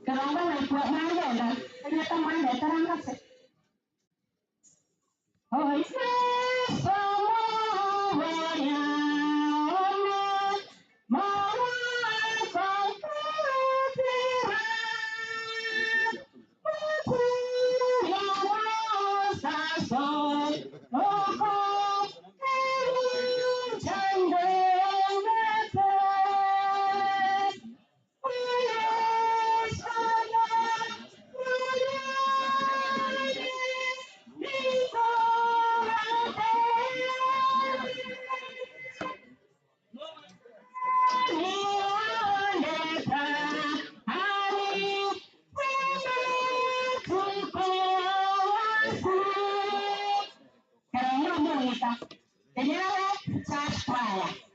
Kerangka naik buat mana dah? Ternyata mana terangkat sih. Oh, itu semuanya melakukan perkiraan. Aku yang sasol, oh, cenderung dekat. Señora Sasquatch,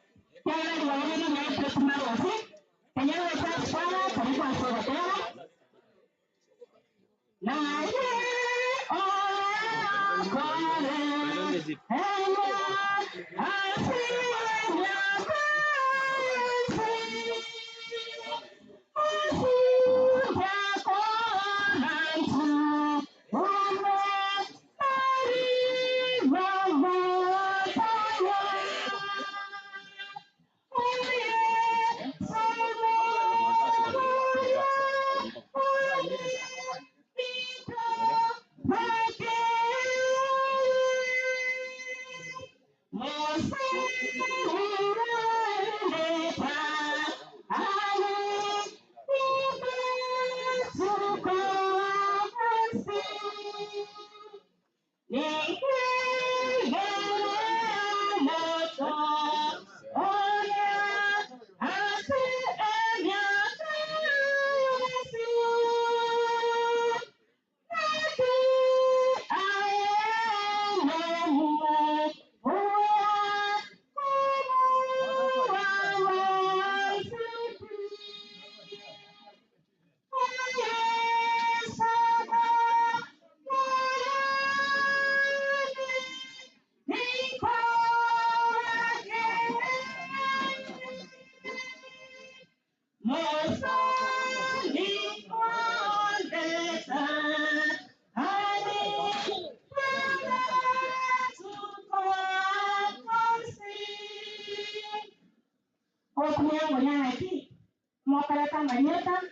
Tiara di bawah ini naik ke semua sih. Señora Sasquatch, tadi masuk ke Tiara. Nah, ini orang kore, aslinya Oh, punya lagi. Mau kereta banyak kan?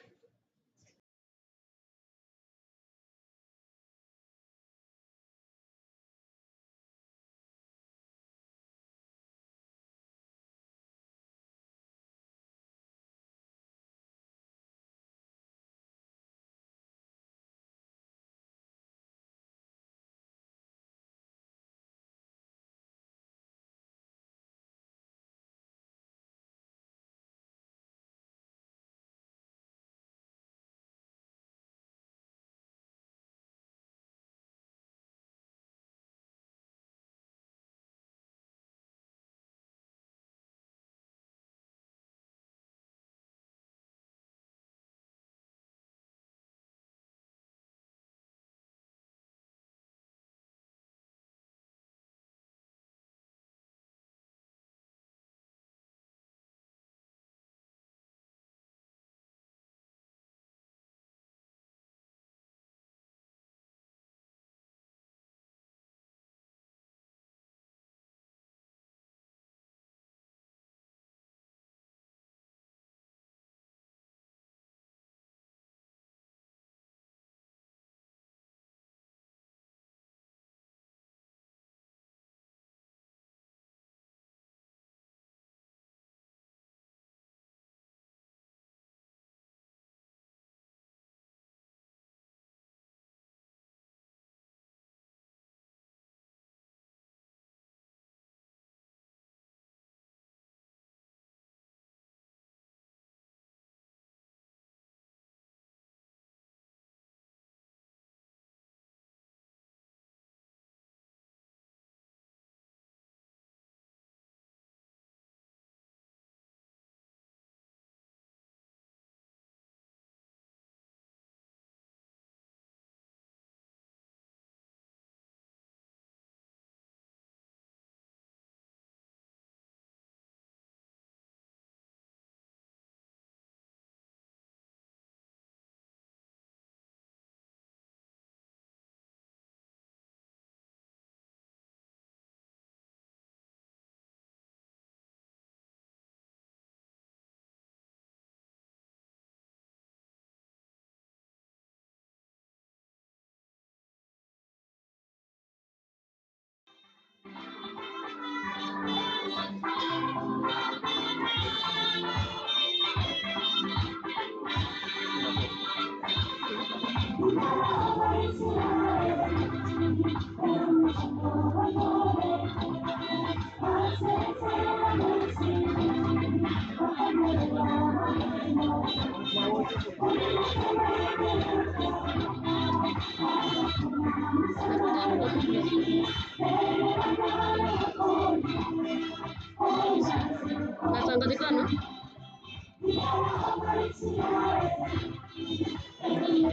Natanganyikana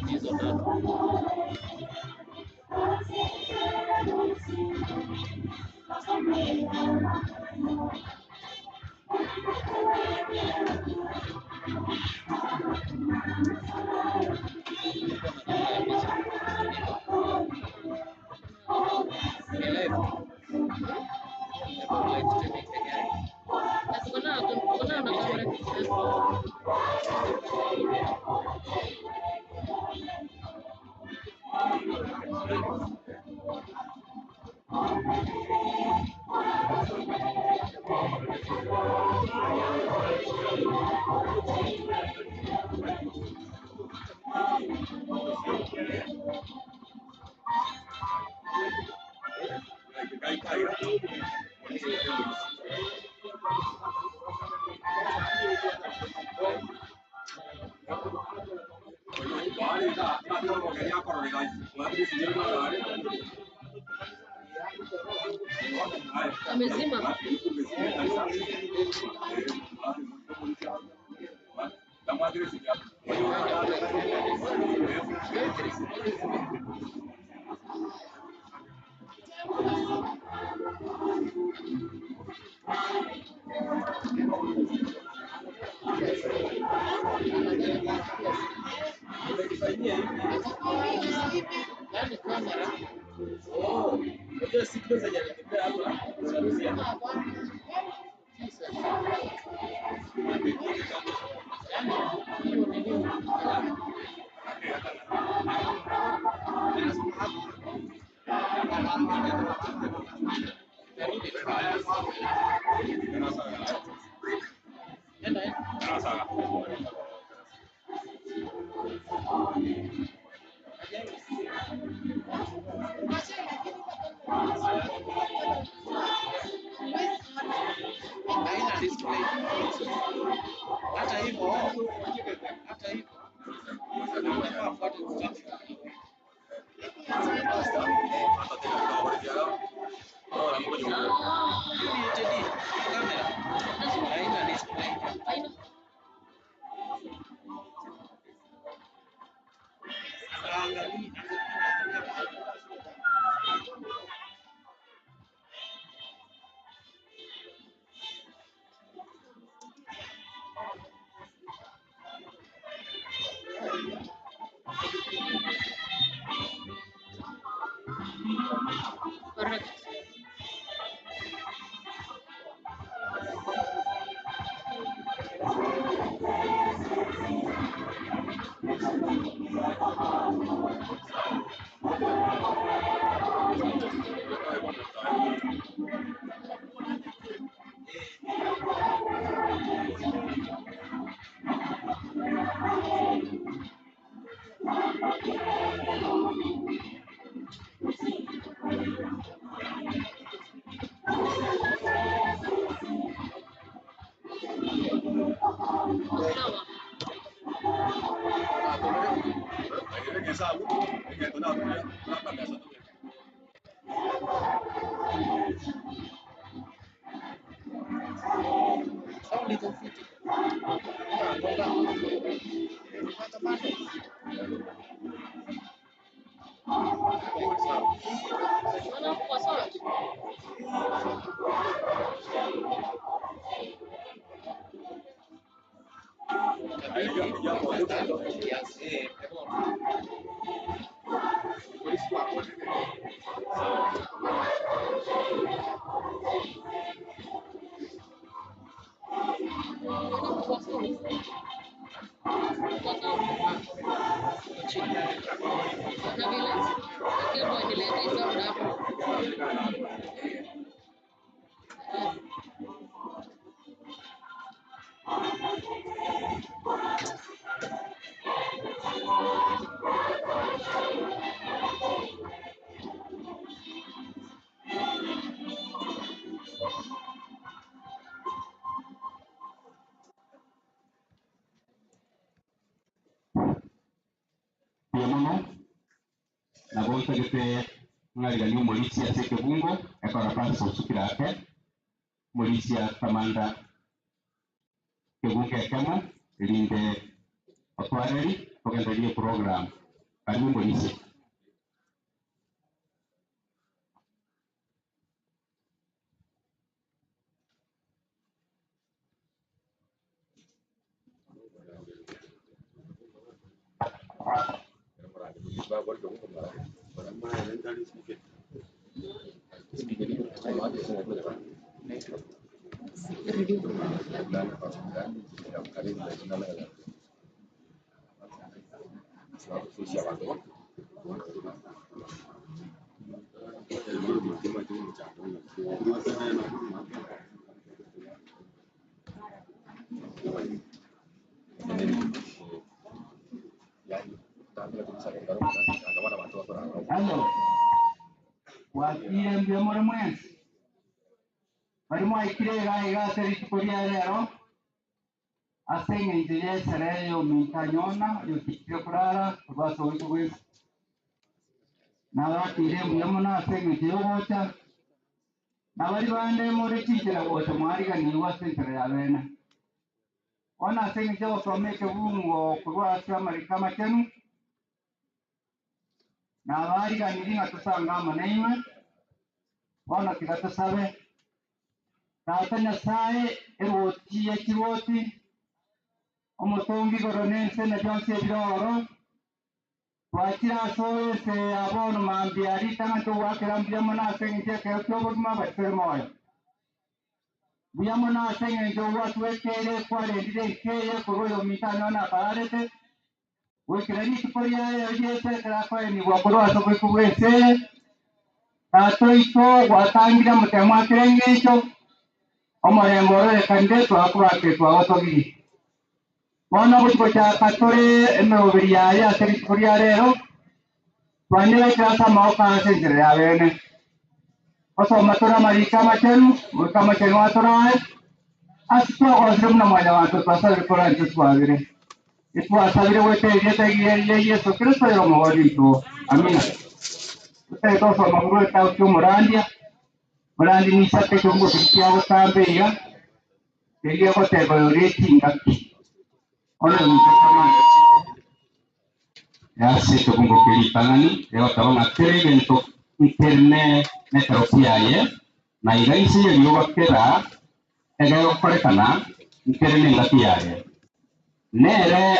hizo tatu. Amezima. Yaani kamera. Oh, unajua siku zenye nilipea hapa. Hata hivyo correct. tegete ngaliga ni Molisia Sekebungo ekora paso sukirake Molisia Kamanda Kebunge kama linde otwareri tugenderie program karibu Molisia. Hello. Wakire mbio muri mwensi. Bari mwikire gaiga seriti kuria rero. Asenge injire sere yo mintanyona yo tikire kurara baso witwe. Na wakire mbio mona asenge yo gocha. Na bari bande muri tikire gocha mwariga ni wasentire ya bena. Ona asenge yo someke bungo kurwa Amerika machenu. Na abari ganyiringa tusanga amaneyime bona tigatusabe tata Nyasaye eroti ekiroti omutongi goronense na byonse biroro twakira soese abono mambi ari tanga tuwakira mbyamo nasenge kyo buguma batemoyo byamo nasenge njo watwekere kwarendire keye kuroyo mitano na parete wekirani tuporia yete krako ni wakoro asobe kubese tato ito watangira mutemwa kirengecho omoremboro kandeto akwake twawatogiri wana butiko cha katore emobiri ya teritoria rero twandira kirasa maoka senjere ya bene oso matora marika machenu kama chenu atora asito ozrumna mwana wanto twasabire koranjo twabire itu asabire wete yete Yesu Kristo yo mawalito amina utai to so mangro ta ku murandi ni sate ko ngo tikia utambe ya telia ko te ko reti ngaki ona ni kama ya sito ko kiri pangani yo tawo ngatere bento interne netropia ye na iraisi yo wakera ega ko kana interne ngati ya nere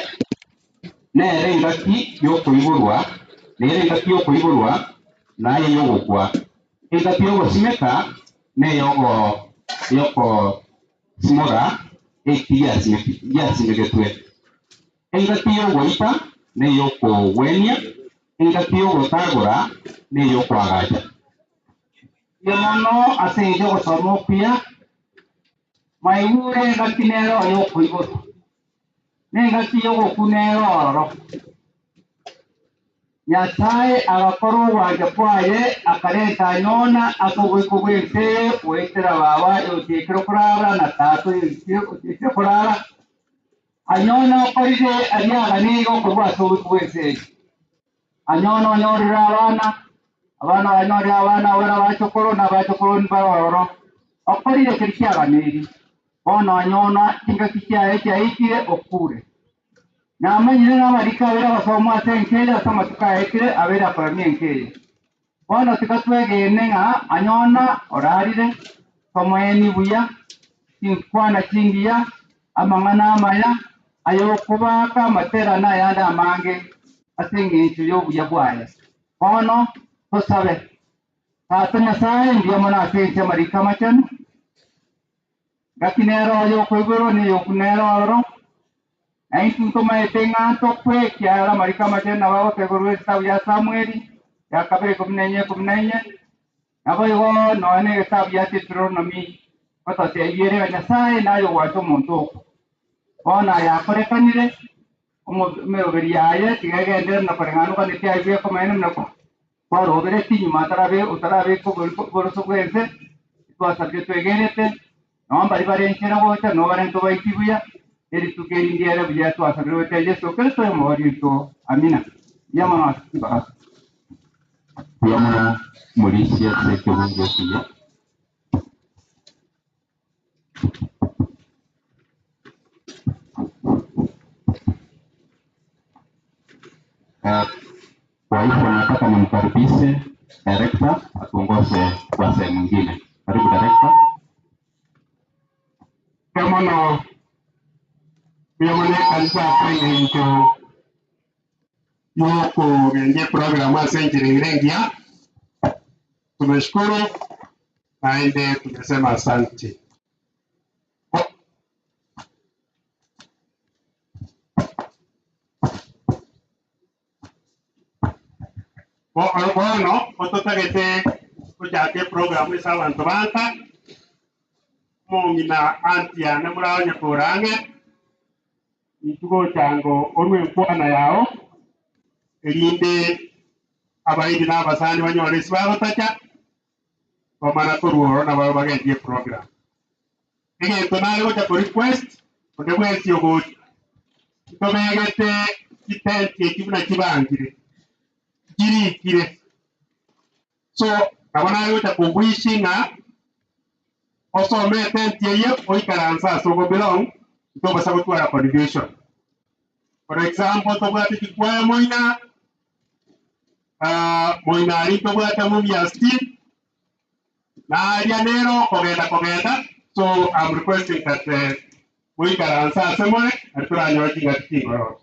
ngati yo kuiburwa nere ngati yo kuiburwa naye yo gukwa ngati yo simeka ne yoko simora ekia simeketwe ngati yo goita ne yoko wenia ngati yo gotagora ne yoko agaja yono asenjo gosomo pia maigure ngati nero yo kuiburwa nengati yogo kunero Nyasaye agakoro waje kwaye akareta nyona akogwekogwese wetera baba yotekero kurara na tato yotekero kurara anyona korije ariyaga nigo kurwa sobwese anyona nyorira abana abana bachokoro na bachokoro nbaroro okorire kirikyaga niri bona anyona kinga kicyaye cyahitire okure namanyire n'amarika abera basoma atenkere asoma tukahekire abera kuramye nkere bona tikatwegene nga anyona orarire tomoeni buya kinkwana kingiya amangana amaya ayo kubaka materana yanda amange asenge nchiyo buya bwaye bono tosabe tata Nyasaye ndiyo mona asenche marika machanu gakinero yo kwegoro ni yo kunero oro ai tunto mai tenga to kwe kia marika machana wao kwegoro esta ya Samueli ya kabre kumnenye abo yo no ne esta ya titro no mi pata te yere Nyasaye na yo wato monto ona ya kore kanire como me vería ya tigage ender na parengano kan te ai ko mainem na ko ro bere ti matara be utara be ko gol so kwese to sabje to egenete no bari enchera bocha no varen to baiti buya eri tu ke india ra buya to asabro te Yesu Kristo mo rito amina yamana ba Biamana Mauricia Sekebungo Kuya. Kwa hivyo nataka nimkaribishe director atuongoze kwa sehemu nyingine. Karibu director. Biamana kanisa kwenye ncho yuko genye programu asenjirengia. Tumeshukuru naende tumesema asante. Bueno, ototagete kujake programu isabantu banta mongina antia ne muraonye kurange itugo chango orwe nkwana yao elinde abaidi na basani banyore sibaro tacha bamana kuruoro na baba bagenje program egento nale gocha ko request onde bwesi ogo tobegete kitenti ekibuna kibangire kirikire so nabona gocha ko wishinga osome tenti eye oikaransa so go belong to basa gutwara contribution. For example, to bwate kikwa moina ari to bwate mu ya steam na ya nero kogenda. So I'm requesting that we can answer someone and try to get the thing around.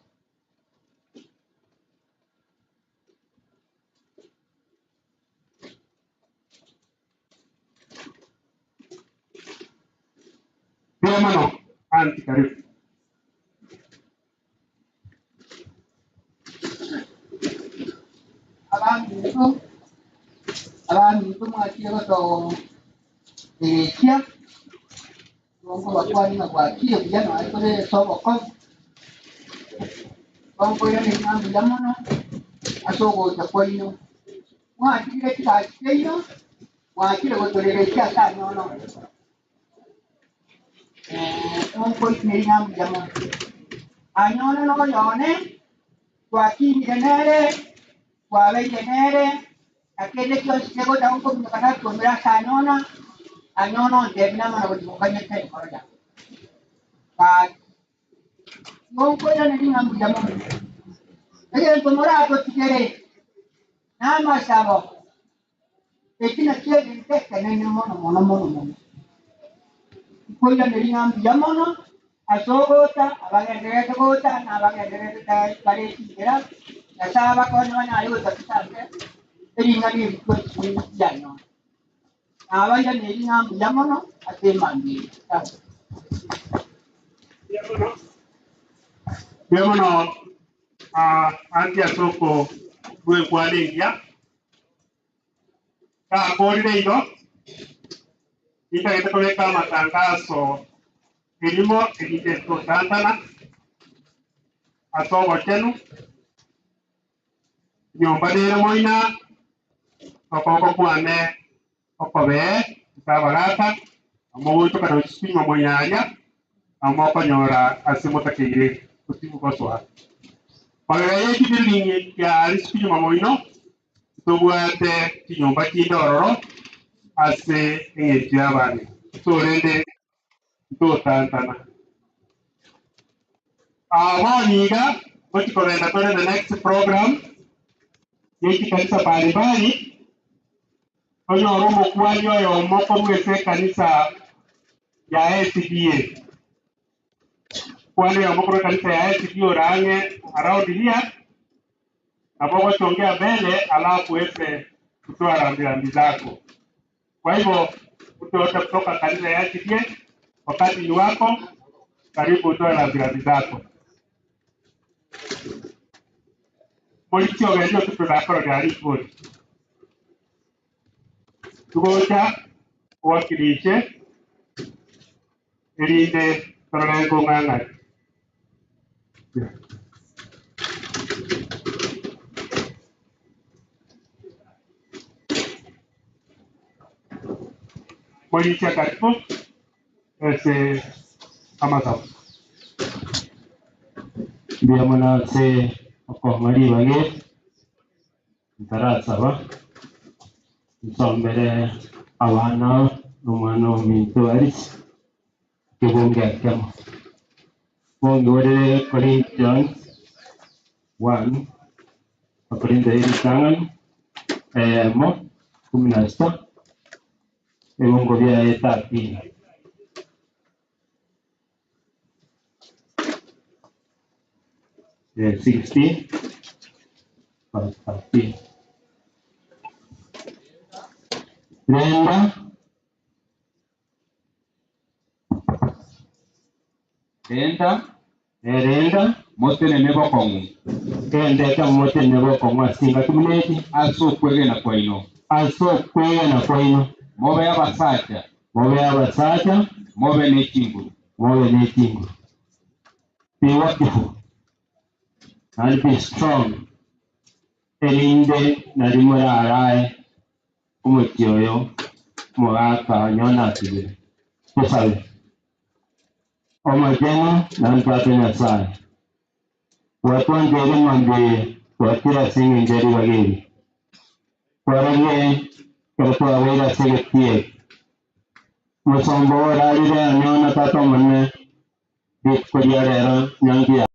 Biamano anti karibu. Abantu mwakira bato kia ngo bakwani na kwakira kujana alipole sobo ko bongo ya ni ngambi lamono asogo takwino mwakira kitakeyo mwakira gotolere kia kana no bongo ni ngambi lamono anyono no yone kwakira nere kwa nere akede kyo sego da unko mkana kumira kanona anyono devna mana kujunganya kai koroja ka ngonko ya ni ngamu jamu ege tomora ko tikere na masabo ekina kye dinte kanene mono ko ya ni ngamu jamu asogota abagere gota na abagere ta kare tira asaba ko na ayo takitabe eringali ko janyo abaya neringa mulamono atemandi Biamano anti asoko bwe kwalingia ka korire ino itaenda kuleka matangazo elimo eliteto tantana asobo chenu nyomba nere moina okoko kwane okobe tabarata amogoito kana chispima moyaria amoko nyora asimotakire kutibu koswa pagaye kibilingi ya rispima moino tobwate kinyomba kindororo ase ngejabani so rende to tantana awaniga kotikorenda tore the next program yeki kanisa mbalimbali onyo romo kwalio yo moko mwese kanisa ya SDA kwalio yo moko kanisa ya SDA orange around here hapo tuongea mbele alafu ese kutoa rambirambi zako. Kwa hivyo utaota kutoka kanisa ya SDA wakati ni wako karibu utoe rambirambi zako. Polisi wengine tutapata gari kodi. Tugoja wakilishe ilinde torengo nganga. Polisi karibu ese amazao. Biamana se okongari bage ntarasaba Nsombere abana n'umwana w'omuntu Alice kibunge kemo. Mongore Corinthians 1 Akorintho iritangan mo 16 ebongo bya etati 16 13 Renda motene nebo kongu kende ka mote nebo kongwa singa tumuneti aso kwege na kwaino mobe abasacha mobe n'ekingu be watchful and be strong elinde nalimura arae umutioyo mwaka nyona tibire tusabe omajeno na mpate nyasaye watu ngere mwambie kwa kila singi ngeri wageni warege kwa wera segetie musombo rarire anyona tato manne dik kodiarera nyangia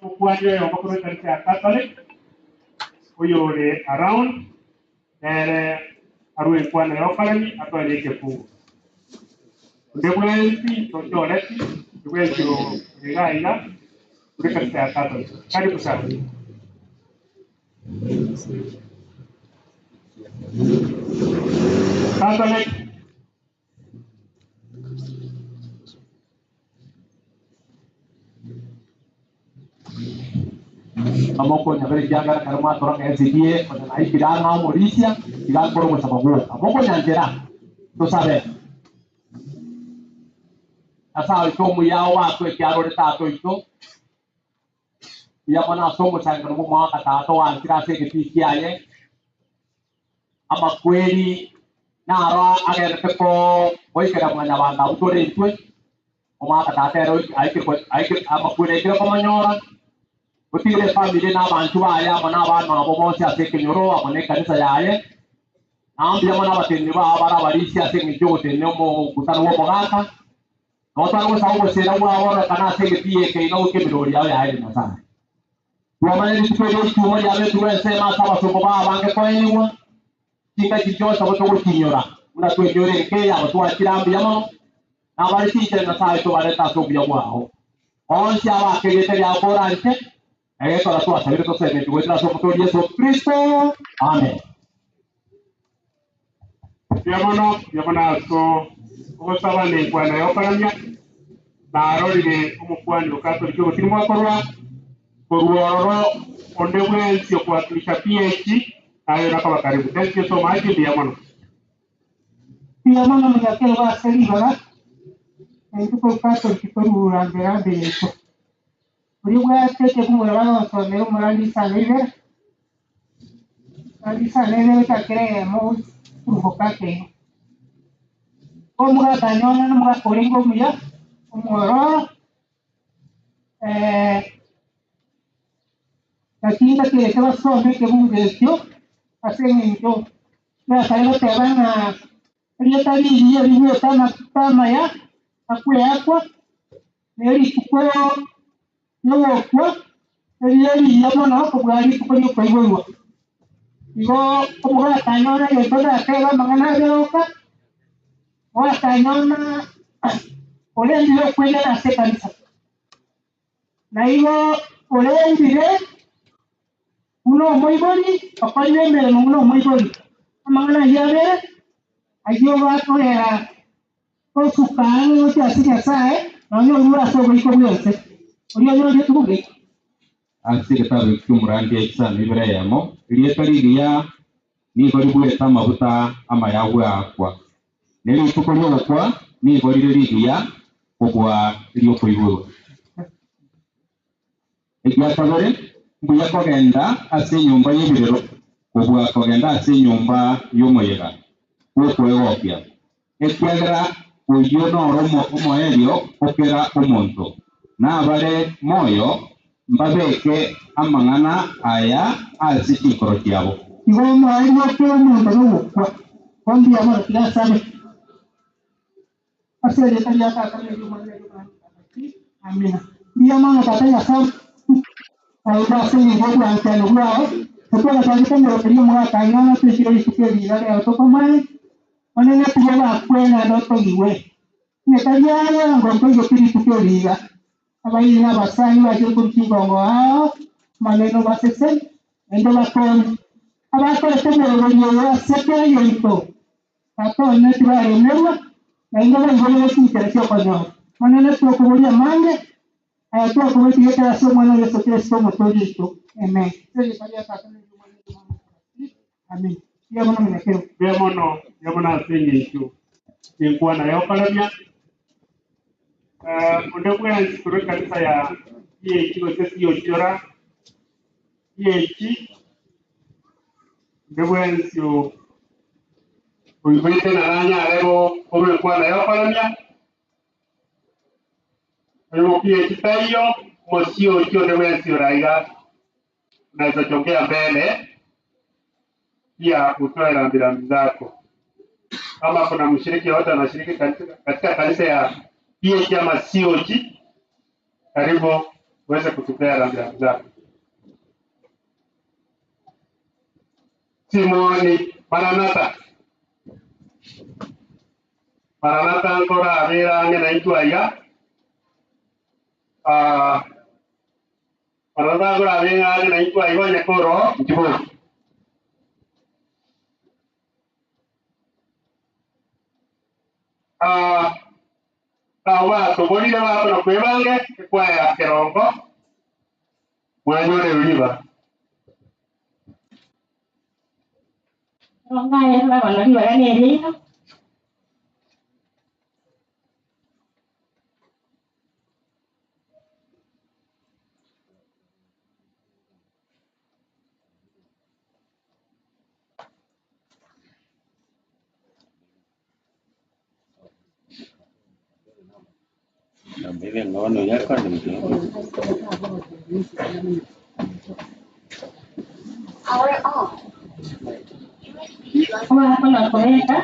Mukwanyo yo makuru kanisa Catholic uyore around arwe kwana yo kalani atwale kefu ndebwensi tojoleti ndebwensi ro ngaiga uri kanisa Catholic karibu sana Catholic amoko nyabere jangara karma torang LCDA pada naik bidang mau Malaysia bidang korong sama gua amoko nyanjera tu sabe asal itu muyau waktu kiaro de tato itu ia mana somo sang kermo mau kata tato antara se ketiga aye ama kweli nara agar teko boy kera mana banda utore itu oma kata tero aike ama kweli kera komanyora Utile family na bantu aya mana ba na bobo sia se kenyoro amane kanisa yaye ambia mana batenni ba bara bari sia se njote ne mo kutano wo bogata no tano sawo se na wa kana se ke tie ke no ke mirori yaye na sana wa mane ni tuwe tu mo yawe tuwe se ma sawa so ba bange ko ni wa tika jijo sawo to kinyora una tuwe jore ke ya to atira ambia mo na bari si te na sa to bare ta so bia wa on sia ba ke te ya borante Ecco la tua salute sempre, tu vuoi la sua foto di Gesù Cristo? Amen. Yamana so osaba ne kwana yokaranya barori ne umukwani okato cyo kirimo korwa onde wensi kwa tulisha PhD ayo nakaba karibu. Thank you so much Yamana. Yamana mnyakelo wa seli bala. Tuko kato kikoru rambera eso. Uriwa tete kumurano sonero murali salele. Ali salele ka creemos provocate. Como la cañona no me coringo mía, como la tinta que se va sobre que un gestio hacen en yo. La salida te van a rieta lidia lidia tama ya, agua, le puedo no kwa, el lidia no porque ahí puedo yo Igo kumugala kanyona yotoda kega mangana yoka. Wa kanyona ole ndio kwenda na sekanisa. Na igo ole ndire uno moiboni akonye mere uno moiboni. Mangana yabe ayo ba ko era ko sukani o tia sinya sae no yo lura so ko ko yose. Orio yo tu ngi. Así kitabu cy'umurangi ekisana Iburayamo iliyetaririya nigori bweta amavuta amayawe akwa neri ituko lyokwa nigori ririya kugwa lyokoiburu ekyakabere mbuya kogenda ase nyumba y'ebirero kugwa kogenda ase nyumba y'omoyega kwekwegopya ekyagera uyo noromo omoerio okera omonto nabare moyo mbabeke amangana aya ase chikoro kyabo Igomo ayo ko omuntu n'ubukwa kondi amara kirasane asere kaya ka kame y'umwana amina biya mama tataya sam ayo base ni bodu antano bwao tokola tanto ngo kiri mwa kanyana tukiro isuke bila ya tokomai onene tuwa kwena doto iwe ne kaya ngo ngo kiri isuke bila abai na basani wa joku kingongo hao maneno basesen endo bakon abato temo ngo seke yito ato ne tuwa remewa na endo ngo sinteresio kono maneno tu ko ya mange aya tu ko ti eta so mwana Yesu Kristo motolito amen seri kaya ka kana amen ya mwana mnekero yamona singisho ingwa na yokalamya onde bwensi kuri kanisa ya yechi gotesi yochora yechi onde bwensi uibete na ranya arego kome kwa na yokalamya Ayo pia kitayo mosio kio de bwensi uraiga na isochongea mbele pia utoe rambirambi zako. Kama kuna mshiriki yote anashiriki katika kanisa ya PH ama COG, karibu uweze kutupea rambirambi zako. Simoni Maranatha nkora abera ngena itwa ya Maranatha nkora abera ngena itwa igonye koro ntibo watu bolile wako na kwebange kwa ya kerongo mwanyore uliba ngaya la bana ni bara ne ni También no ya con Hola, hola, colega.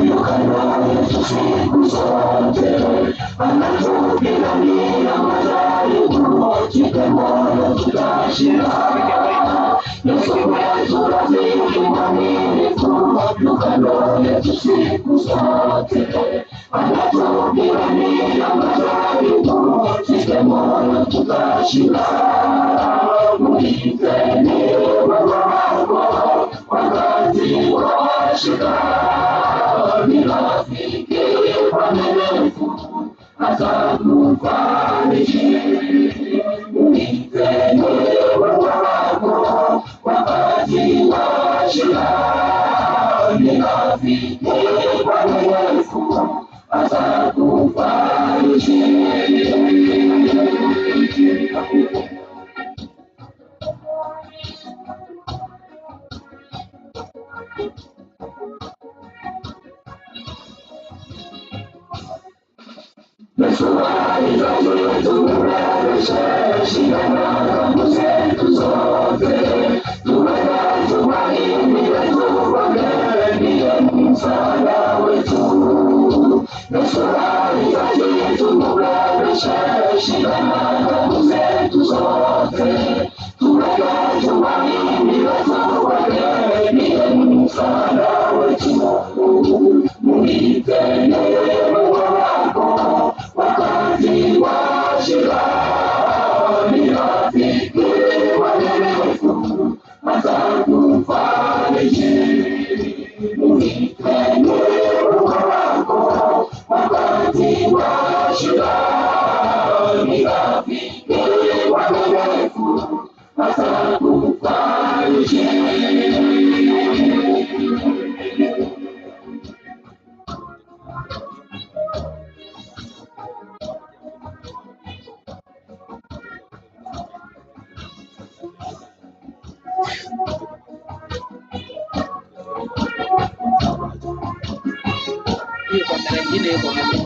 You Hiyo kamera nyingine iko hapo.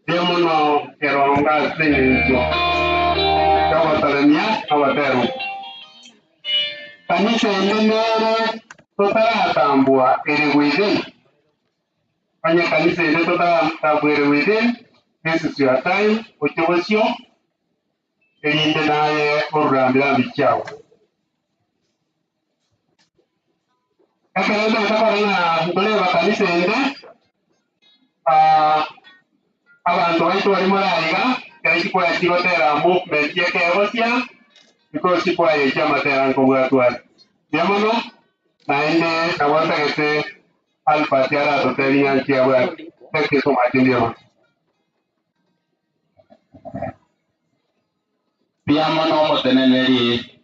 Demono keronga senyo kawatalania awateru kanisa enenere totaratambua ere within anya kanisa ene totaratambua ere within this is your time ochobosio erinde naye orurambira bikyao kakalenda tabarina ndoleba kanisa ende abantu baitu bari muraiga kaiki kwa kirotera movement yake yagosia because kwa yecha matera ngobwa twari yamono naende na wata gete alfa tiara to terinya kiabwa teke so matindia pia mono moteneneri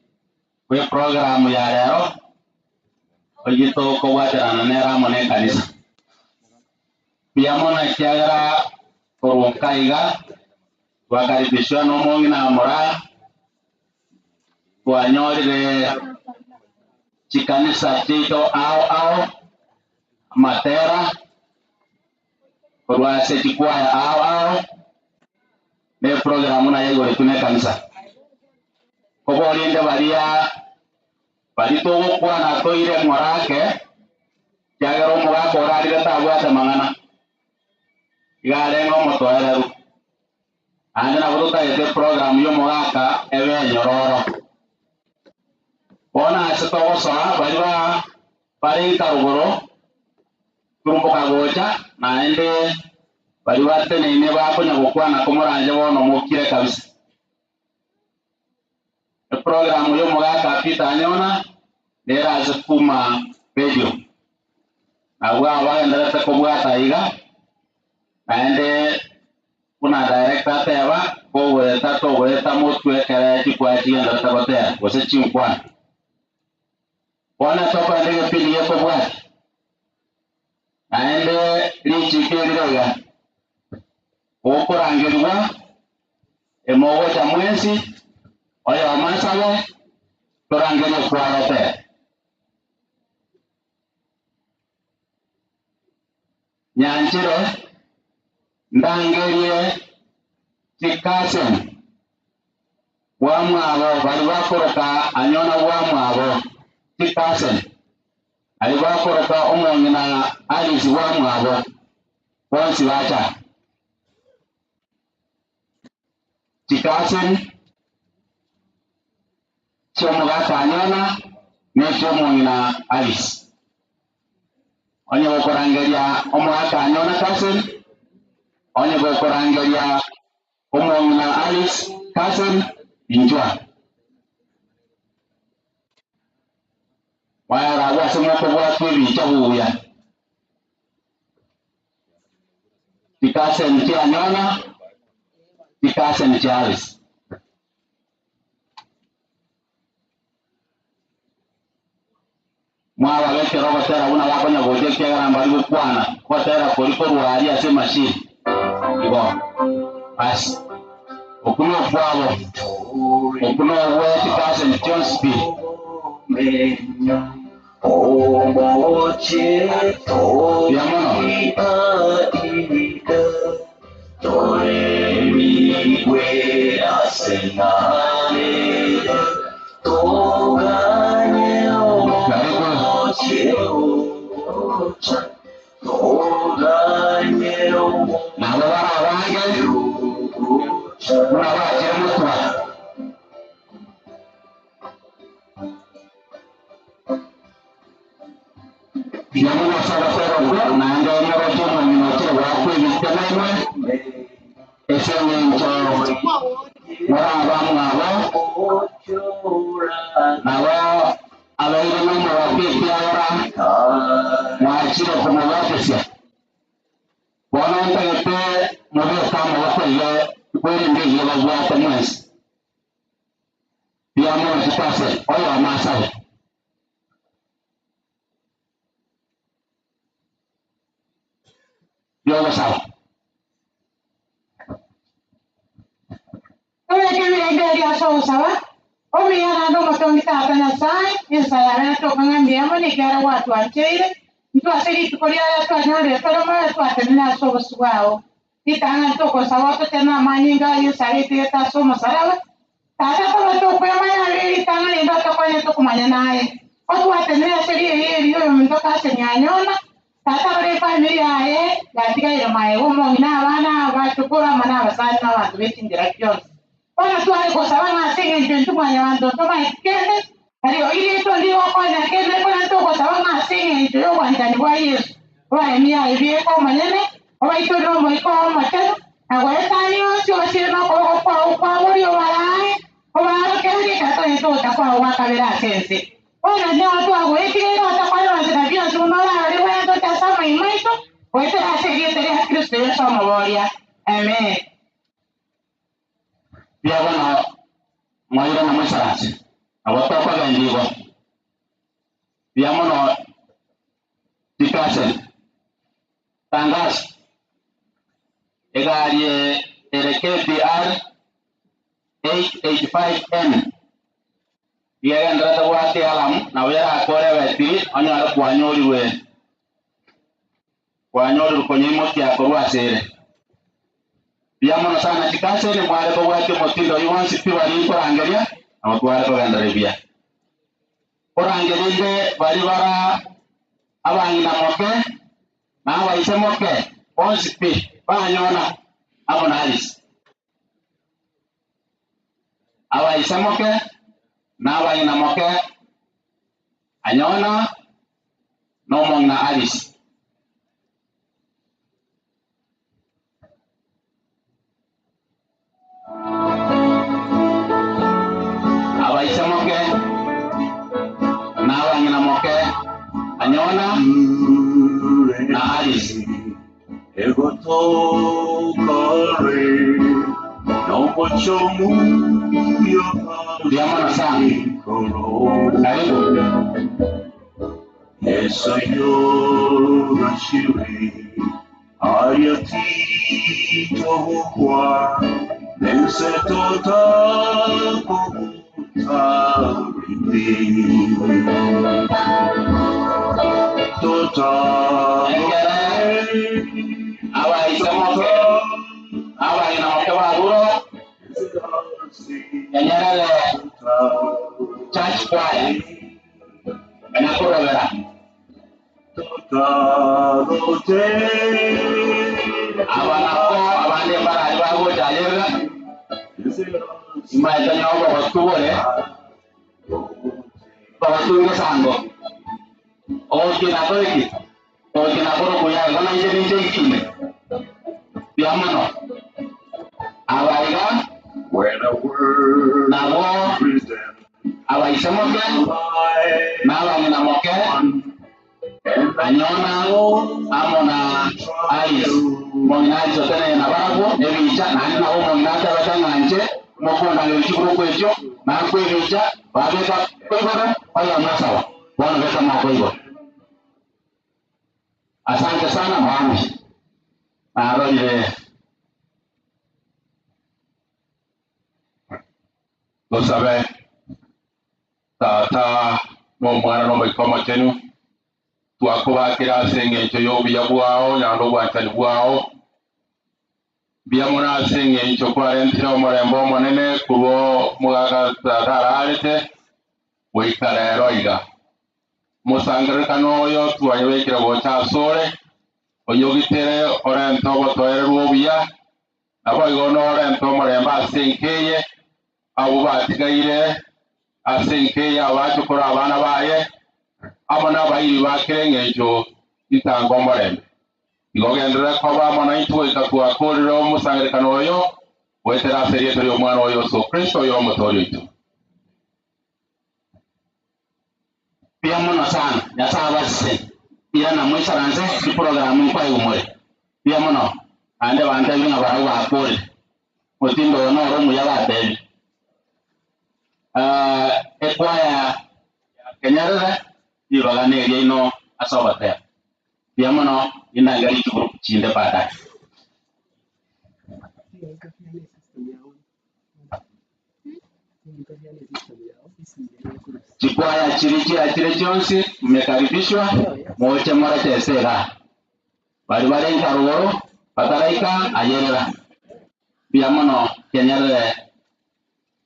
we program ya leo ojito ko waterana nera mone kanisa pia mona kiagara korwonkaiga wakaribishwa n'omongi na mora wanyorire chikanisa chito ao matera korwase chikwaya ao ne programu na yego litune kanisa kobo liende baria barito gukwana toire morake kiagara omugako orarire tabwate mang'ana igare no motoereru ande na buruta yete program yo mogaka ebe nyororo ona asito soa bari karugoro turumbuka gocha naende bari batene bakonya gukwana komoranje bono mukire kabisa program yo mogaka pita nyona nera azifuma radio agwa wagendera kubwata iga naende kuna director teba ko mutwe kare chikwati ngara tabotea wose chinkwa wana topa ndege pili yako bwati naende lichi kirega okorangirwa emogo cha mwezi oyo amasawe torangire kwalote nyanchiro ndangerie chikasen wamwabo bali bakoroka anyona wamwabo chikasen ali bakoroka omongina alisi wamwabo bonsi bacha chikasen chomugaka anyona nechomongina alisi onye bokorangeria omwaka anyona kasen onye bokorangeria omongina Alice kasen injwa wayara wasemoko bwatwebi chabuya tikasen tia nyona tikasen tia Alice mwawa leke roba tera una wakonya goje kiagara mbali kwana kwa tera koliko ruari ase machine ibo as okuno kwabo okuno weti kasen Johnsby omoche to mi we asenale togane omoche togane na wara wange una waje mutwa Yamuna sabatero ko na ndo moro tomo minoche wa kwibitenemwe esenye ncho wara bamwabo nawo abaire nomo wapiti ahora mwachire kumubakesya bona ntagete mubi kama wakoye kweli ndiye bazwate mwezi pia mwana kitase oyo amasaye yogo sawa oye kibira gari aso sawa omi yana ndo matongita atana sai insa yana to kangambi amone kara watu ancheire mtu asiri tukoria watu anyore pero mara tu atenena so basuwao itanga to ko sawa to tena maninga yusari teta so masarawa tata to to ko manya ri tanga ndo to ko ne to kumanya naye watu atenena seri yeri yo ndo kase nyanyona tata bare familia ye gatika ile mae womo ina bana batukura mana basana abantu betingira kyonse ona tu ale ko sawa na singe ntu manya wando to mai kende Ario ile to ndio kwa na kende kwa to ko sawa na singe ntu yo wanda ni wa Yesu wa mia ibie ko manyene wa ito no mo ko matano na tota kwa wakabera sense. Ona ndio watu wawekire watakwenda wanazibia tunora wale wendo tasama imaito. Wete aserie tere Kristo Yesu amaboria. Amen. Pia wana mwaira na mwisarasi. Awatoka ganjigo. Pia mono tikase. Tangas. Egarie RKPR 885N. Pia ndrata wate alam na wera akore wetiri anyara kwanyori we. Kwanyori konyimo kya korwa sere. Pia mono sana tikase ni mwale kwa wate motindo yuwansi piwa ni korangeria na watware kwa gandarebia. Korangerinde baribara abangina moke na abaise moke onsi pi banyona abona alis. Abaise moke na abangina moke anyona no mongna alis. Abaise moke na abangina moke anyona na alis. Ego tokare no mucho muyo Diamana sang. Karibu. Eso yo rashiri ayati tohua nese tota tota Abaise moke abangina moke baduro nyanyara church choir enakuro vera abanako abande barali bago jalera imaita nyobo kotubole kotunge sango okina koiki okina koro kuya kona ije ikine biamano abaiga when a word nabo wisdom abaise moke n'abangina moke anyona amona alis mongina alis otene na barago ebicha nani nabo mongina tabatanganje mokunda ngekiburu kwekyo nakwe ebicha babeka kwibara oya nasawa bwana beka makoibo. Asante sana mami arole Losabe tata mo mwana no mikoma tenu twakubakira senge ncho yobi yabwao nyando bwantali bwao bia mona senge ncho kwarentira omorembo monene kubo mugaga tararete wikara roiga musangarekano oyo twanyebekira bocha sore oyogitere orento botoere rubia abo igono orento omoremba senkeye abo batigaire asenkeye abachukura abana baye abo nabayiri bakirenge ncho itango omorembe igogendera koba mona itweka kwakorero musangarekano oyo wetera serie tori omwana oyo so Kristo oyo motori itu. Pia mono sana nyasa abasise pia na mwisha ranze di programu kwa umore pia mono ande bante binga barawa akore motindo no romu ya bate ekwaya kenyarere ibagane eri ino asobate pia mono inangari kiguru chinde pada Chikwaya chiri chonsi mmekaribishwa moche mara tesera bali bali nkarugoro pataraika ayerera pia mono kenyarere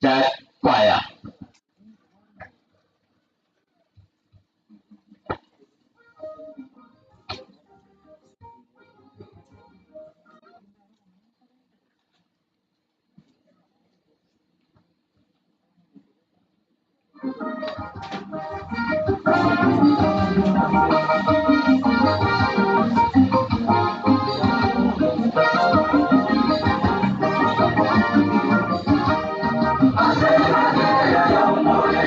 cha kwaya I'm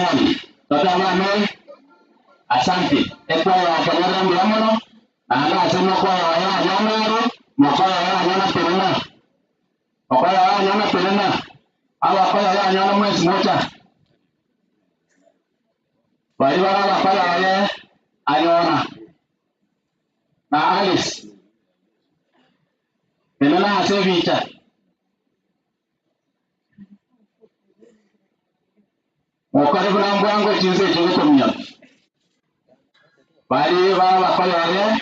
Tafadhali. Tafadhali. Asante. Ekwa ya kanyaga mbiamono. Anga sema kwa ya nyama mkoa ya nyama tena. Mkoa ya nyama tena. Awa kwa ya nyama mwezi moja. Bali wala kwa ya anyona. Na Alice. Tena asevicha. Mokaribu na mwango jinsi jinsi kumnya. Bali wala kwa ya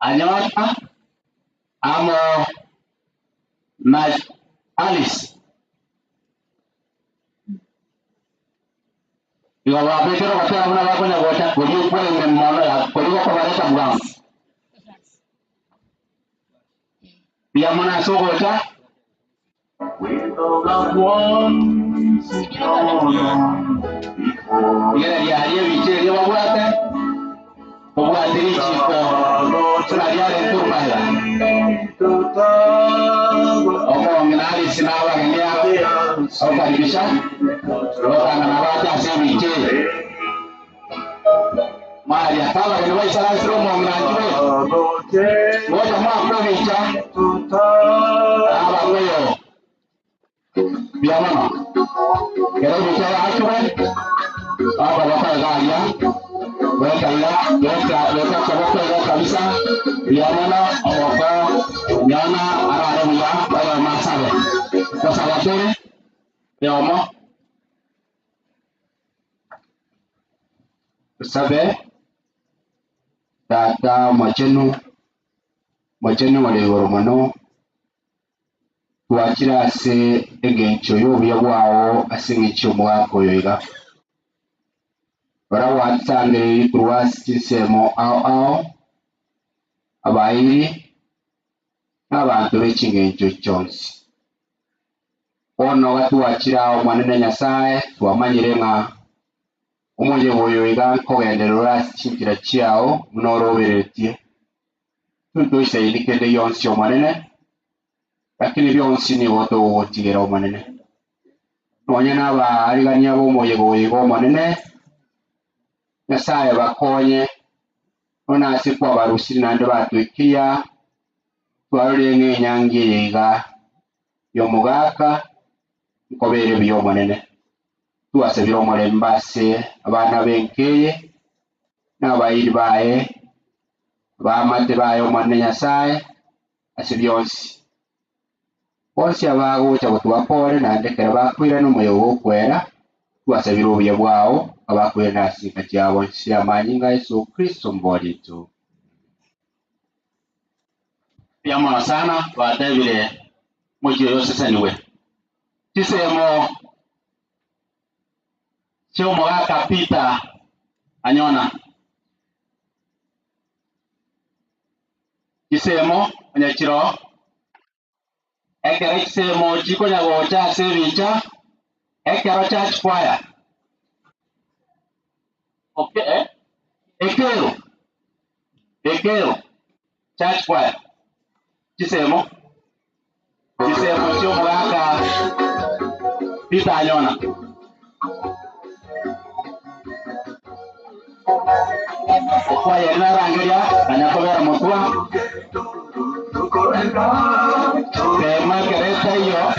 anyona amo na Alice. Yo va a pedir a una vaca en la bocha, por yo puedo me mola, por yo para esa mujer. Piamana su bocha. Ya biche, yo voy a hacer. Voy a hacer chico. Traía de tu padre. Omo ngali sinawa ngia. Au karibisha. Lokana na bacha sebiche. Mari atala ni wai sala sro mo nganjwe. Moja mwa bicha. Aba ngoyo. Biamana. Kero bicha achwe. Aba baka galia. Weka kwa kabisa. Biamana oka nyana araruya kwa masabe. Kwa sababu Yomo sabe tata machenu wale goromano twakira se egencho yobuya bwawo asingicho mwako yoiga bara watsange turwasi semo ao abairi abantu bekingencho chonsi ono watuwakira omwanene nyasaye twamanyire nga omonje boyo iga kogenderera chinkira chiao munoroberetie tuntu isaidikende yonsi omwanene lakini byonsi ni woto wotigera omwanene nonya naba aligania bomoye boyo omwanene nyasaye bakonye ona asikwa barusiri nande batwikia twarenge nyange yiga yomugaka nkobere byo monene tuwasebira omulembase abana benkeye n'abayiri baye bamate baye omwana nyasaye asibyonsi bonsi abago cyabo tubakore nandekera bakwira n'umuyo wokwera tuwasebira obuye bwawo abakwira nasika cyabo nsiyamanyi nga Yesu Kristo mboli tu yamona sana batebire mujyo yose saniwe Kisemo Chio mwaka Peter anyona Kisemo anyachiro Ekere kisemo chiko nyago cha sevicha Ekero church choir Okay Ekero church choir Kisemo Chio mwaka Peter anyona kwa yana rangiria kanyakobera mutwa kema kereta hiyo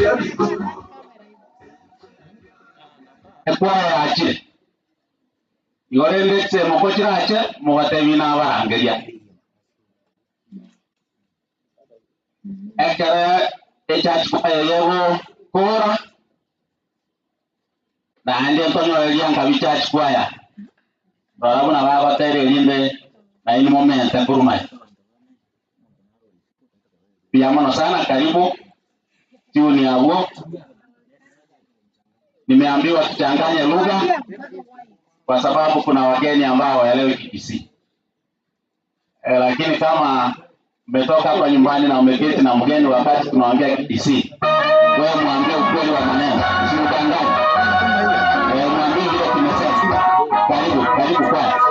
kwa yache yore ndetse mukochira ache mubatebina abarangiria ekere echachwa yego kora na ande tonyo elianga bichach kwaya barabuna baba tere limbe na ini momenta kurumai piamono sana karibu tiuni hapo nimeambiwa tuchanganye lugha kwa sababu kuna wageni ambao waelewi Kikisii lakini kama umetoka hapa nyumbani na umeketi na mgeni wakati tunaongea Kikisii wewe mwambie ukweli wa maneno si udanganye mwambie vile kimesema karibu kwa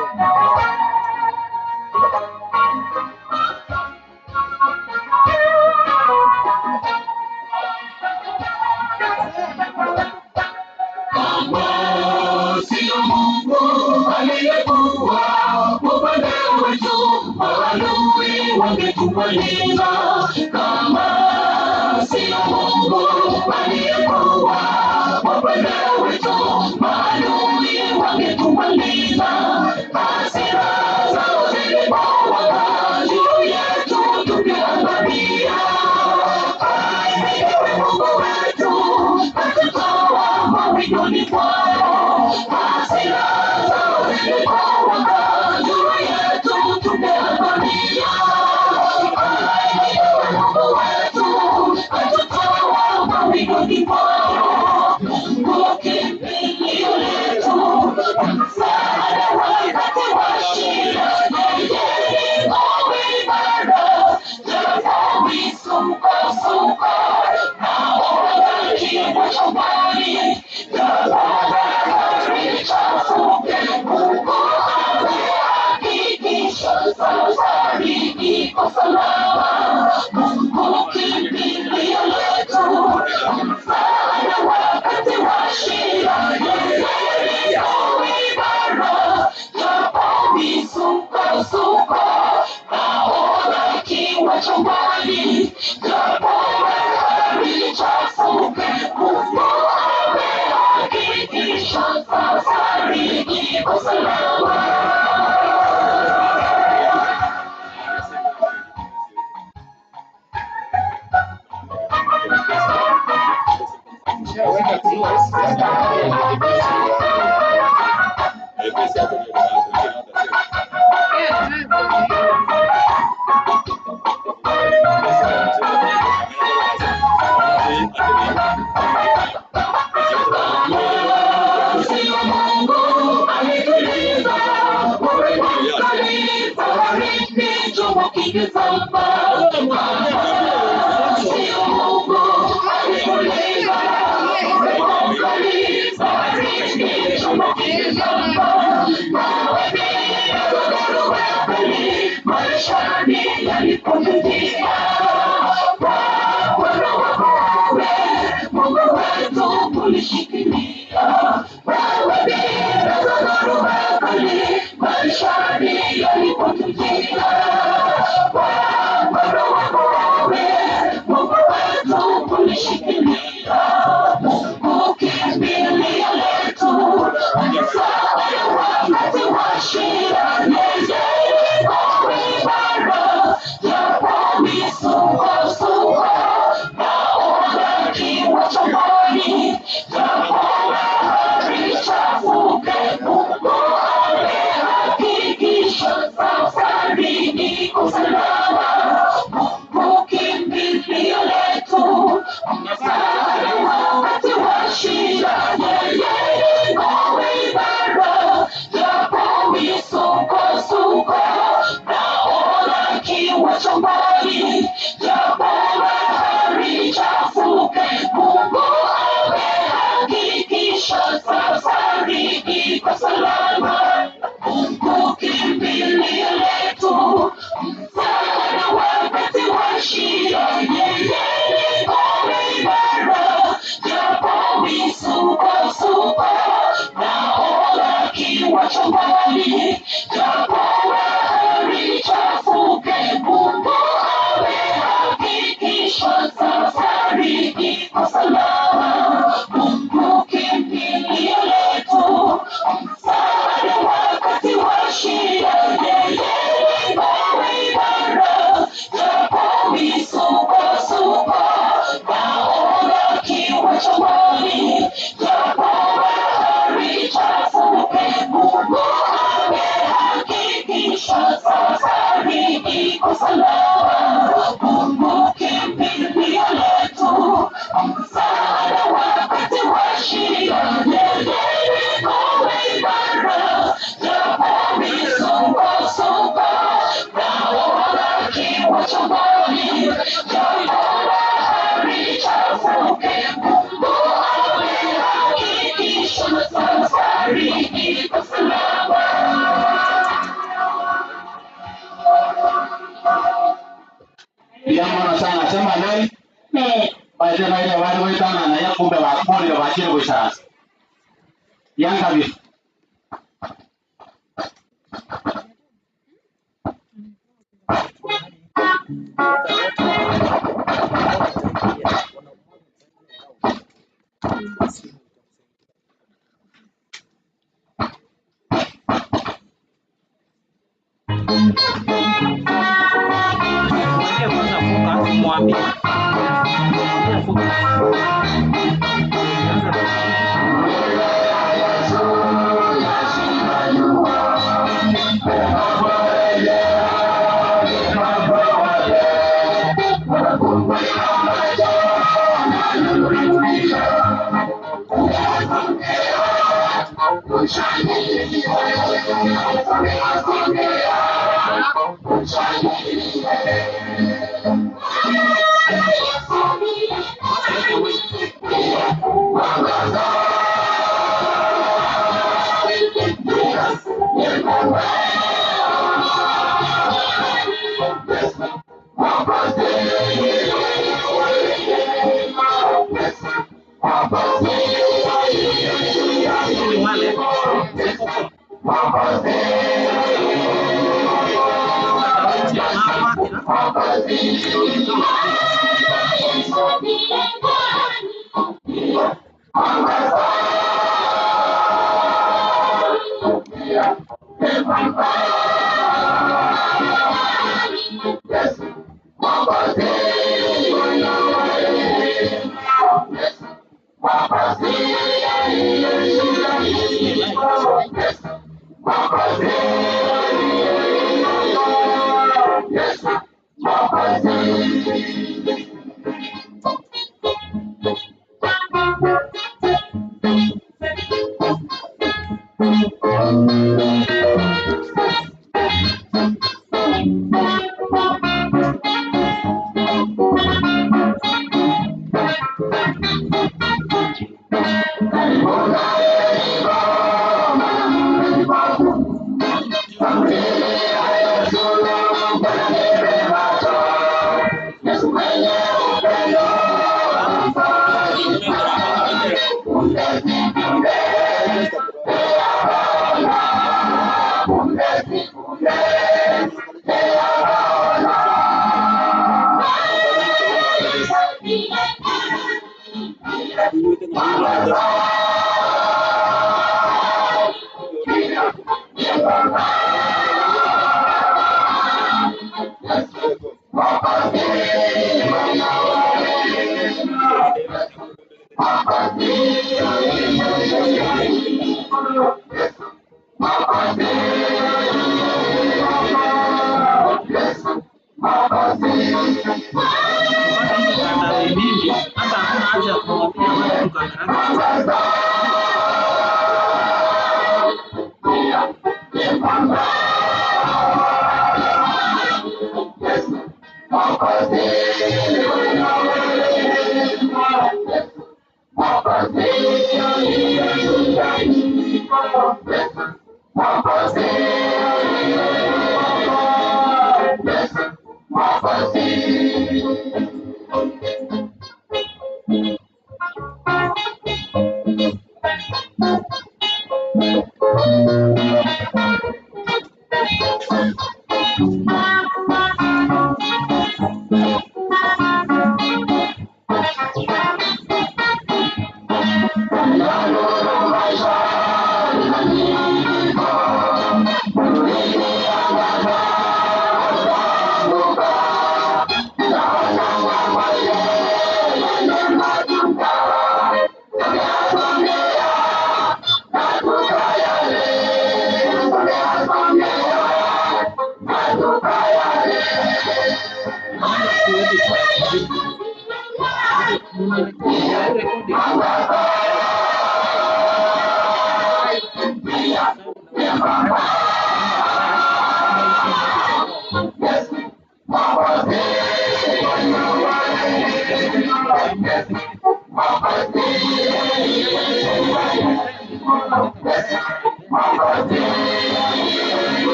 wangetumaliza kama sio Mungu aliyekuwa upande wetu, maadui wangetumaliza. Hasira zao zilipowaka juu yetu tungeangamia. Ahimidiwe Mungu wetu, atatoa mawindoni mwao. Hasira zao zilipowaka juu yetu tungeangamia. Ahimidiwe Mungu wetu, atatoa mawindoni mwao. Mungu kimbilio letu, msaada wakati wa shida. Yeye ngome imara, japo misukosuko naona kimo shambani, japo bahari chafuke, Mungu amehakikisha safari iko salama. Mungu kimbilio letu, msaada wakati wa shida. Yeye ngome imara, japo misukosuko naona kimo shambani, japo bahari chafuke, Mungu amehakikisha safari iko salama. Sio Mungu alituliza, fariki chombo kikizama. Sio Mungu alituliza, fariki chombo kikizama. Maishani yalipotulia, Mungu wetu kulishikilia. Wewe bila dhoruba kali, maishani yalipotulia. Mungu wetu kulishikilia. Mungu kimbilio letu, msaada wakati wa shida. Yeye ngome imara, japo misukosuko naona kimo shambani, japo bahari chafuke, Mungu amehakikisha safari iko salama. Mungu kimbilio letu, msaada wakati wa shida. Yeye ngome imara, japo misukosuko naona kimo shambani, japo bahari chafuke, Mungu amehakikisha safari iko salama. Mungu kimbilio letu, msaada wakati wa shida. Yeye ngome imara, japo misukosuko naona kimo shambani, japo bahari chafuke, Mungu amehakikisha safari iko salama. Mungu kimbilio letu, msaada wakati wa shida. Yeye ngome imara, japo misukosuko naona kimo shambani, japo bahari chafuke, Mungu amehakikisha safari iko salama. Mungu kimbilio letu, msaada wakati wa shida. Yeye ngome imara, japo misukosuko naona kimo shambani, japo bahari chafuke, Mungu amehakikisha safari iko salama. Biamono sana sema leo baada na ile wale wetana na ya kumbe wa kule wa chini kwa sasa. Yanga vipi?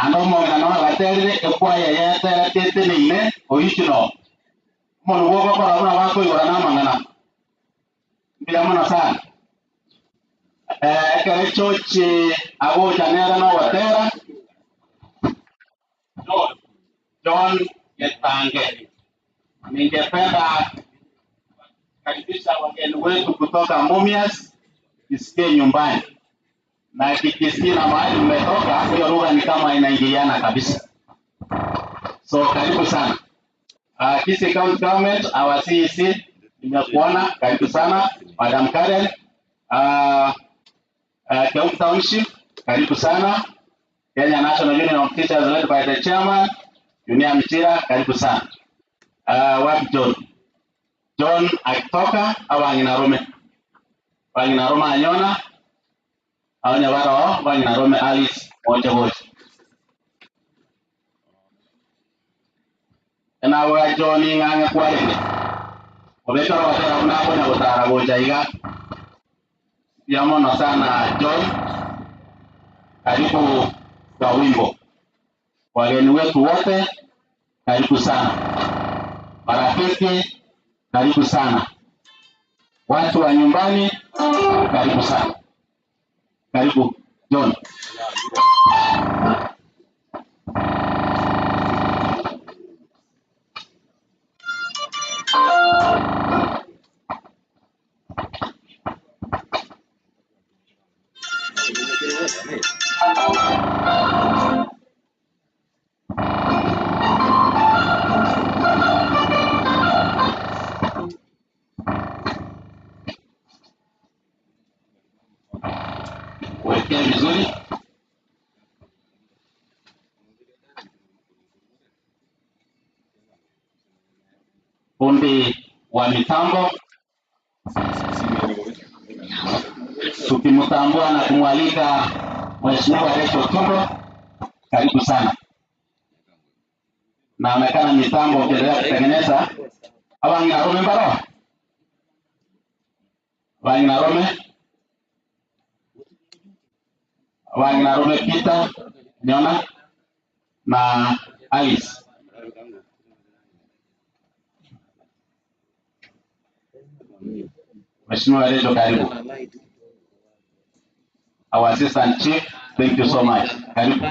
ando mo na no gatere kwa ya tera tete ne original mo no go ko ra na ko yora na mangana bila mo na sana kare chochi ago janera no watera John Yetange. Ningependa karibisha wageni wetu kutoka Mumias isikie nyumbani, na kikisikia na mahali mmetoka, hiyo lugha ni kama inaingiliana kabisa. So karibu sana. Kisii County Government, our CEC, nimekuona, karibu sana. Madam Karen, Keum Township, karibu sana. Kenya National Union of Teachers led by the chairman, Junia Mchira, karibu sana. Wapi John akitoka au Wanginarome anyona au Nyawaro Wanginarome Alice moja. Na wa John ng'ang'e kwalende obeta watera unako na gutara goja iga yamono sana John, karibu kwa wimbo. Wageni wetu wote karibu sana. Marafiki karibu sana. Watu wa nyumbani karibu sana. Karibu John. Weke vizuri. Fundi wa mitambo tukimtambua na kumwalika Mheshimiwa Rachel Tumbo, karibu sana. Naonekana mitambo ukiendelea kutengeneza Wanginarome mbaro. Wanginarome Peter Nyona na Alice. Mheshimiwa Rachel, karibu. Our assistant chief, thank you so much. Karibu.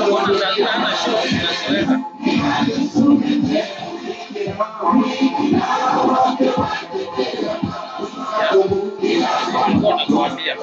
Bwana Tazina hana show inaseleka. Mbona kuambia?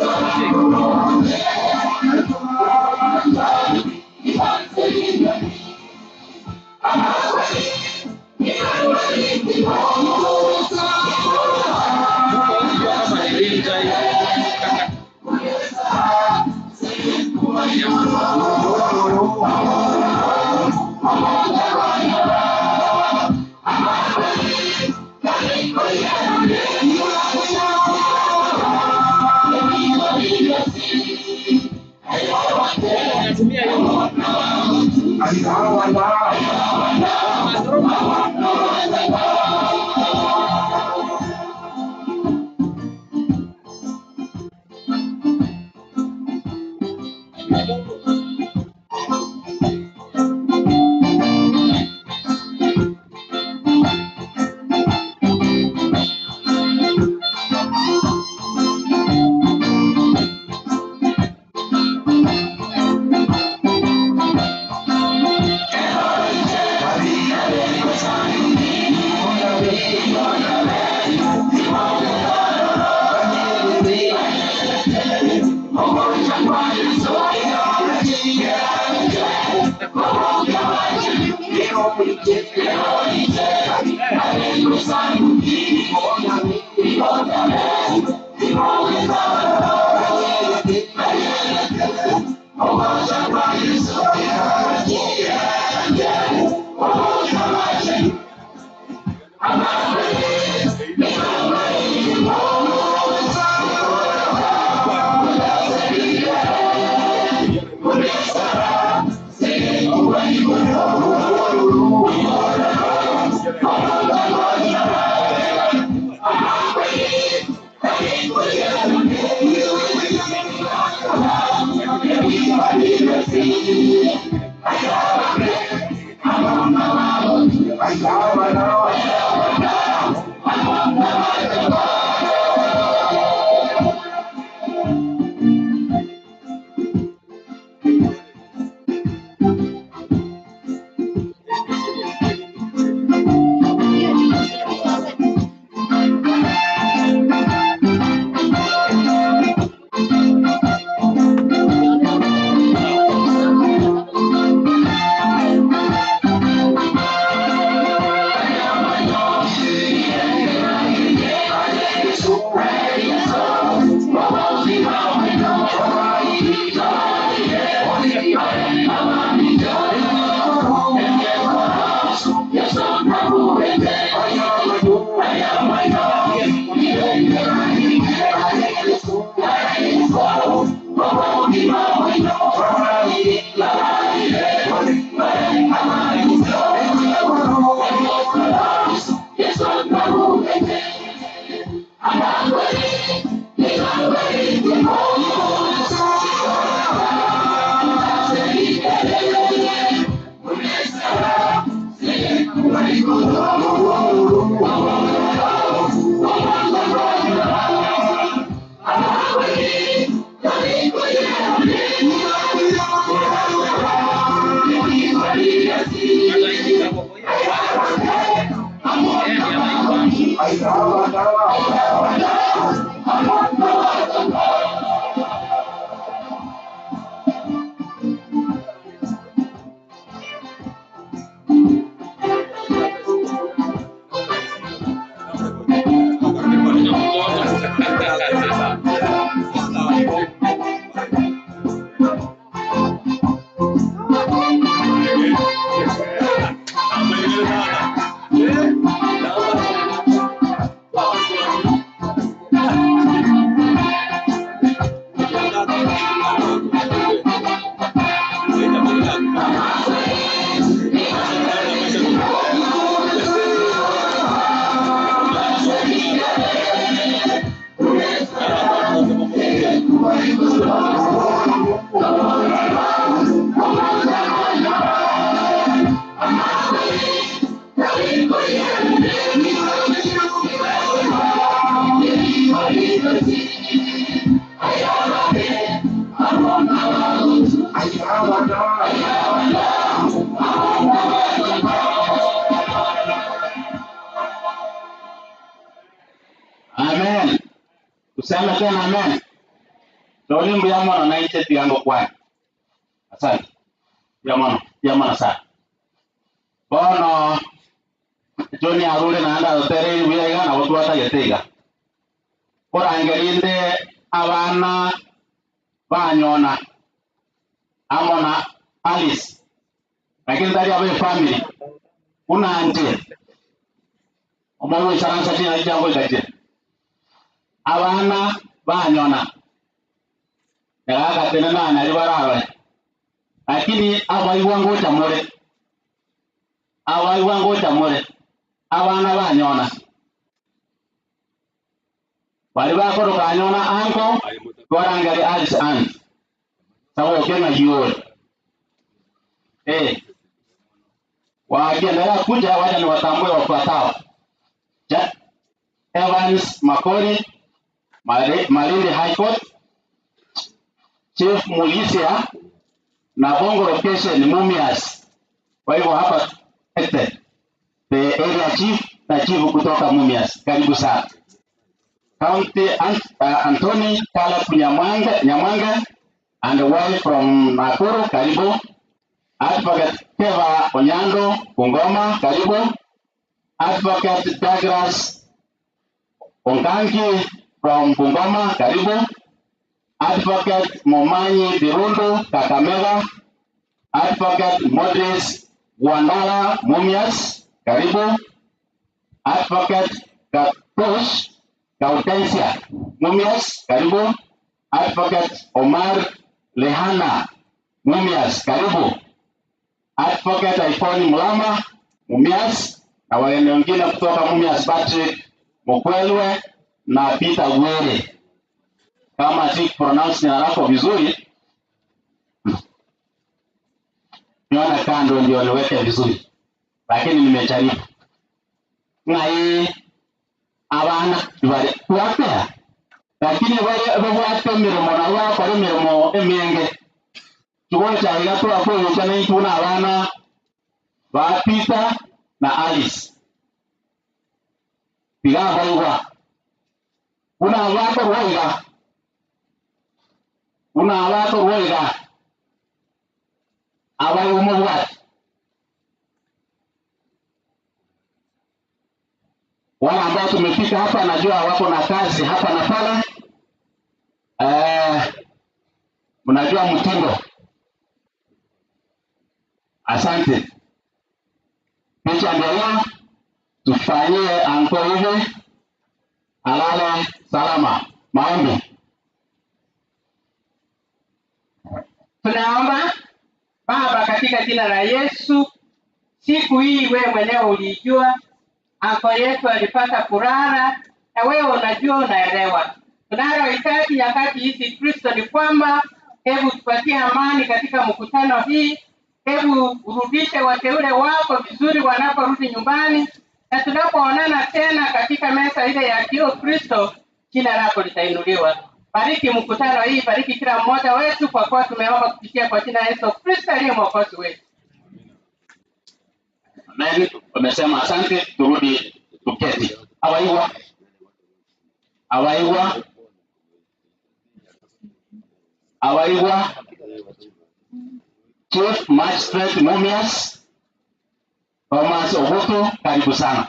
Anatumia hiyo. Amen. Tuseme tena amen. Doni mbiyamo na naite tiango kwa. Asante. Yamana sana. Bono Joni arule na anda tere wiega na watu watayetega. Korangerinde abana banyona amona Alice. Lakini dari abe family. Una ante. Omo isaransa tina jambo ikaje. Abana banyona. Ega tena na nalibara. Lakini abaiwango chamore. Abana banyona. Bali bakoro kanyona anko gorangari Alice aunt. Sawo kenga yore. Wakiendelea kuja waja ni watambue wafuatao. Evans Makori, Malindi High Court, Chief Mulisia na Bongo Location Mumias. Kwa hivyo hapa the area chief na chief kutoka Mumias. Karibu sana. County Anthony Kala Nyamwanga and the wife from Nakuru. Karibu. Advocate Keva Onyando Bungoma. Karibu. Advocate Douglas Ongangi from Bungoma. Karibu. Advocate Momanyi Birundu Kakamega. Advocate Modris Wandala Mumias. Karibu. Advocate Katosh Gaudensia Mumias. Karibu. Advocate Omar Lehana Mumias. Karibu. Advocate Ifoni Mulama Mumias na wale wengine kutoka Mumias, Patrick Mokwelwe na Peter Were. Kama si pronounce jina lako vizuri, niona kando ndio niweke vizuri, lakini nimejaribu. Ngai abana bari kuapea, lakini wale watu mirimo na wao kwa mirimo emenge. Tuwacha ila tu hapo yote tuna abana ba Peter na Alice. Piga baiwa. Una watu roiga. Abai umwa. Wala ambao tumefika hapa najua wako na kazi hapa na pale. Mnajua mtindo. Asante. Picha ndio tufanyie anko hivi. Alale salama. Maombi. Tunaomba Baba katika jina la Yesu, siku hii wewe mwenyewe ulijua anko yetu alipata furaha na wewe unajua unaelewa. Tunalohitaji nyakati hizi Kristo ni kwamba hebu tupatie amani katika mkutano hii. Hebu urudishe wateule wako vizuri wanaporudi nyumbani, na tunapoonana tena katika meza ile ya kio Kristo, jina lako litainuliwa. Bariki mkutano hii, bariki kila mmoja wetu, kwa kuwa tumeomba kupitia kwa jina la Yesu Kristo aliye mwokozi wetu. Amen. Wamesema asante, turudi tuketi. Awaiwa Chief Magistrate Mumias Thomas Ogutu, karibu sana.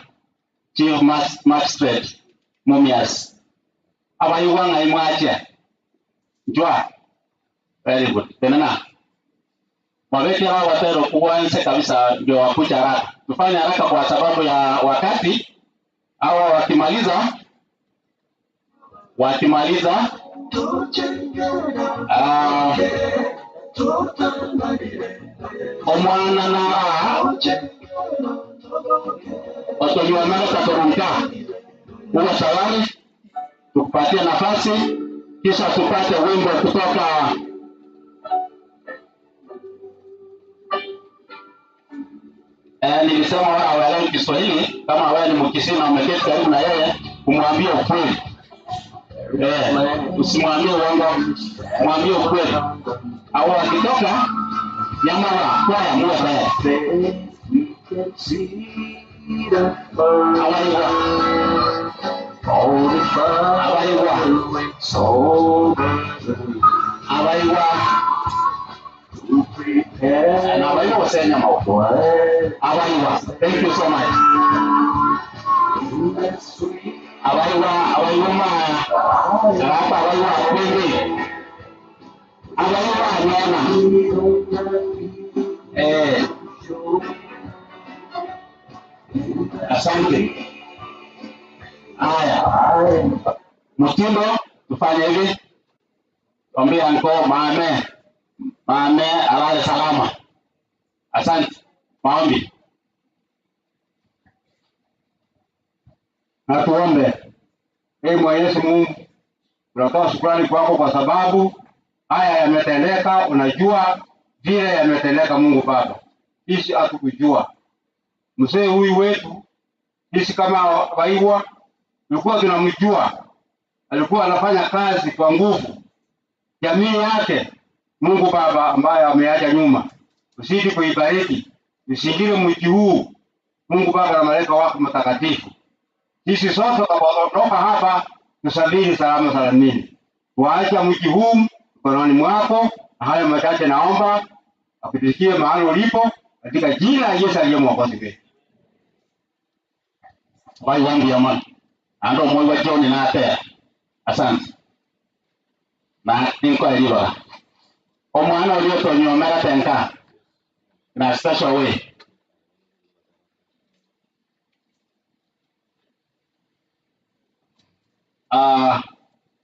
Chief Magistrate Mumias. Awaiwa ngaimwache. Njua. Very good. Tenena. Maweke hawa watero kuwanse kabisa ndio wakuja haraka. Tufanye haraka kwa sababu ya wakati. Hawa wakimaliza omwana na otojua mara katorunka uwa tayari tukupatie nafasi kisha tupate wimbo kutoka nilisema wala wale Kiswahili kama wewe ni Mkisii na umeketi karibu na yeye kumwambia ukweli. Usimwambie uongo, mwambie ukweli. Au akitoka Yamara, kwaya mwebe. Awaiwa. Awaiwa. Awaiwa. And Awaiwa was saying Awaiwa. Thank you so much. Awaiwa ma. Sarapa Awaiwa kweli. Awaiwa nyona. Asante. Haya. Mtindo tufanye hivi. Tuambie anko mame alale salama. Asante. Maombi. Na tuombe. Mwenyezi Mungu, tunatoa shukrani kwako kwa sababu haya yametendeka. Unajua vile yametendeka Mungu Baba. Sisi hatukujua. Mzee huyu wetu sisi kama Waiwa tulikuwa tunamjua. Alikuwa anafanya kazi kwa nguvu. Jamii yake Mungu Baba ambaye ameacha nyuma. Usidi kuibariki. Usindile mji huu. Mungu Baba na malaika wako mtakatifu. Sisi sote kutoka hapa tusafiri salama salamini. Waacha mji huu mkononi mwako. Haya machache naomba akutikie mahali ulipo katika jina la Yesu aliye mwokozi wetu. Bai wangu ya mama. Ando mwe wa John na atea. Asante. Na ninko aliwa. Omwana uliotonyo mera tenka. Na special way.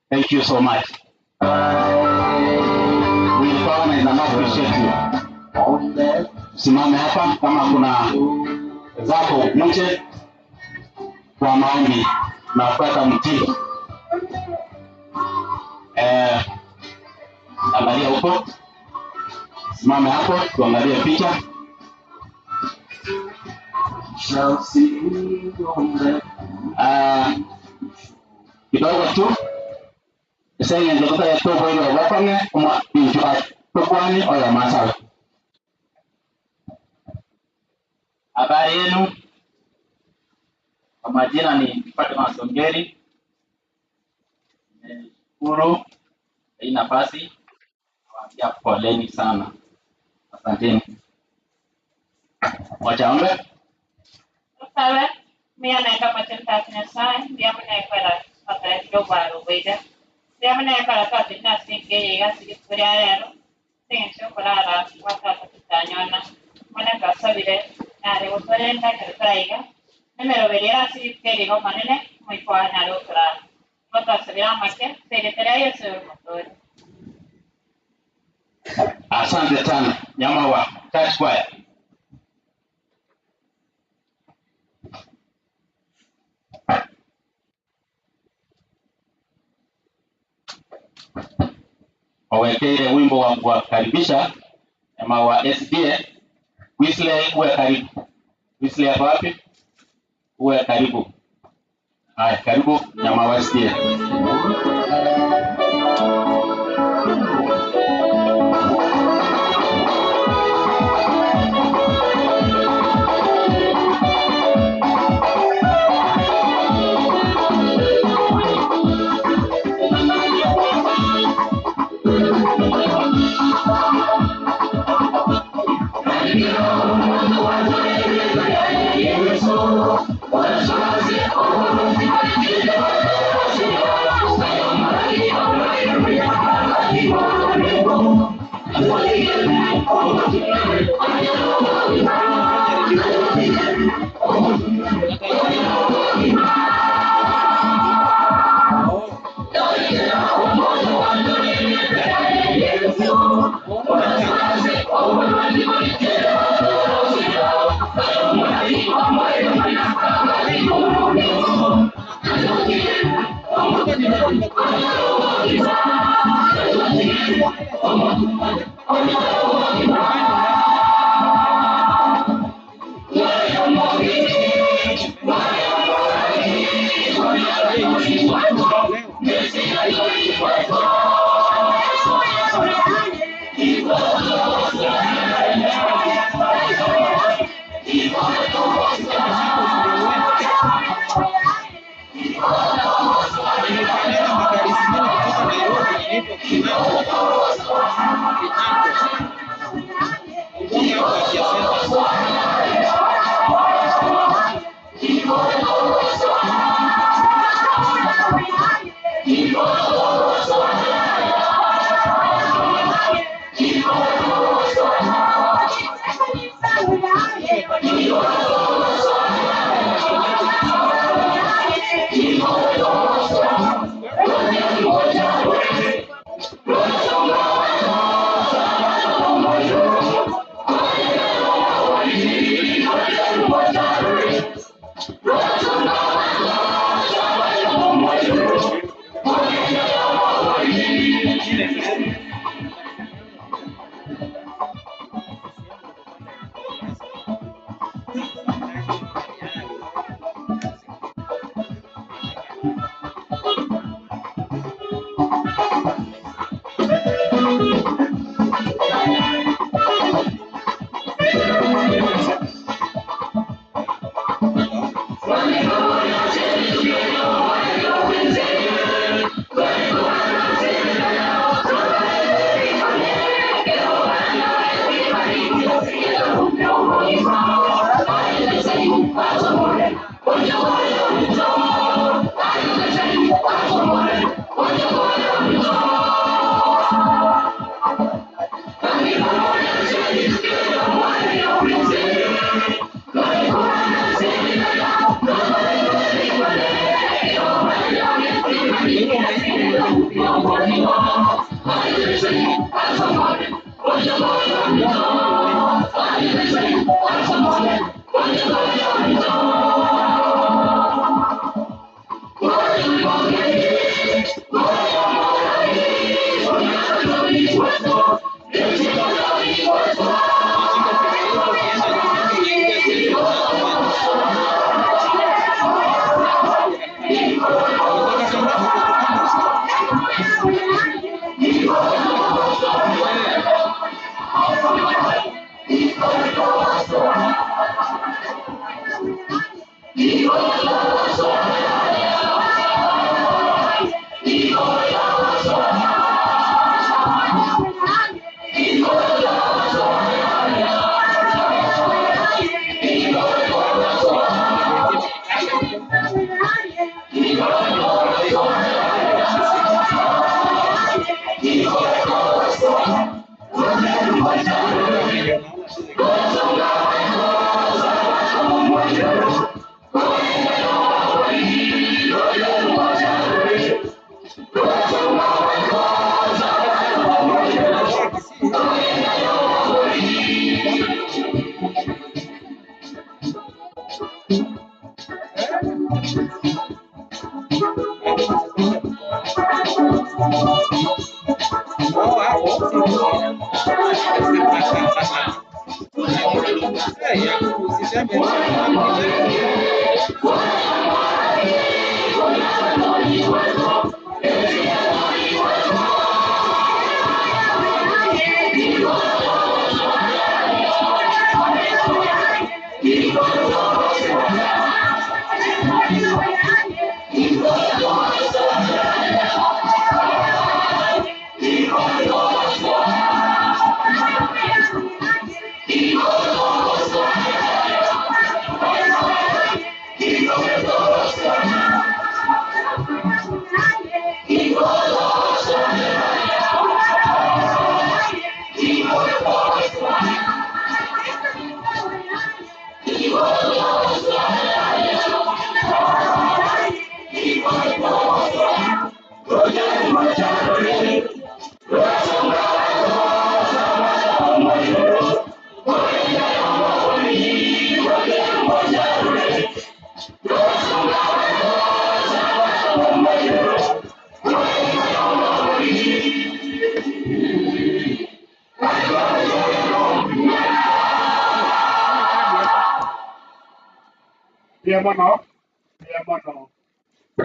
Thank you so much. We and appreciate you. Simame hapa kama kuna zako nje kwa maombi na kupata mtii. Angalia huko. Simame hapo tuangalie picha. Kidogo tu. Sasa ndio tutaya tobo ile wapane kama injua tokwani oya masawa. Habari yenu? Kwa majina ni Fatima Songeri. Nimeshukuru hii nafasi. Nawaambia poleni sana. Asanteni. Wachaombe? Sawa. Mimi naenda kwa tena sana. Ndio mnaekwenda hata kidogo weda. Ndio mnaekwenda kwa tena singe ya sikikuria leo. Tengo kulala wakati tutanyona. Mwana kasabire nare utorenda kaiga. Nimeroberera sikeri go manene mwikwanya leo kulala. Watasabira make secretaria sio motori. Asante sana. Nyama wa touch choir. Wawekele wimbo wa kukaribisha ama wa SDA. Wesley uwe karibu. Wesley hapa wapi? Uwe karibu. Haya, karibu nyama wa SDA.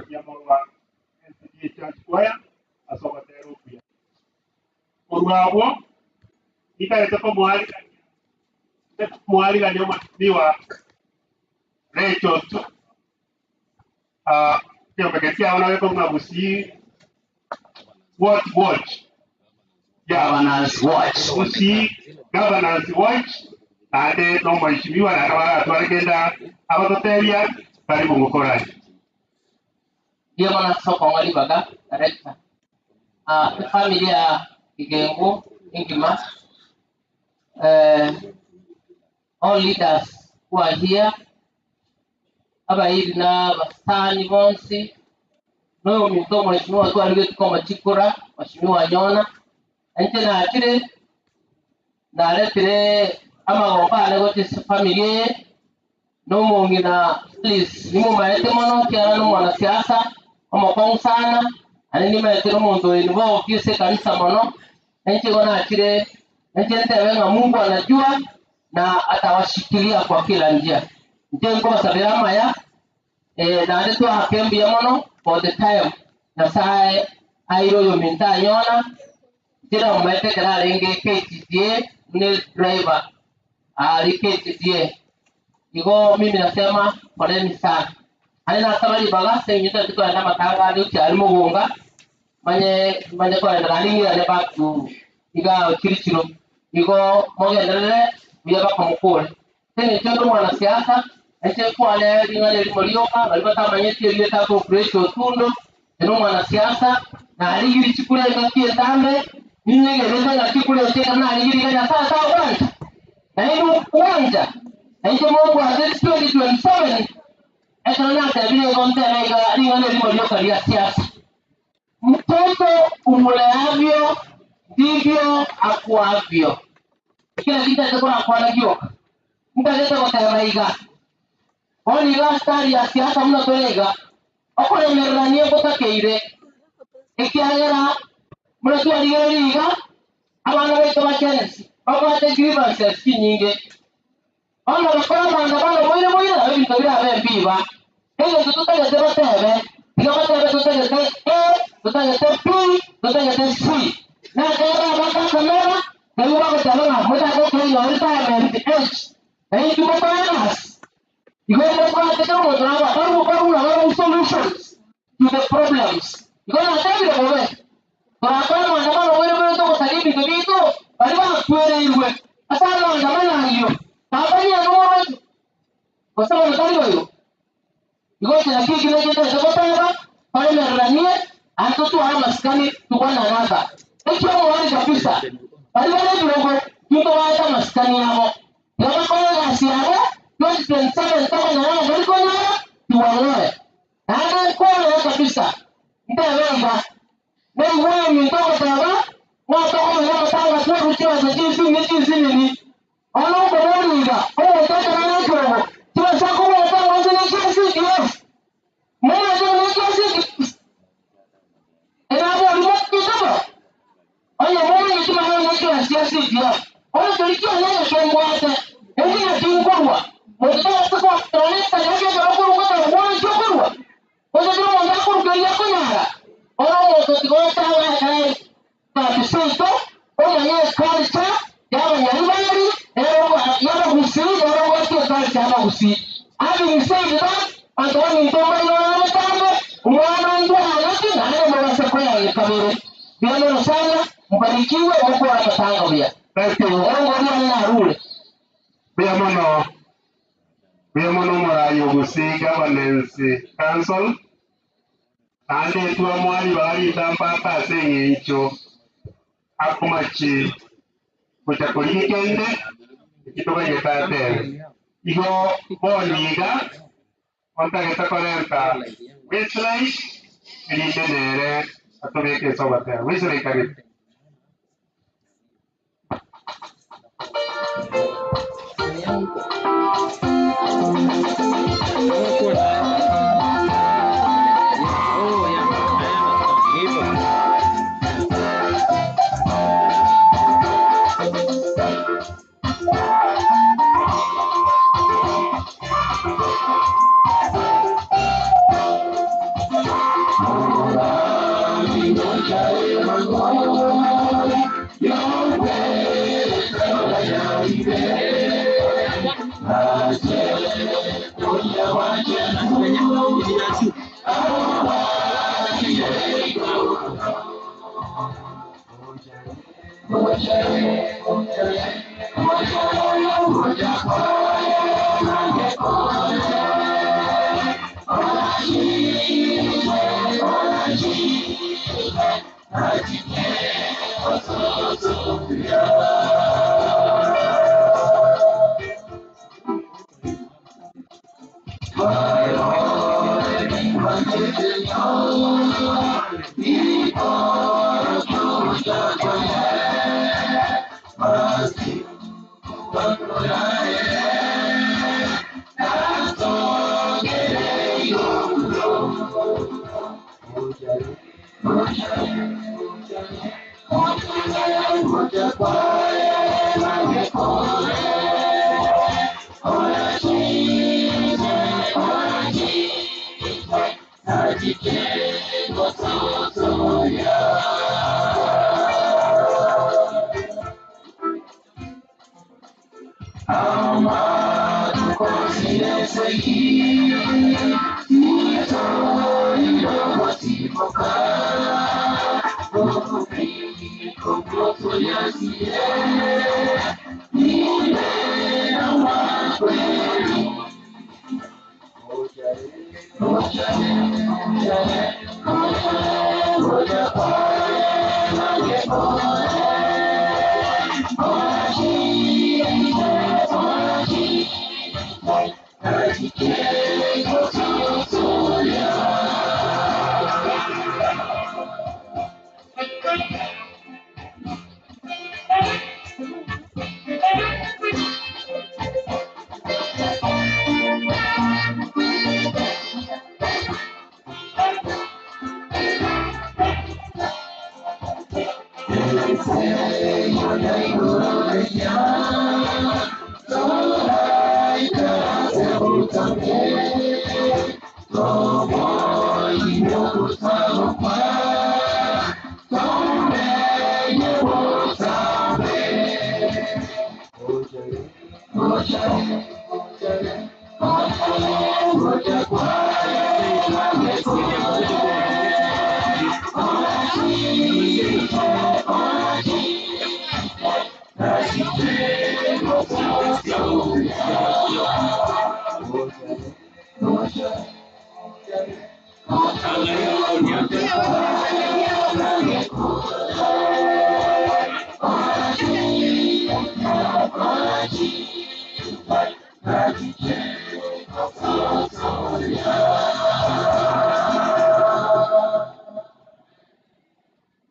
Diamono wa NCD Church Choir asobatero pia urwabo ikareta ko mwali kanyo miwa Rachel kyo bekesia wana weko ngabusi watch Governance watch. Governance watch ade no mheshimiwa na kama tuarigenda abateria karibu mukora dia mana soko ngali baga director familia Igengo Ingima all leaders kwahia abairi na basani bonsi no mito mheshimiwa twalige tukoma chikura mheshimiwa Nyona ente na akire na letire amagomba ale gote family no mongina please nimo maete mono kiara no mwana siasa omokong sana ani ni maete no mondo invo ofisi kanisa mono ente gona akire ente ntewe Mungu anajua na atawashikilia kwa kila njia ntengo sabira maya na ndeto hakembi ya mono for the time na sai airo yo minta Nyona tira umete kana lenge KTDA ni driver ali KTDA igo mimi nasema poleni sana alina sabali baga senyita tuko na matanga ali cyari mugunga manye kwa ndani ale baku iga kirikiro igo mogendere biya bakamukule tene cyo mwana siasa ese kwa ale ngale limolioka balibata manyeti ile ta corporation tundo eno mwana siasa na aligiri chikule ngakie tambe ninge leza na chikule tena na aligiri kanya sasa kwanza na hiyo kwanza na hiyo Mungu wa 2027 etana tabiri ngomte na ngale limolioka ya siasa mtoto umuleavyo ndivyo akuavyo kila kitu atakuwa kwa gioka mtaleta kwa taiga oni gastari ya siasa mnatolega okole merania botakeire ikiagera mnatu aligeriga abana beto bakenesi babate grievances kinyinge ona bakora banga bana boire abintu bira bembiba ego tutageze batebe igabate tutageze tutageze tutageze na kera baka kamera ndio bakatana mutaka kwa retirement age na hiyo batanas solutions to the problems. Because I tell you about it. But I tell you, I'm going to study because we do. I don't query you. I tell you, I'm going to you. I tell you, I don't want. What's the matter you? Because I think you get the whatever. I am a runner. And to have a scanning to one another. If you want to do that, I don't want to go. You don't have a scanning. You don't want to see it. 27 kama na ndio tuwaelewe hata kwa kabisa nitaelewa wewe ni mtoto sawa watu wao tanga kwa kutoa jinsi nini ana kuona au tata na ndio tunataka kuona wazee kiasi kiasi mwana ndio kiasi hapo alipokuwa ana mwana ni kama ndio kiasi kiasi ana tulikia naye kwa mwate ndio kiungwa Mwenye kwa tolesa yake ndio kwa mwana chokurwa. Mwenye ndio mwana kwa yako nyara. Ona moto tikota wa kai. Kwa sito, ona yeye kalcha, yawa nyaribari, yawa husi, yawa watu kalcha yawa husi. Having said that, Antoni ndomba na tambo, mwana ndio halaki na ndio mwana kwa yeye kamera. Bila sana, mbarikiwe Mungu anatanga pia. Thank you. Mungu ndiye anarudi. Bia mono marayo gusi governance council ande tuwa mwali bali tampata sengencho akumachi kuchakuli kende kitoka yetate igo boniga onta geta korenta wislay ilitenere atobeke sobate wislay karibu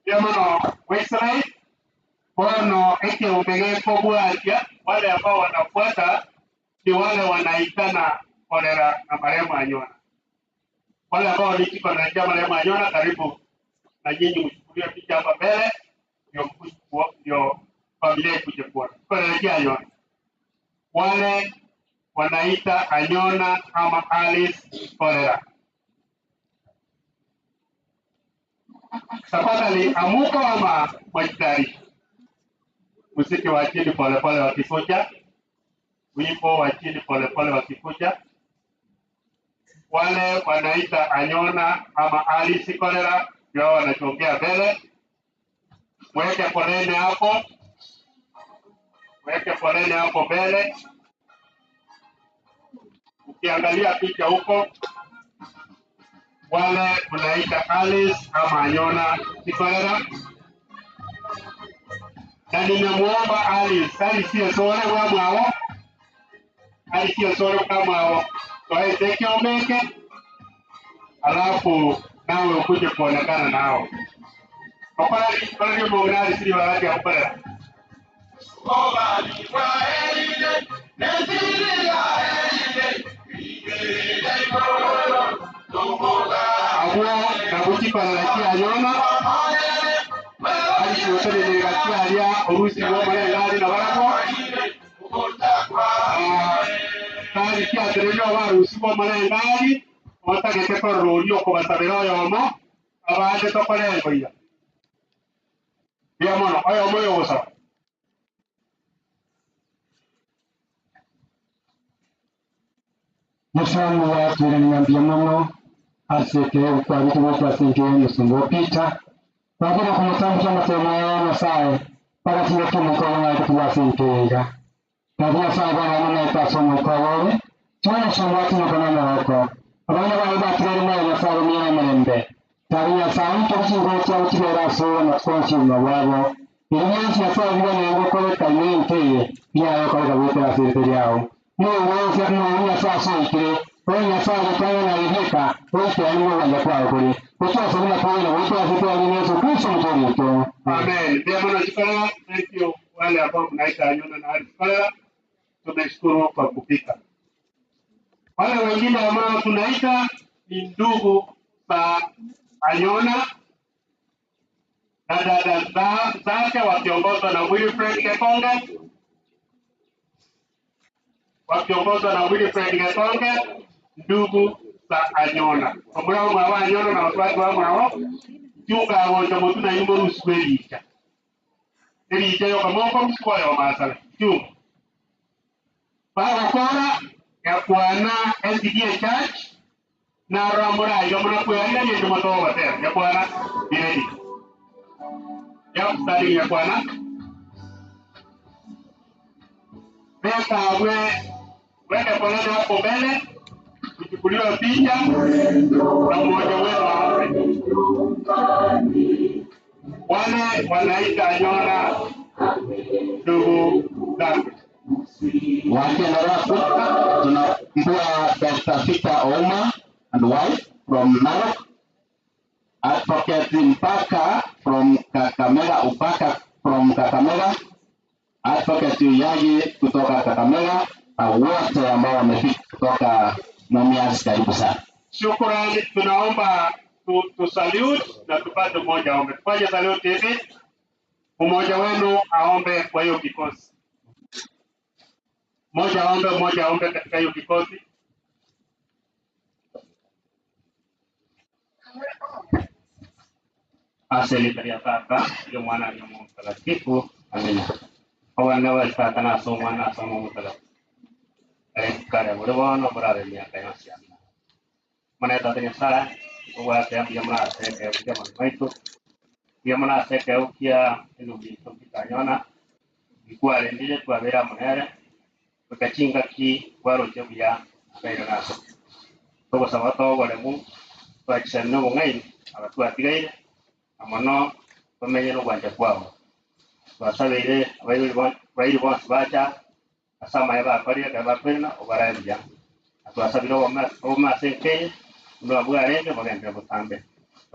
Jamano, Wesley, bono eke umegeko bwaja, wale ambao wanafuata ni wale wanaitana kolera na marehemu Anyona. Wale ambao walichikwa na njia marehemu Anyona, karibu na nyinyi mchukulie picha hapa mbele, ndio familia ikuje kuona. Kolera Anyona. Wale wanaita Anyona ama Alice Kolera. Tafadhali amuko ama mwajitari. Muziki wa chini pole pole wakikuja. Wimbo wa chini pole pole wakikuja. Wale wanaita Anyona ama Alice Kolera ndio wanachongea mbele. Mweke poleni hapo. Mweke poleni hapo mbele. Ukiangalia picha huko, wale unaita Alice ama Anyona Kolera. Na ninamuomba Alice siya sore wa mwao. Alice siya sore wa mwao. Kwa teke omeke. Alafu nawe ukuje kuonekana nao. Kwa hiyo mwonali siri walati ya Kolera. Oba ni kwa elile, nesiri ya elile, Abuo na bukipa na lakia Anyona. Alice wotele ni lakia alia urusi woma ngari na warabo. Kari kia terelio warusi woma ngari. Wata gete kwa rolio kwa sabero yomo. Abade to kole ngoya. Bia mono ayo moyo wosa. Musamu wa tuliambia mama aseke kwa vitu wote asinge msumbo pita. Wakati kuna tambo kama tena na sae para tinga tumo kwa wana kwa asinge. Kwa sababu wana itasomo kwa wale. Tuna shambati na kana wako. Abana wale batiri na sababu mimi mlembe. Taria santo kingo cha utira so na kwa chini wao. Ili sababu wale kwa kaimenti pia kwa kwa asinge yao. Mungu sana sasa kile kwa sababu kana na ilika wote wanao kwa kule kwa sababu kwa wote wasikia ni Yesu Kristo mtoto. Amen. Ndio maana tukala thank you wale ambao mnaita Anyona na Alice Kolera. tumeshukuru kwa kupika. Wale wengine ambao tunaita ni ndugu za Anyona na dada zake wakiongozwa na Wilfred Gekonge, ndugu za Anyona. Omura wa Anyona na watu wa hao chunga wote mutuna yumo ruswelicha. Elicha yo kamoko msiko yo masala. Chunga. Para ya kuana SDA Church na ramura yo mna kuya ni ndio mtoa wote ya kuana diredi. Ya mstari ya kuana. Pesa wende kwa hapo mbele. Kuchukuliwa picha na mmoja wetu aombe. Wale wanaita Anyona ndugu zangu. Wakiendelea kutoka, tunambua Dr. Peter Ouma and wife from Narok, Advocate Mpaka from Kakamega, Advocate Uyagi kutoka Kakamega, na wote ambao wamefika kutoka Mumias, karibu sana. Shukrani, tunaomba tusalute na tupate mmoja aombe. Tufanye salute hivi. Mmoja wenu aombe kwa hiyo kikosi. Mmoja aombe katika hiyo kikosi. Asili ya tata, hiyo mwana ni mtakatifu. Amina. Hawana wale tata na somo mtakatifu. Kare mwana brother ni akayasiana. Mana tata sana wa tempo ya mwana seke ya mwana ya mwana seke ukia ndugu Anyona kwa ndile kwa vera mwana ukachinga ki waro chebia kaira naso to sabato wale mu kwa chano ngai abatu atigaire amono bamenye no kwanja kwao basabeire bairi bacha asama yaba kwaria kaba kwena obarabya atwasabira oma senke no abwarenge bagende butambe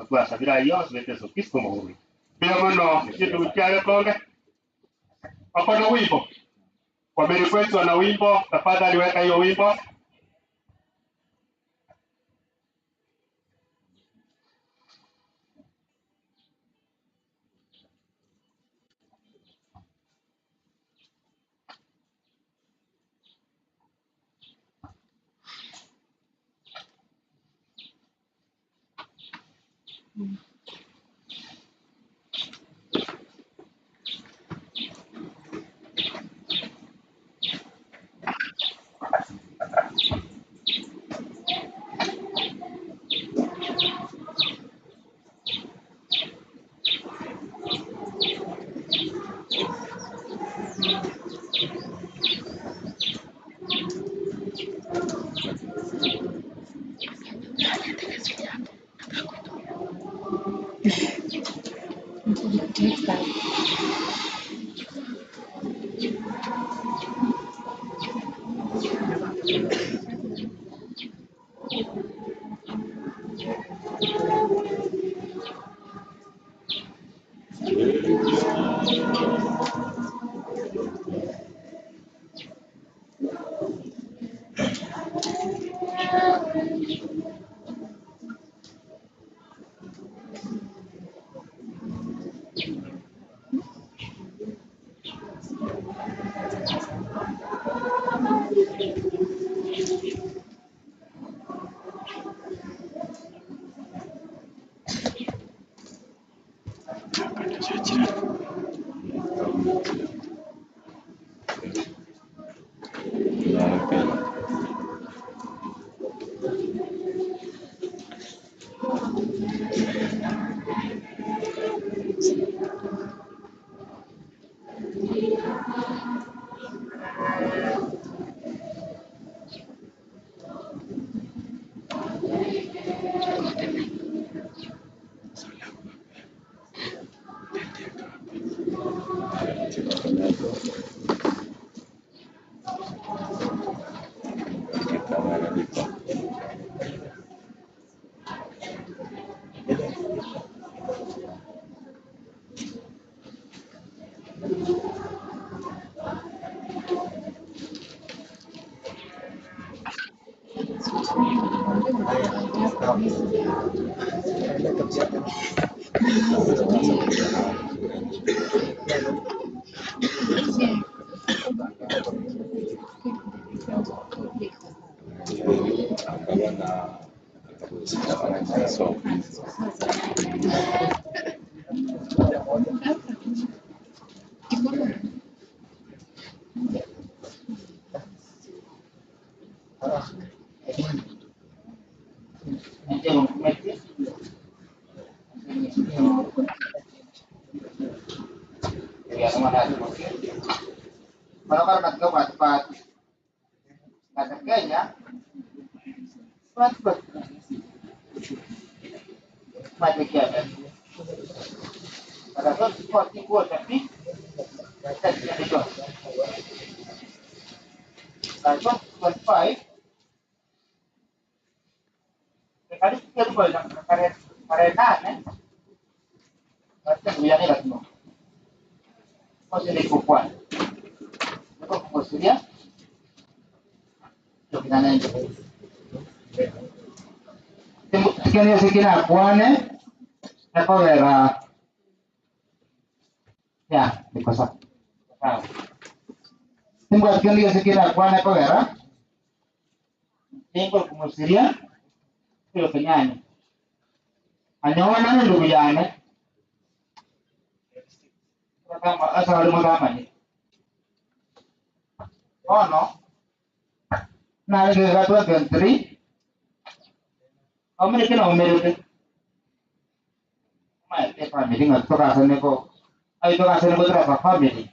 atwasabira yo betezo kisko muhuri pia mono kitu kyale konde akona wimbo wamerequest wana wimbo, tafadhali weka hiyo wimbo. Kalau karena cepat kata Kenya, cepat macam kiamat. Kalau tu cepat tinggal tapi tak jadi tu. Kalau cepat, sekali kita boleh karena macam biar ni lah semua. Masih di kupuan. Lepas kupuan dia, jom kita naik. Sekian sekian kupuan apa vera? Ya, di kosak. Tempat sekian kupuan apa vera? Tempat kupuan dia, itu penyanyi. Hanya orang yang lebih aneh. Asal magama ni. Oh no. Na le ga to country. American American. Mai te family ngat to ka sane ko. Ai to ka sane ko tra family.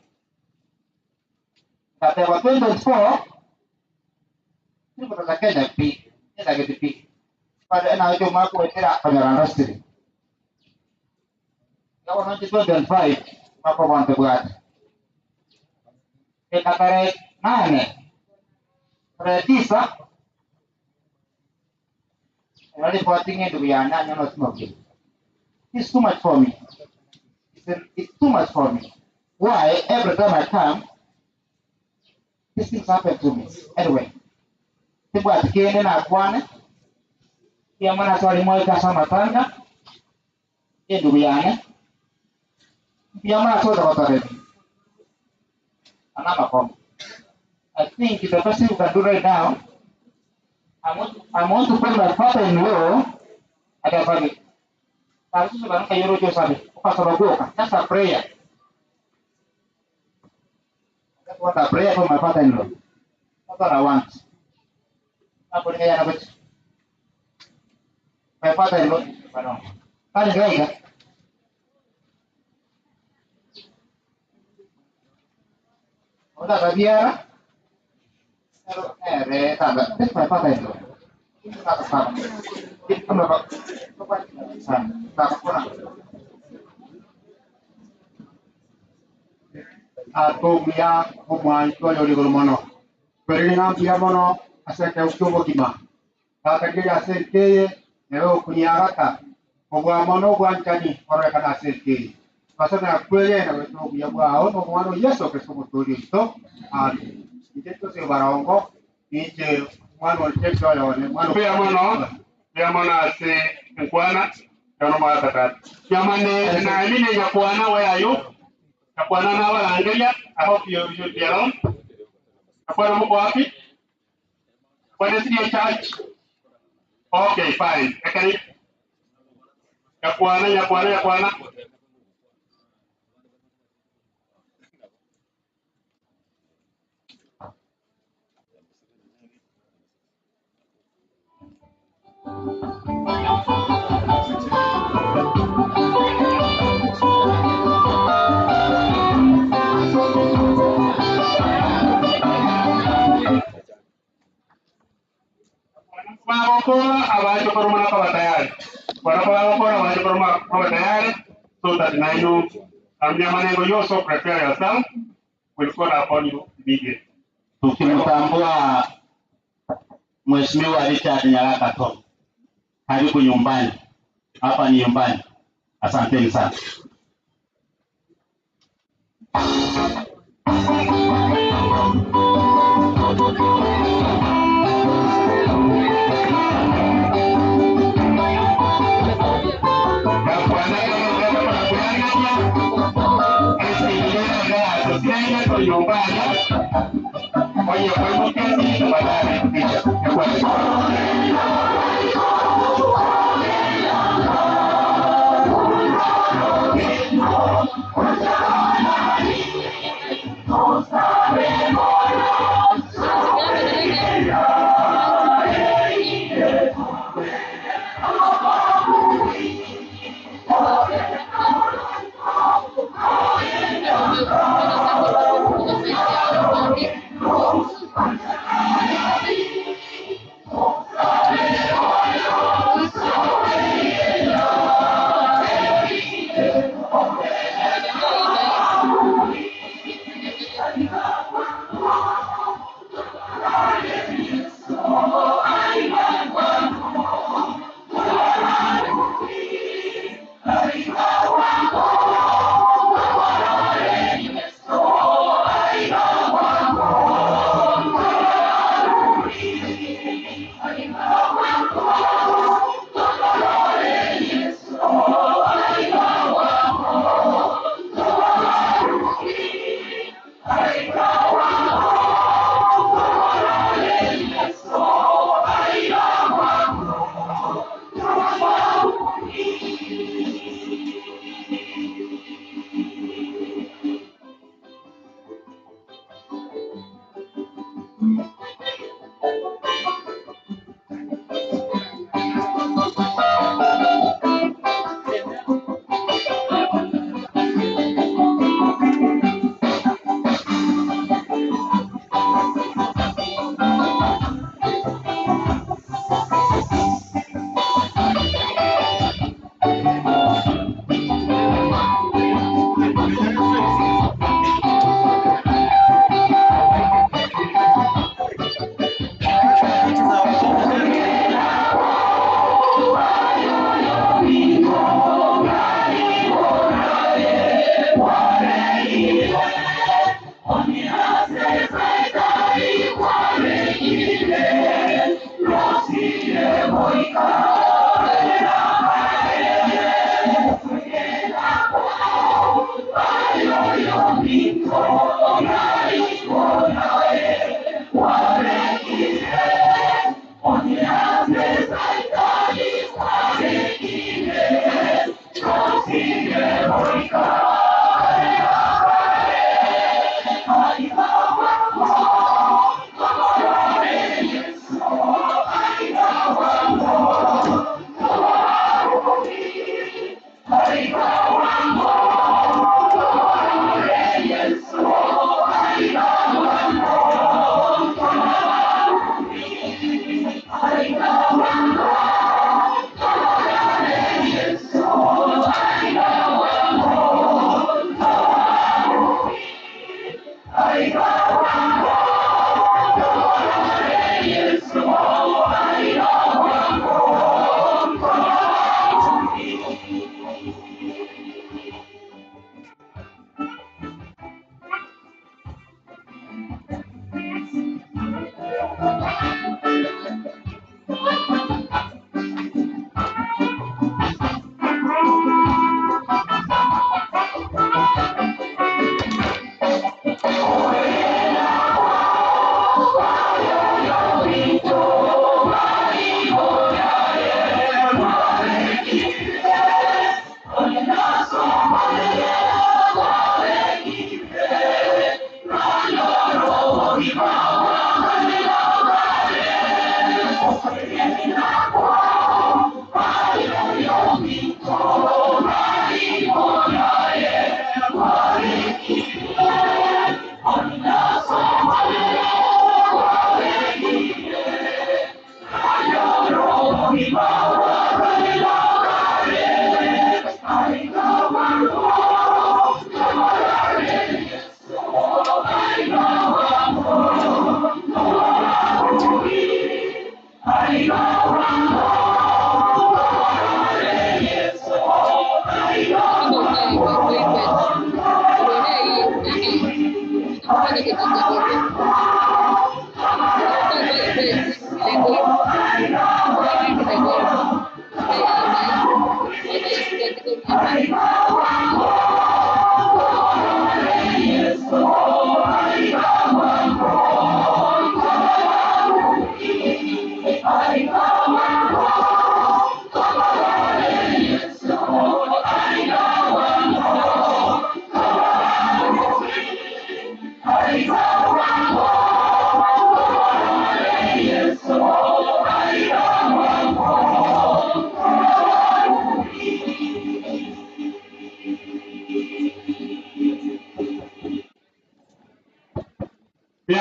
Tapi waktu itu sport. Ini pada sakitnya pi. Ini sakit pi. Pada anak itu maku tidak penyaran resti. Kalau nanti tu dan fight. Apa want to buat? Kita tarik mana? Retisa. Jadi votingnya tu biar anak yang not smoking. It's too much for me. It's too much for me. Why? Every time I come, this things happen to me. Anyway, buat kini nak buat ni. Yang mana sorry mau kasar matanya? Ini tu biar ni. Yang mana sudah kata ini? Anak apa? I think kita pasti bukan do right now. I want to put my father in law. Ada apa ni? Tapi sebenarnya kayu rojo sabi. Apa sebab bukan? That's a prayer. That's what a prayer for my father in law. That's what I want. Apa ni yang apa? My father in law. Kan gaya kan? Udah bagian, tak apa itu. Tak apa. Itu berapa? Tak apa. Atau dia pemain tu ada di mana? Pergilah dia mana? Asal kau cuba kima. Kata dia asal ke, leo punya kata. Pemain mana bukan cani orang kan asal ke. Pasal aku ni nak tu dia buat, orang orang yes, okey semua tu itu. Ini tu saya barang ko, ini mana cek soal ni. Dia mana si kuana, kalau mana kata. Yang mana na ini ni kuana where are you? Kuana na wala angalia. I hope you should be around. Kuana mo wapi? Kuana si church. Okay, fine. Okay. Kuana. Mabukura abajo koroma kwa tayari. Mabukura abajo koroma kwa tayari. So that now you maneno you so prepare yourself. We'll call upon you immediately. Tukimtambua Mheshimiwa Richard Nyaraka Tom. Karibu nyumbani. Hapa ni nyumbani. Asanteni sana. nyumbani. Kwa hiyo kwa hivyo kesi tafadhali kisha.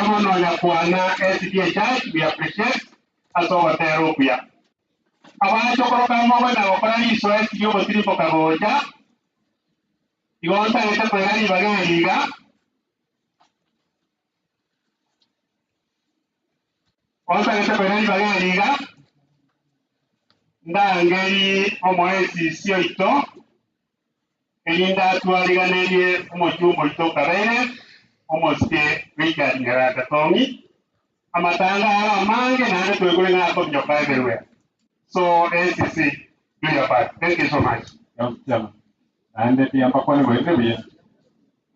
mono ya kuana SDA Church, we appreciate aso watero pia. Abacho koroka mwa na okora iso SDA botiri pokagoja. Igonta ete kwegani bagaliga. Onta ete kwegani bagaliga. Ndangeri omwezi sio ito. Elinda tualiganerie omochumbo ito kabere. Omoske wika ngarata tongi. Amatanga ala mange na ane tuwekule nga kom nyoka everywhere. So ACC, do your part. Thank you so much. Ande pia mpaka ni wende bia.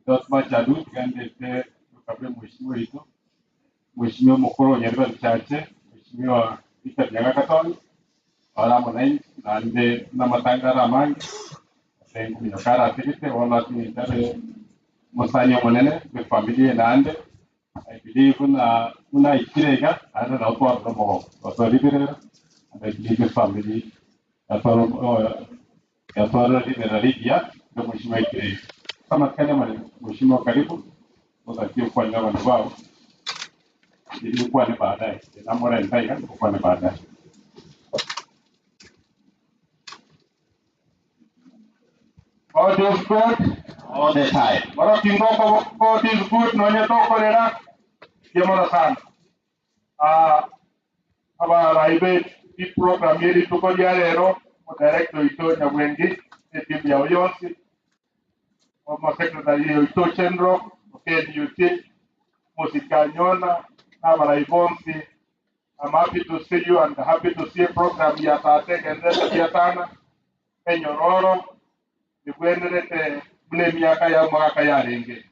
Dotma chadu gande te kabla mheshimiwa ito. Mheshimiwa mkoro nyariba chache, mheshimiwa Peter Nyagakaton. Wala mwanai na ande na matanga ramangi. Sengu minokara atirite wala tunitare Mosanyo monene the family and ande. I believe una ikirega ana na kwa romo. Oto libere and I believe the family Yatoro liberalia the mheshimiwa ikirega. Kama kanya mheshimiwa karibu wakati kwa nyama ni wao. Ilikuwa ni baadaye. Na mora ndaiga kwa ni baadaye. God is good all the time. Mara kingo God is good no nyeto kolera. Yamara sana. Aba raibe di program yeri tuko diarero mo director ito nyabwengi timu ya Oyonsi. Mo secretary ito Chendro, okay UT Musika Nyona na Baraibonsi. I'm happy to see you and happy to see a program ya Tate and then sana enyororo ni kuendelete mle miaka ya mwaka ya renge.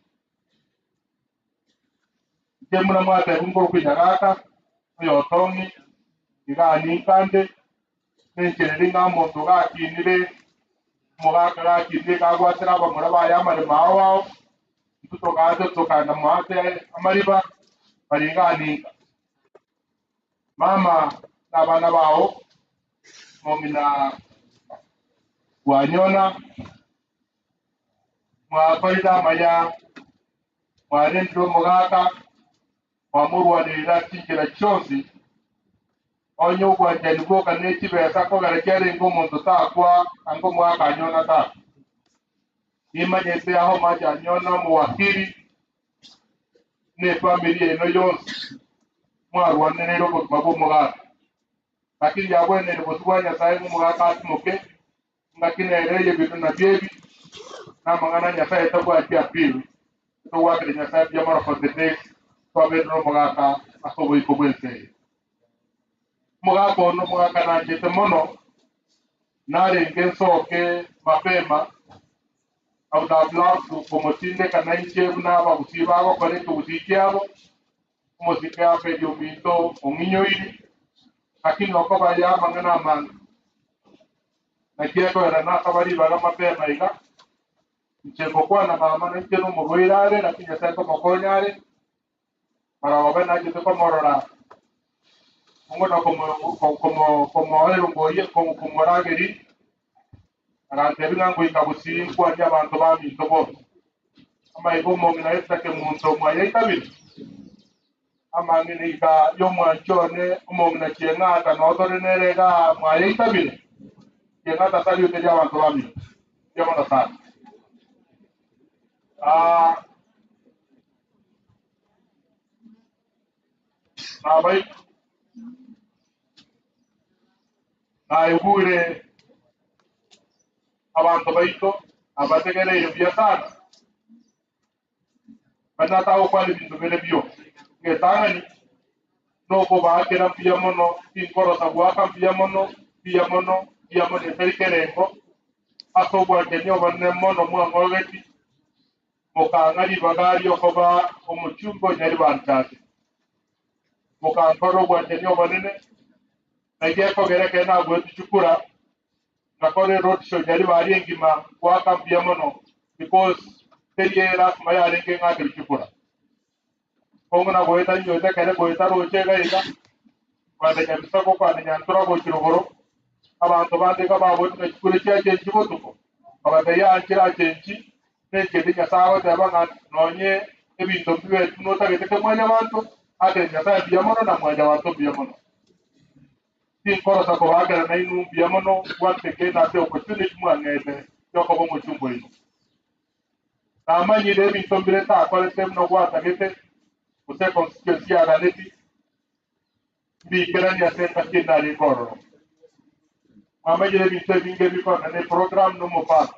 Jemuna mwate kungo kunyaraka yotongi igani kande nenchelinga muntu gakinire mugaka gakinire kagwatira bamura bayamare mawo tutokaje tokana mwate amariba barigani mama n'abana bawo momina wanyona mwakorida maya mwarendro mugaka mwamurwanirira kingira cyose onyo gwanje nibwo kaneki besa ko garekere ngo muntu takwa ango mwaka nyona ta imanyese aho maja nyona muwakiri ne family eno yonse mwarwanirira ko babo mugaka lakini yabwene nibotwanya sai mugaka atmoke ngakinere yebitu na biebi na mangana nyasaye tabwa pia pili to wakire nyasaye bia mara for the day to bedro mugaka akobo ikobwense mugaka ono mugaka na jete mono nare ngensoke mapema au da blog komotinde kana inche na babusiba go kore to usikiabo musika pedio mito ominyo ili lakini okoba ya mangana man na kieko era na kabari baga mapema iga mcheko kwa na mama na ncheno mugoirare lakini sasa kama konyare para wabena jito kwa morora ngona como ero ngoye como rageri arante bina ngo ikabusi kwa nya bantu bami tobo ama ibo mo ngina esta ke muntu mwaye tabiri ama ngini ka yo mwanchone mo ngina chenga ta no dore nerega mwaye tabiri chenga ta tali ute ya bantu bami ya mona sana bai naigure abantu baito abategere ibya sana bana tawo kwali bintu bele bio ngetanga ni noko baakera pia mono inkoro tabwaka pia mono perikerengo asobwa kenyo banne mono mwangogeti mukangari bagari okoba omuchumbo nyari bantase mukankoro bwa kenyo banene nageko gereke na bwo tuchukura nakore road show nyari bari ngima kwa kampia mono because teriera mayare ke ngakiri chukura kongona goeta nyote kare goeta roche gaiga kwande nyamsako kwande nyantura go chirogoro abantu bande ka babo tukure cya cyenci botuko abadaya akira cyenci nekedi nyasawa tabanga nonye ebintu bibe tunotagete mwanya bantu ate nyasaye biyamono na mwanya bantu biyamono tinkorosa ko bagera na inu biyamono wateke na te opportunity mwangete yoko bongo chumbo ino namanyire ebintu mbireta akolete mno gwatagete use constituency ya ganeti bikerani asenta kinali kororo amanyire ebintu ebinge bikona ne program no mopasa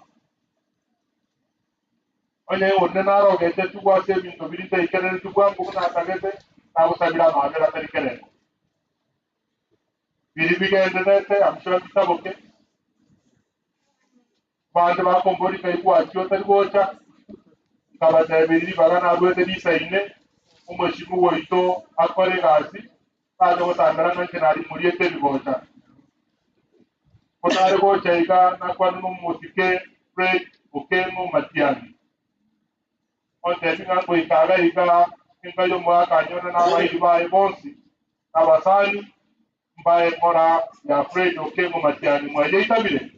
onye onne naro gete tugwase ebintu birite ikerere tugwangu na atagete nabusabira amabera tarikere biri bigendete amshura bitaboke bande bakombori kayigwa cyo tari bocha kabata biri bagana rwete disaine umushimu woito akore gasi kaje gutangara nanke nari muriete bibocha kotare bocha iga nakwanu musike break okemo matiani onte bingango ikaga iga kingayo mwaka nyona na bayi bae bonsi abasani mbaye mora ya Fred okemo matiani mwaje itabile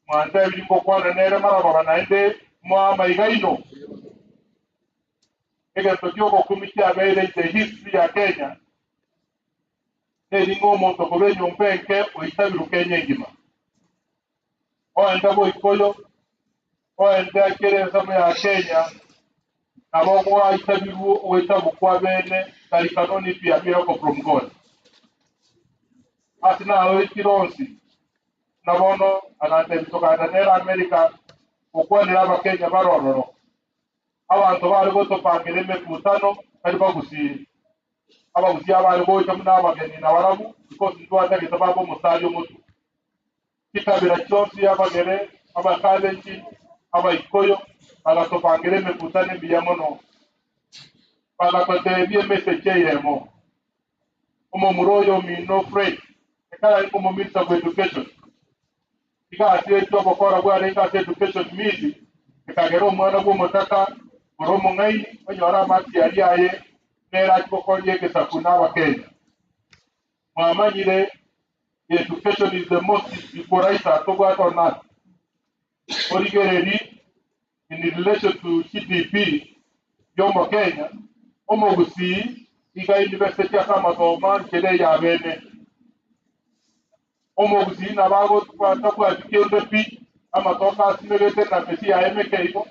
mwanda bilimbo kwana nere marabara naende mwa maigaino ega tokioko kumitia bele the history ya Kenya nelingo monto kobenyo mpenke oitabiru Kenya ngima oenda bo ikoyo oenda kere sama ya Kenya abo oitabiru oitabu kwa bene kali kanoni pia biroko from God atina oitironsi nabono anate bitoka nera America okwanira abakenya barororo abantu bari gotopangire mekutano ari bagusi abagusi abari gocha muna abageni na barabu because ntwata gitababo musayo mutu kitabira cyose abagere abakalenji abayikoyo agatopangire mekutane biyamono bagakote bie message yemo omo muroyo mino Fred ekala iko mo minister of education ikati cyo bokora bwa ikati education midi ikagero mwana bwo mutaka oromo ngai onyora mati aliaye nera kokonye kesakuna wa Kenya mwamanyire education is the most important to go on that origereri in relation to GDP yomo Kenya omo gusi iga university kama Toma kede ya bene omo gusi na bago kwa kende pi ama toka simegete na pesi ya MKIbo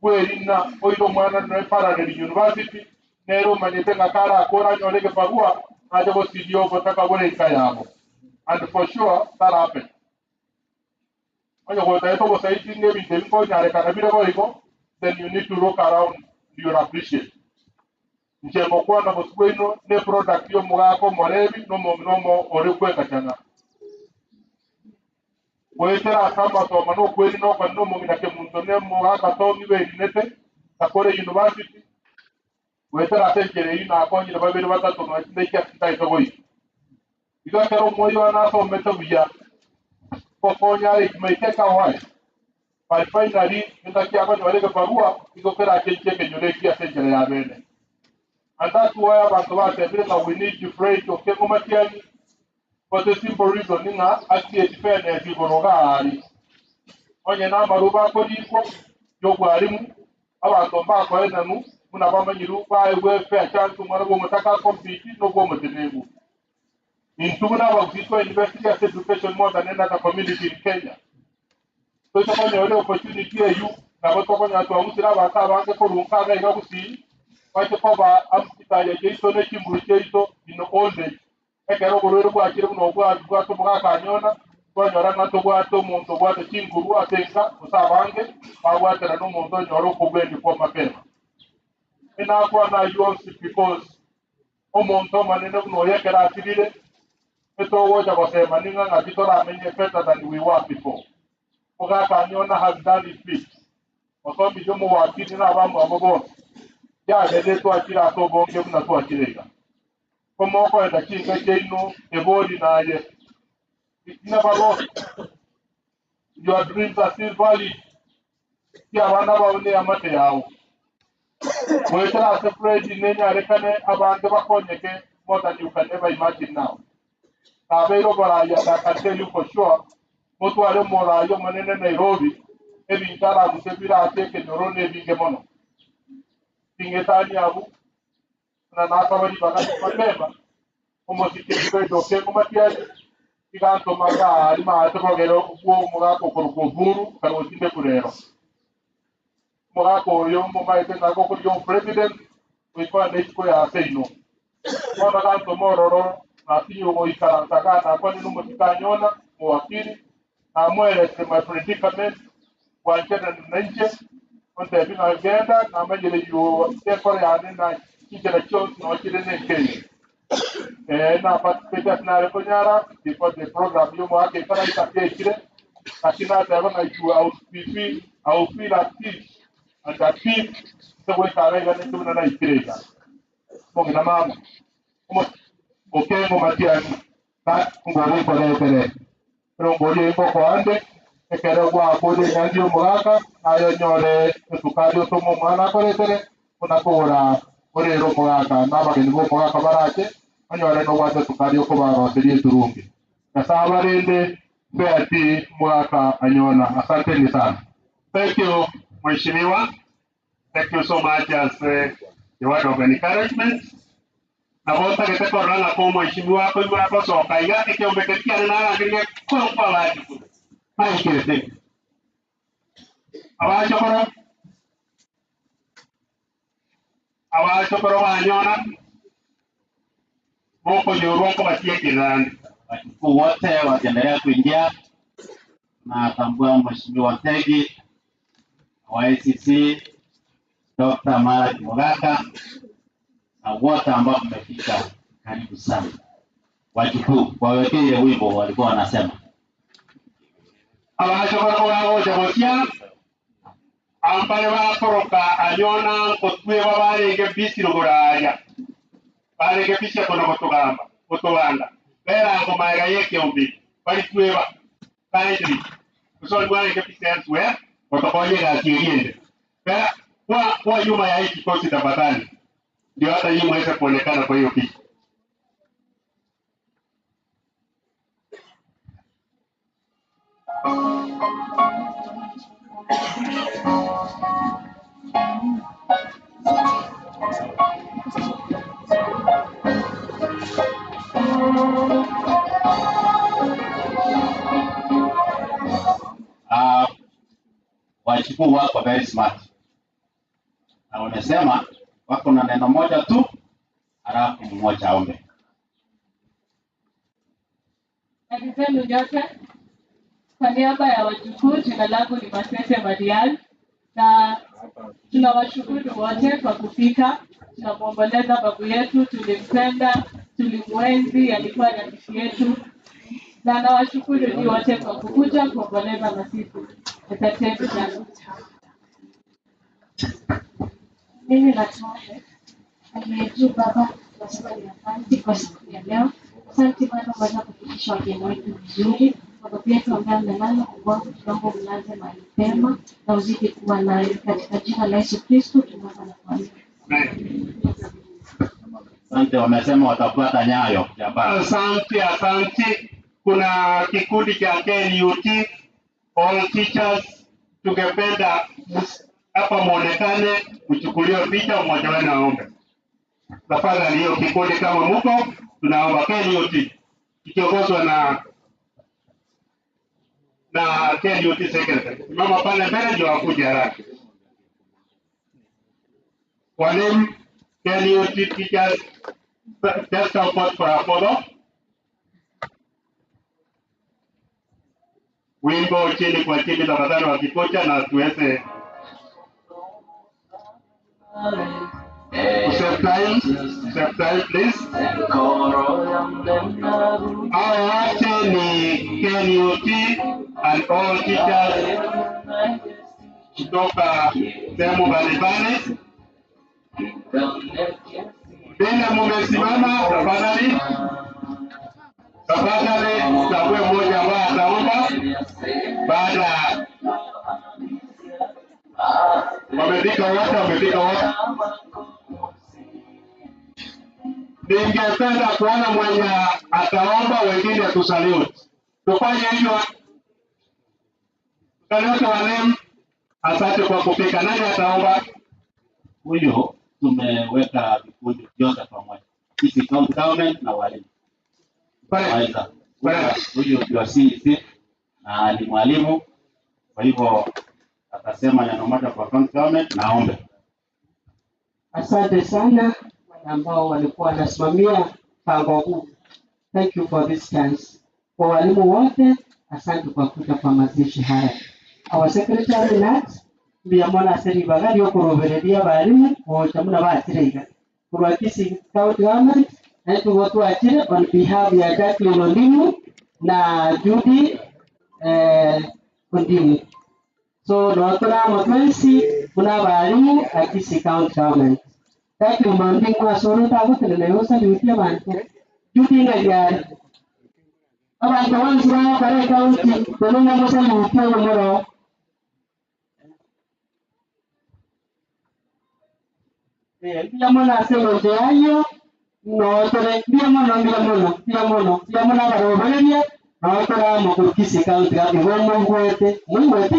kwerinna oiro mwana no parallel university nero manyete ngakara akora nyoleke pagua aje go studio botaka bole ikayabo and for sure that happened when you go to go say thing maybe dem ko nyare kana bire go iko then you need to look around you appreciate nje mo kwa na bosweno ne product yo mugako morebi no mo ore kweka chana wetera kama to mano kweli no kwa no mo minake muntu ne mo aka to niwe nete akore university wetera tenkere ina akonyi na babiri batatu no ndeke kitai to boy iga kero moyo na so meto biya ko konya ikmeke ka wai by finally ndaki abani wale ka barua igo kera kenche nyole kia tenkere ya bene and that's why abantu bate bile na we need to pray to kengo matiani for the simple reason ninga aki fairness igorogari onye na maruba ko diko jogwarimu abantu mbako enanu muna bamanyiru ba ewe fair chance mwana bo mutaka compete no go mutenegu intuna ba ziko university of education more than any other community in Kenya so to kwenye ile opportunity you na boto kwenye watu wamusira baka bange ko runkaga igabusi kwache ko ba amsita ya jeito ne kimburu jeito in old age ekero gorero kwa kire no gwa to muga kanyona nyora na to gwa to muntu gwa to kinguru atenga usabange bagwa tera no muntu nyoro kubwendi kwa mapema ina kwa na yours because omuntu manene no yekera atibire eto woja gosema ninga ngabitora amenye better than we were before muga kanyona has done it big otombi jomo wakiti na bamu abobo ya dede to akira to bonge muna to akirega como ko da kinga jeino e body na ye it never lost your dreams are still valid ya bana baune amate yao wetera separate nenya rekane abantu bakonyeke more than you can ever imagine now abero baraya da can tell you for sure moto ale morayo manene Nairobi ebintara musebira ateke norone binge mono tingetani abu na naka bali bakati mapema umusikirizo idoke kumatiaje ikanto manga ari maato kogero ubwo mugako korukuvuru karotinde kurero mugako yo mumaite nako kuri yo president wikwa ndiko ya seino mona kanto mororo atinyo go ikarantaka na kwani numutikanyona muwakili na mweleze my predicament kwa chena nje onde bina agenda na majele yo tekore ane na kijela chonsi na wachile nekei na participate na rekonyara because the program yo mwake kana itakekire akina tayari na you au feel active and active so we karega ne tumna na ikirega mongina mama okengo matiani na ngori pere pero ngori iko kwa ande ekere kwa kode ndio mwaka ayo nyore tukadio tomo mwana pere kuna kora ore ro mwaka na bageni bo mwaka barache anyore no wate tukadio ko baro tedi turungi kasaba rende beati mwaka anyona asante sana. Thank you, Mheshimiwa. Thank you so much as the word of encouragement. Na bota que te corranga como Mheshimiwa kwa mwaka so kaiga ikiombekea na ngine kwa wapi. Hai kile. Abachokoro wanyona moko yoroko batie kirani. Wakuu wote wakiendelea kuingia na tambua Mheshimiwa Tegi wa ICC Dr. Mara Kimogaka na wote ambao mmefika, karibu sana. Wajukuu wawekee wimbo walikuwa wanasema. Abachokoro wao jamosia ampare bakoroka anyona kotwe babarenge bisiro goraya. Barenge bisya kono kotogamba kotobanda. Bera ngo maiga yeke umbi bali tweba kindly so bwana ikapita elsewhere watakoje gasiende bera kwa nyuma ya hiki kikosi tafadhali ndio hata yeye mweze kuonekana kwa hiyo picha. Wajukuu wako very smart. Na wamesema wako na neno moja tu, halafu mmoja aombe. Asanteni nyote. Kwa niaba ya wajukuu, jina langu ni Masese Marial na tunawashukuru wote kwa kufika. Tunamwomboleza babu yetu, tulimpenda, tulimwenzi, alikuwa rafiki yetu. Na nawashukuru ni wote kwa kukuja kuomboleza na sisi. Asanteni sana. Mimi natuombe aliyejuu Baba, tunasema ni asante kwa siku ya leo. Asante Bwana kwa kufikisha wageni wetu vizuri. Baba yetu ambaye amelala kugonga, tunaomba mlaze mahali pema na uzidi kuwa naye katika jina la Yesu Kristo tunaomba na kuamini. Asante, wamesema watafuata nyayo ya Baba. Asante. Kuna kikundi cha KNUT all teachers tungependa hapa muonekane kuchukuliwa picha mmoja wenu aombe. Tafadhali hiyo kikundi kama mko tunaomba KNUT ikiongozwa na KNUT secretary. Mama pale mbele ndio akuje haraka. Walimu KNUT teachers just come for a photo. Wimbo chini kwa chini tafadhali wa kikocha na tuweze save time please. Our ni KNUT and all teachers kutoka sehemu mbalimbali. Bila mumesimama tafadhali. Tafadhali chague mmoja ambaye ataomba baada wamefika wote. Ningependa kuona mwenye ataomba wengine tusalute. Tufanye hivyo. Salute walimu. Asante kwa kufika. Nani ataomba? Huyo tumeweka vikundi vyote pamoja, sisi county government na walimu. Aidha, huyu ndio CEC na ni mwalimu, kwa hivyo atasema neno moja kwa county government. Naombe. Asante sana wale ambao walikuwa wanasimamia mpango huu. Thank you for this chance. Kwa walimu wote, asante kwa kuja kwa mazishi haya. Our secretary Nat, Biamona Seri Bagari okurobereria balimu wote muna batirega. Kwa Kisii County Government, na watu achire on behalf ya Jacqueline Ondimu na Judy Ondimu. So Dr. Motwensi kuna balimu a Kisii County Government. Jacqueline Ondimu kwa solo tago teleleosa liutia bantu. Judy ngajari. Abantu banzi ba kare county telunga mosa liutia moro. Biamona selo jayo no tore biamona barobereria no tore mo ku Kisii County ga igomo ngwete mwete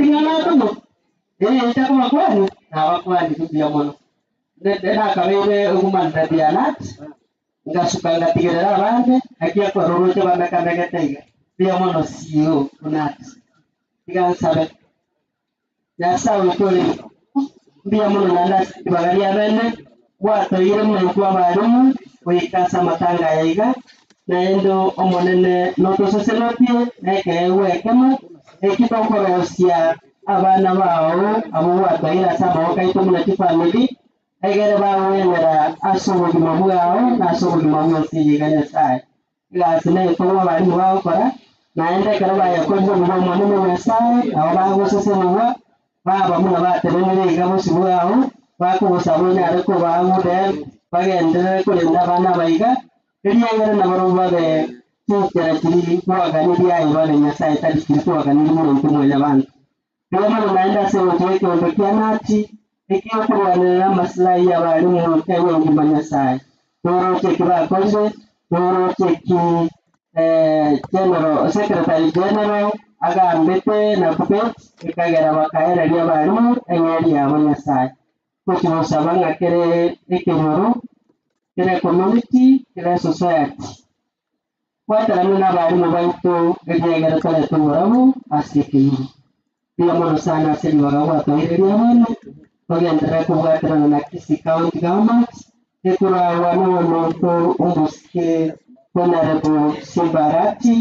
ngana tono ita ko makwani na wakwani biamona na kabere ugumanda dianat ngasuka ngatigera bande akia ko roroche bamekandege teiga biamona sio unat tiga sabe ya sawe tole biamona nanda bagaria bene watoire mwengu abarimu wikasa matanga yaiga naendo omonene notoseselotie nekewekemo ekitokorosia abana bao abo watoire asaba okaito muna kifamili egere bawenera asubugima bwao nasubugima bwose yiganya sai igasine tomo abarimu bakora naende kare bayakonje mu mwana w'Nyasaye abo bagosesebwa baba muna batebenere igabo sibwao bakubusabone ariko bamude bagendere kurinda abana bayiga eriyengere nabaruba be cyokera kiri kwagani byayi bane Nyasaye tari kiri kwagani n'umuntu umwe abantu bamwe naenda se woteke ondokia nati ikiwa kurwanira amaslahi y'abarimu mu Kenya ngima Nyasaye noroke kibakoze noroke ki general secretary general agambete na kupet ikagera bakaera y'abarimu enyeri yabo Nyasaye kumusaba ngakere ekenyoro kere community kere society kwataramu n'abarimu baitu egegera kale tuburamu asikenyoro biamona sana seri bagawatoireria abana bagendera kubwatirana na Kisii County Government ekurawa n'omuntu omusike Honorable Simbarati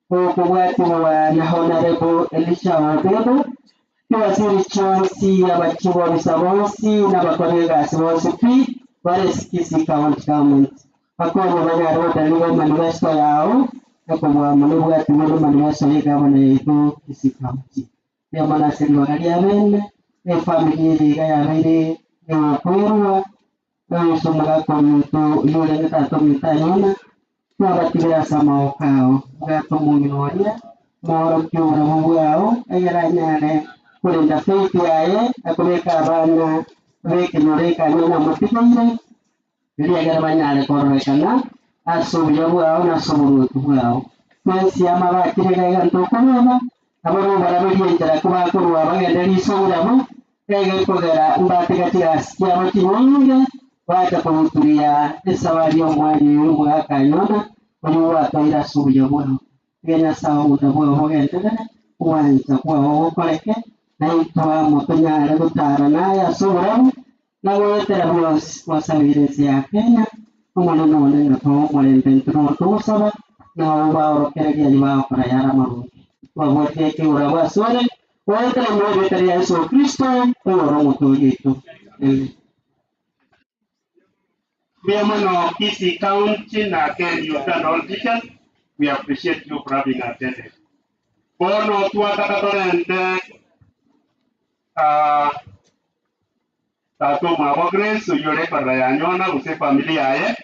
okubwatirwa na Honorable Elisha Obebo Kiwaziri chonsi abakibolisa bonsi n'abakolegasi bonsi pi bale Kisii County Government bakobo banyaroda nibo manifesto yao ekobwa manubwati nibo manifesto y'egabana yetu Kisii County yamana seri bagari abene family yabaire y'okwerwa n'omusumula komuntu yule ngatato mitayona n'abatibira samaokao gato munyoria moro kyura mubwao egeranyare kurinda faith yaye akubeka abana bekenoreka nyona mutigaire biriagera banyare korokana asubuye bwao nasuburutu bwao kwesi amabakirega gantokorona abaro barabiriyentera kubakorwa bagenda lisubiramo ege kogera mbatigatiga kinyinge baja kutulia esabari omwari y'umwaka nyona uyu watoira asubuye bwao genya sawa udabwo hogendera uwanza kwa okoreke naitwa motonyare gutara naye asubiramu nagwetera bwose wasabiresi ya Kenya umwana none ngato murembe nturo tusaba na baorokeregia bakora yara maruti wabote ke urabasore wetera mwetera Yesu Kristo oro mutoyetu Biamano Kisii County na Kenya all teachers, we appreciate you for having attended. Bono tuwata torente tato mabogres uyore para yanyona use familia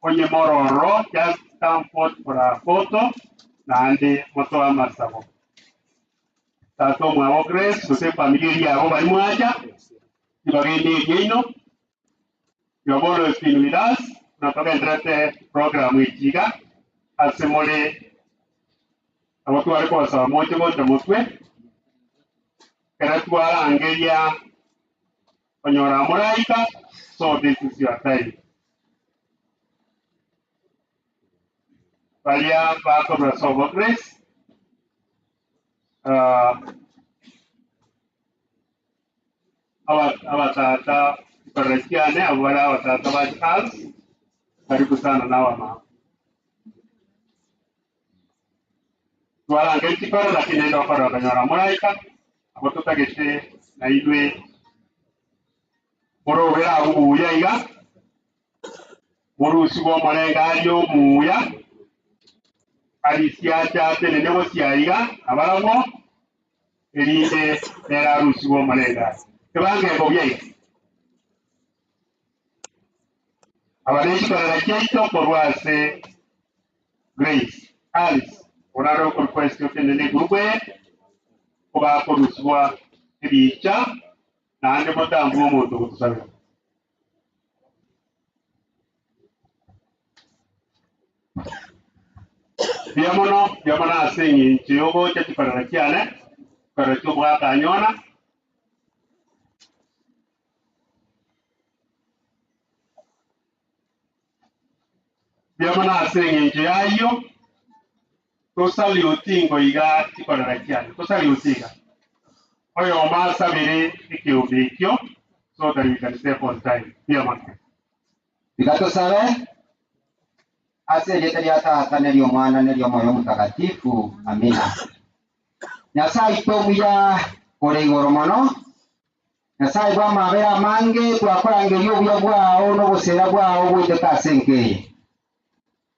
onye mororo just come forth for a photo na ande moto amasabo tato mabogres use familia yabo bari mwaja ibagende gino yobolo has been with us na toka program ikiga asemole abantu bari kwasaba moja mutwe karatwara angelia Konyora Muraika, so this is your time. Valia Bako Brasovo Grace. Awatata Parakiane, Awara Awatata Vachals. Karibu sana nawa mama. Tuwala ngeti koro lakini ndo koro Konyora Muraika. Abotuta gete na ilwe Moro vera uya iga. Moro sigo malenga alio muya. Alisia chate nene wosia iga. Abarango. Elinde era rusigo malenga. Kebange gobia iga. Abadeshi para keito porwase Grace. Alice. Oraro por question nene grupe. Oba por rusigo elicha. Na ande matambu omuntu kutusabira. Biamono asengi nchiyogo cha kiparana kiane. Para chubu hata anyona. Biamono asengi nchiyayo. Tosali utingo iga kiparana kiane. Tosali utiga. Oyo masa biri ikiubikyo. So that we can step on time. Biamono. Bigato sabe. Ase yetariata atanelio mwana nelio moyo mtakatifu. Amina. Nyasai tomuya kore igoro mono. Nyasai bwa mabera mange twakorangerio buya bwao no busera bwao bwiteka senkeye.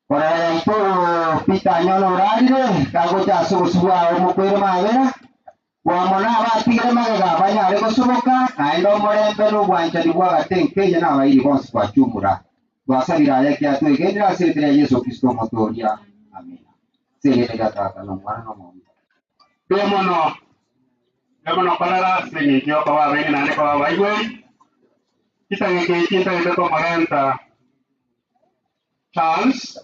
Kora ya ito pita nyono rarire kago jaso busubwao mukwere mabera. Wamona abatigire magega banyare gusubuka naendo morembe n'ubwanja dibwa tenkeye n'abayiri bonse kwa chumura. Wasabira yake atwegendera seretera Yesu Kristo motoria. Amina. Seretera tata no mwana no mwana. Biamono parara sengi kyo kwa wengi nane kwa waiwe. Kita ngeke kinta ito ko maganta Charles.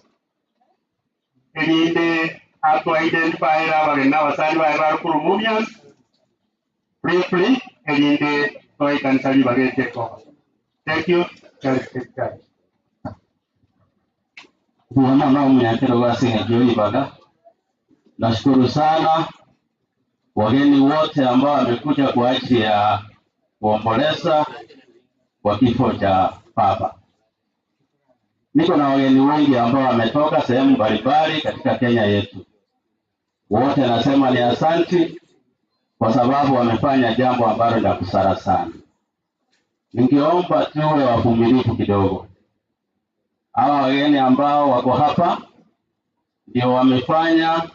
Elinde ato identify ra bagenda wasali wa bar kurumumias. Briefly elinde toy kansali bagete ko. Thank you. Mama mnyakero wasengi kyo ibada. Nashukuru sana wageni wote ambao wamekuja kwa ajili ya kuomboleza kwa kifo cha baba. Niko na wageni wengi ambao wametoka sehemu mbalimbali katika Kenya yetu. Wote nasema ni asanti kwa sababu wamefanya jambo ambalo la busara sana. Ningeomba tuwe wavumilivu kidogo. Hawa wageni ambao wako hapa ndio wamefanya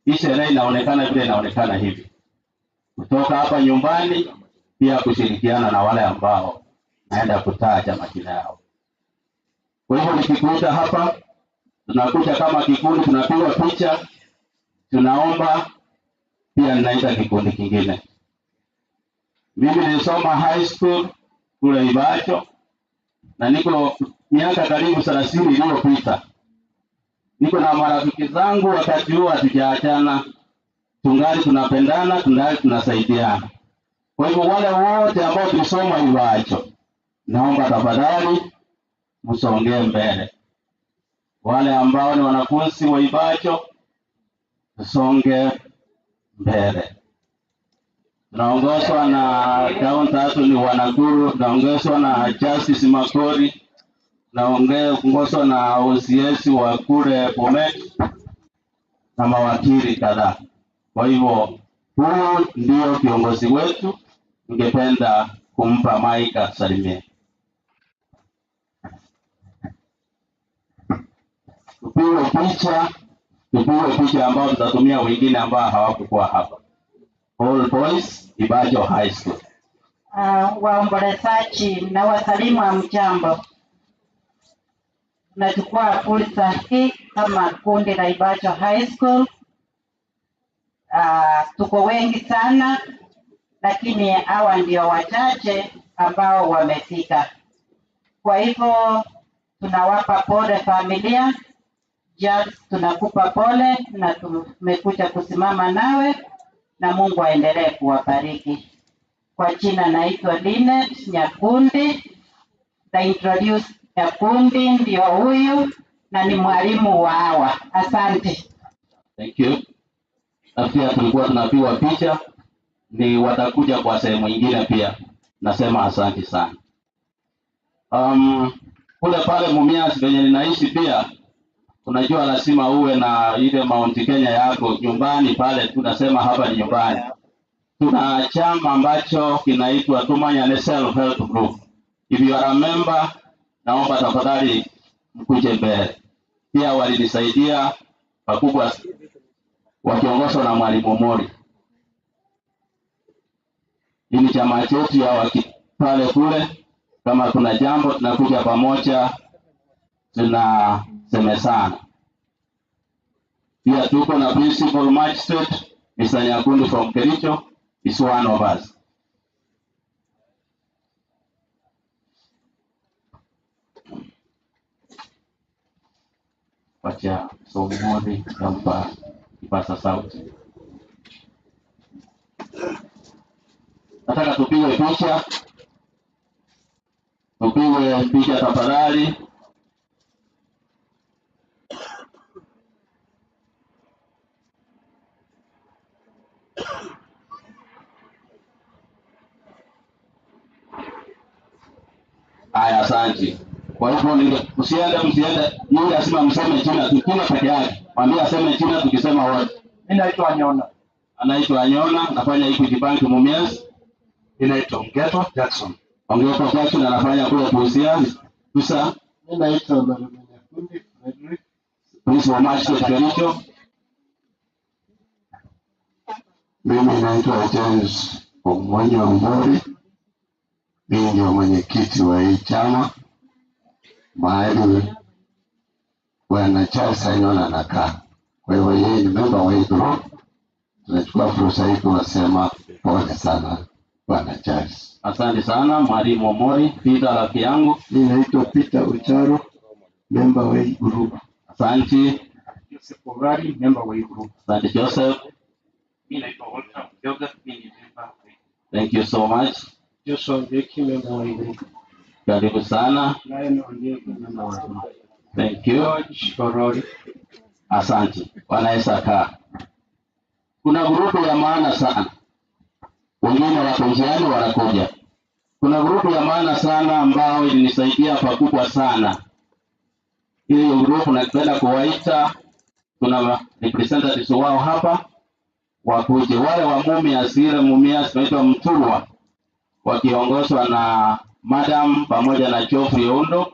hii sherehe inaonekana vile inaonekana hivi. Kutoka hapa nyumbani pia kushirikiana na wale ambao naenda kutaja majina yao. Kwa hivyo nikikuja hapa tunakuja kama kikundi, tunapiga picha, tunaomba pia ninaita kikundi kingine. Mimi nilisoma high school kule Ibacho na niko miaka karibu 30 iliyopita. Niko na marafiki zangu wakati huo hatujaachana. Tungali tunapendana, tungali tunasaidiana. Kwa hivyo wale wote ambao tulisoma Ibacho, naomba tafadhali msongee mbele. Wale ambao ni wanafunzi wa Ibacho, tusonge mbele. Tunaongozwa na kaunti tatu ni Wanakuru, tunaongozwa na Justice Makori, tunaongozwa na OCS wa kule Bomet na mawakili kadhaa. Kwa hivyo huyu ndio kiongozi wetu, ningependa kumpa maika salimie. Tupige picha ambao tutatumia wengine ambao hawakuwa hapa. All Boys Ibacho High School. Waombolezaji na wasalimu wa mjambo. Tunachukua fursa hii kama kundi la Ibacho High School. Tuko wengi sana lakini hawa ndio wachache ambao wamefika. Kwa hivyo tunawapa pole familia. Just tunakupa pole na tumekuja kusimama nawe na Mungu aendelee kuwabariki. Kwa jina naitwa Linet Nyakundi. Introduce Nyakundi ndio huyu na ni mwalimu wa hawa. Asante. Thank you. Na pia tulikuwa tunapiwa picha, ni watakuja kwa sehemu nyingine pia. Nasema asante sana. Kule pale Mumias venye ninaishi pia, unajua lazima uwe na ile Mount Kenya yako nyumbani pale, tunasema hapa ni nyumbani. Tuna chama ambacho kinaitwa Tumanyane Self Help Group. If you are a member, naomba tafadhali mkuje mbele. Pia walinisaidia pakubwa wakiongozwa na Mwalimu Mori. Hii ni chama chetu ya pale kule, kama kuna jambo tunakuja pamoja tunasemezana. Pia tuko na principal magistrate Mr. Nyakundi from Kericho is one of us. Wacha somoni kamba kipasa sauti. Nataka tupigwe picha. Tupigwe picha tafadhali. Aya, asante. Kwa hivyo msiende, yule lazima mseme jina tu peke yake. Mwambie aseme jina tukisema wote. Mimi naitwa Anyona. Anaitwa Anyona, nafanya Equity Bank Mumias. Mimi naitwa Ongeto Jackson. Ongeto Jackson anafanya kule Busia. Tusa. Mimi naitwa Nyakundi Frederick. Principal Magistrate Kericho. Mimi naitwa James Omwanyi wa Mbori. Mimi ndio mwenyekiti wa hii chama. Mahali Bwana Charles Anyona anakaa. Kwa hivyo yeye ni member wa hii group. Tunachukua fursa hii kusema pole sana Bwana Charles. Asante sana Mwalimu Mori. Peter rafiki yangu. Mimi naitwa Peter Ucharo, member wa hii group. Asante. Joseph Ogari, member wa hii group. Asante Joseph. Mimi naitwa Walter Joseph, mimi ni member. Thank you so much. Joshua Ndeki, member wa hii group. Karibu sana. Lion Ondeki, member wa hii group. Thank you. Korori. Asante. Wanaweza kaa. Kuna grupu ya maana sana. Wengine wako njiani wanakuja. Kuna grupu ya maana sana ambao ilinisaidia pakubwa sana. Hiyo grupu napenda kuwaita, kuna representatives wao hapa wakuje. Wale wa Mumias, ile Mumias naitwa Mturwa, wakiongozwa na Madam pamoja na Geoffrey Ondo.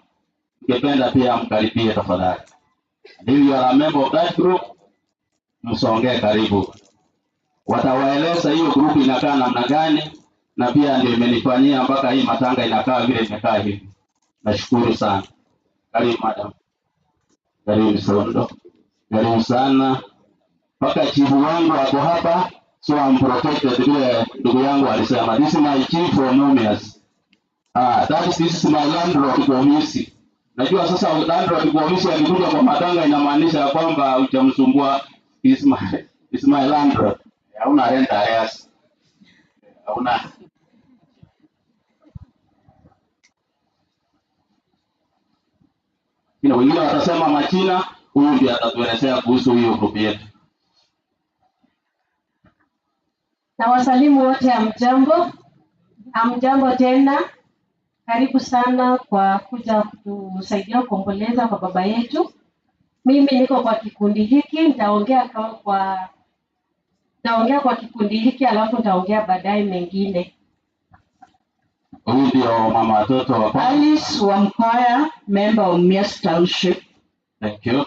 Ningependa pia mkaribie tafadhali. If you are a member of that group, msongee karibu. Watawaeleza hiyo group inakaa namna gani, na pia ndio imenifanyia mpaka hii matanga inakaa vile imekaa hivi. Nashukuru sana. Karibu Madam. Karibu Sondo. Karibu sana. Mpaka chifu wangu wako hapa, so I'm protected vile ndugu yangu alisema. This is my chief from Mumias. This is my landlord kwa Misi. Najua sasa landlord kwa Misi akikuja kwa matanga inamaanisha kwamba utamsumbua. Is my landlord. Hauna rent arrears. Hauna. Kina wengine watasema Machina, huyu ndiye atatuelezea kuhusu hiyo group yetu. Na wasalimu wote hamjambo. Hamjambo tena. Karibu sana kwa kuja kutusaidia kuomboleza kwa baba yetu. Mimi niko kwa kikundi hiki, nitaongea kwa kikundi hiki alafu nitaongea baadaye mengine. Huyu ndio mama watoto wa Alice Wamkwaya, member of Mumias Township. Thank you.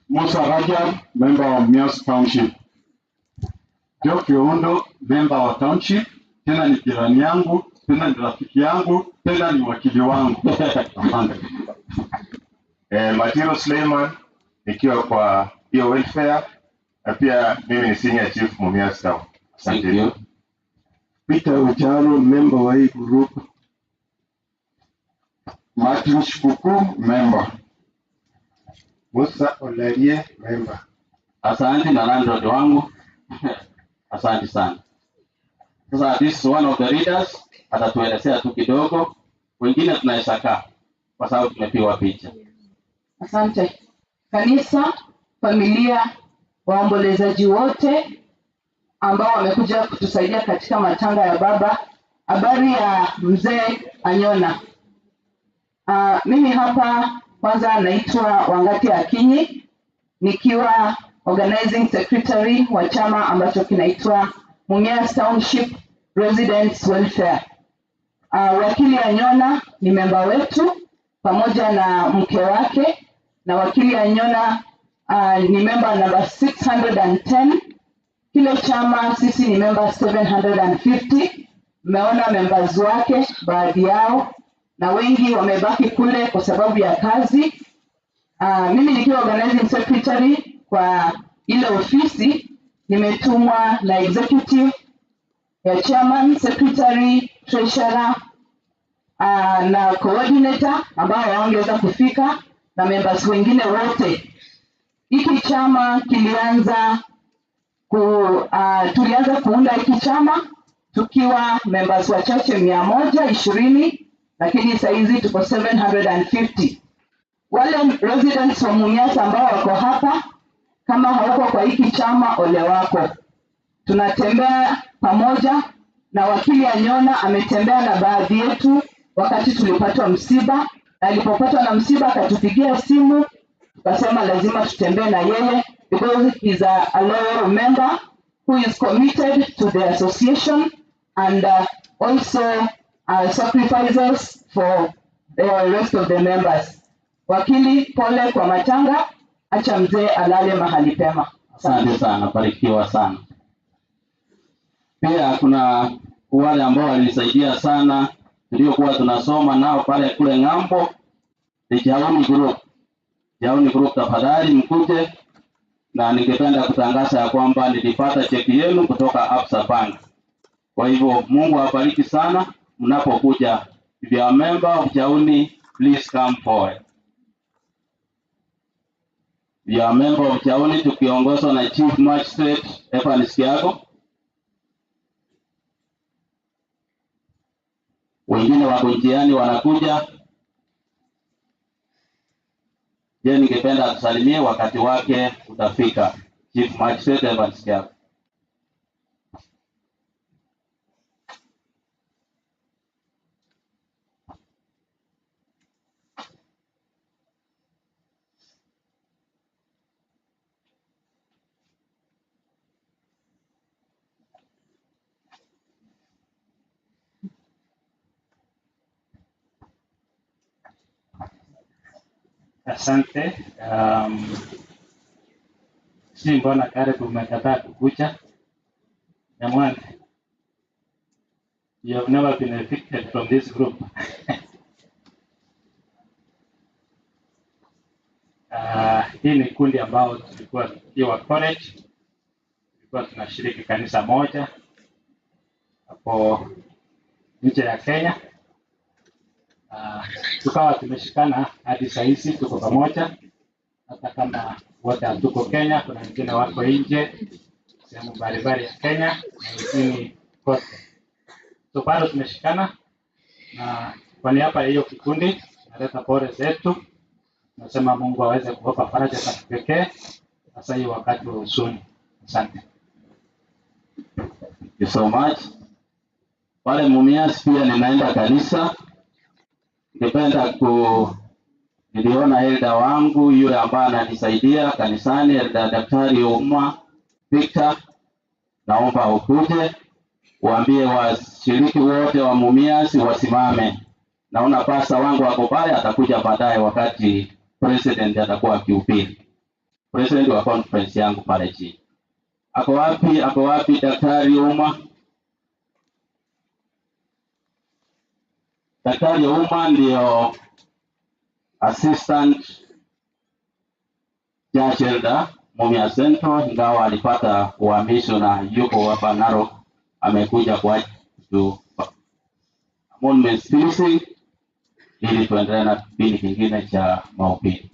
Musa Rajab, member of Mumias Township. Geoffrey Ondo, member wa Township. Tena ni jirani yangu, tena ni rafiki yangu, tena ni wakili wangu. Matiro Suleiman, nikiwa kwa hiyo welfare, na pia mimi ni senior chief Mumias Town. Asante. Peter Ucharo, member wa hii group. Martin Shikuku, member. Musa Olarie, member. Asante na landlord wangu. Asante sana. Sasa this is one of the leaders, atatuelezea tu kidogo, wengine tunaweza kaa kwa sababu tumepigwa picha. Asante kanisa, familia, waombolezaji wote ambao wamekuja kutusaidia katika matanga ya baba. Habari ya mzee Anyona. Mimi hapa kwanza naitwa Wangati Akinyi, nikiwa organizing secretary wa chama ambacho kinaitwa Mumias Township Residents Welfare. Wakili Anyona ni memba wetu pamoja na mke wake, na wakili Anyona ni memba number 610. Kile chama sisi ni member 750. Mmeona members wake baadhi yao, na wengi wamebaki kule kwa sababu ya kazi. Mimi nikiwa organizing secretary kwa ile ofisi, nimetumwa na executive ya chairman, secretary, treasurer na coordinator ambao hawangeweza kufika, na members wengine wote. Hiki chama kilianza tulianza kuunda hiki chama tukiwa members wachache 120, lakini saizi tuko 750. Wale residents wa Mumias ambao wako hapa, kama hauko kwa hiki chama, ole wako. Tunatembea pamoja, na wakili Anyona ametembea na baadhi yetu wakati tulipatwa msiba, na alipopatwa na msiba akatupigia simu, tukasema lazima tutembee na yeye because he's a loyal member who is committed to the association and also sacrifices for the rest of the members. Wakili, pole kwa matanga, acha mzee alale mahali pema. Asante sana, barikiwa sana. Pia kuna wale ambao walinisaidia sana tuliokuwa tunasoma nao pale kule ng'ambo, ni Jauni Group. Jauni Group, tafadhali mkuje, na ningependa kutangaza ya kwamba nilipata cheki yenu kutoka Absa Bank. Kwa hivyo Mungu awabariki sana mnapokuja. If you are a member of Jauni, please come forward. If you are a member of Jauni, tukiongozwa na Chief Magistrate Evans Kiago. Wengine wako njiani wanakuja. Je, ningependa tusalimie, wakati wake utafika. Chief Magistrate Evans Kiago. Asante. Si mbona karibu umekataa kukuja. Nyamwani, you have never been evicted from this group. Hii ni kundi ambao tulikuwa tukiwa college, tulikuwa tunashiriki kanisa moja hapo nje ya Kenya. Tukawa tumeshikana hadi saa hizi tuko pamoja, hata kama wote hatuko Kenya. Kuna wengine wako nje sehemu mbalimbali ya Kenya na wengine kote, so bado tumeshikana. Na kwa niaba ya hiyo kikundi naleta pole zetu, nasema Mungu aweze kuwapa faraja za kipekee hasa hii wakati wa huzuni. Asante. Thank you so much. Pale Mumias pia ninaenda kanisa. Ningependa niliona elda wangu yule ambaye ananisaidia kanisani, elda Daktari Uma Victor. Naomba ukuje waambie washiriki wote wa Mumias wasimame. Naona pasta wangu wako pale, atakuja baadaye wakati president atakuwa akihubiri. President wa conference yangu pale chini. Ako wapi? Ako wapi Daktari Uma? Daktari Uma ndio assistant judge elder Mumias Central, ingawa alipata uhamisho na yuko hapa Narok. Amekuja kwa Amon Spirisi ili tuendelee na kipindi kingine cha mahubiri.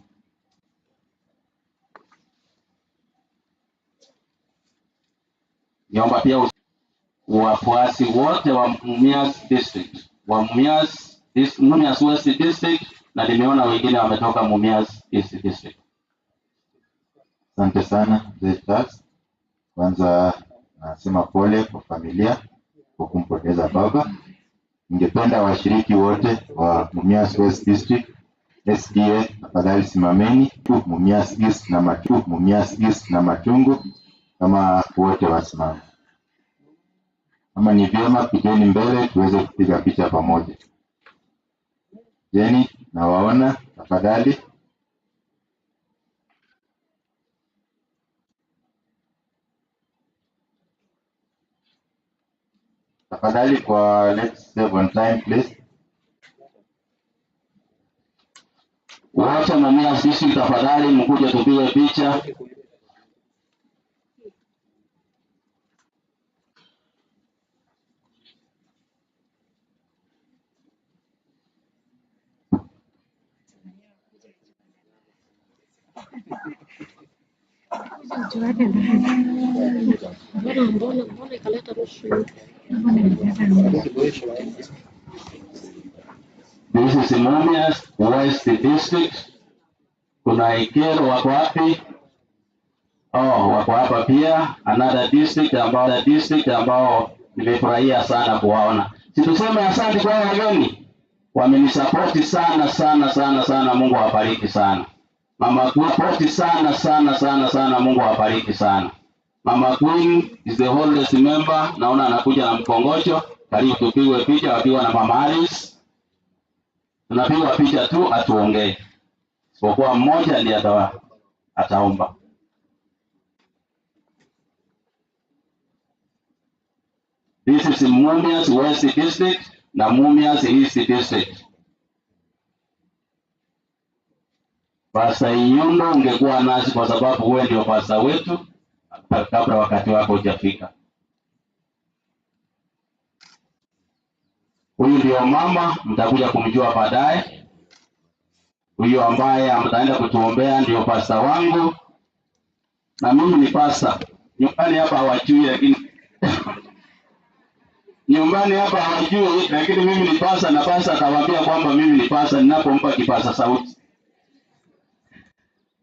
Niomba pia wafuasi wote wa Mumias District, wa Mumias West District, na nimeona wengine wametoka Mumias East District. Asante sana mzee Charles. Kwanza nasema pole kwa familia kwa kumpoteza baba. Ningependa washiriki wote wa Mumias West District SDA tafadhali simameni Mumias East na Matungu kama wote wasimame. Kama ni vyema pigeni mbele tuweze kupiga picha pamoja. Jeni na waona tafadhali. Tafadhali kwa let's save on time please. Wote Mumias District tafadhali mkuje tupige picha. This is Mumias West District. Kuna Ikero wako wapi? Wako hapa pia. Another district ambao nimefurahia sana kuwaona. Situseme asante kwa wageni. Wamenisapoti sana. Mungu awabariki sana. Mama Queen support sana. Mungu awabariki sana. Mama Queen is the oldest member. Naona anakuja na mkongojo. Karibu tupigwe picha wakiwa na Mama Alice. Tunapigwa picha tu atuongee. Kwa mmoja ndiye ataomba. This is Mumias West District na Mumias East District. Pastor Inyundo ungekuwa nasi kwa sababu wewe ndio pastor wetu kabla wakati wako hujafika. Huyu ndio mama mtakuja kumjua baadaye. Huyu ambaye amtaenda kutuombea ndio pastor wangu. Na mimi ni pastor. Nyumbani hapa hawajui lakini mimi ni pastor, na pastor akawaambia kwamba mimi ni pastor ninapompa kipasa sauti.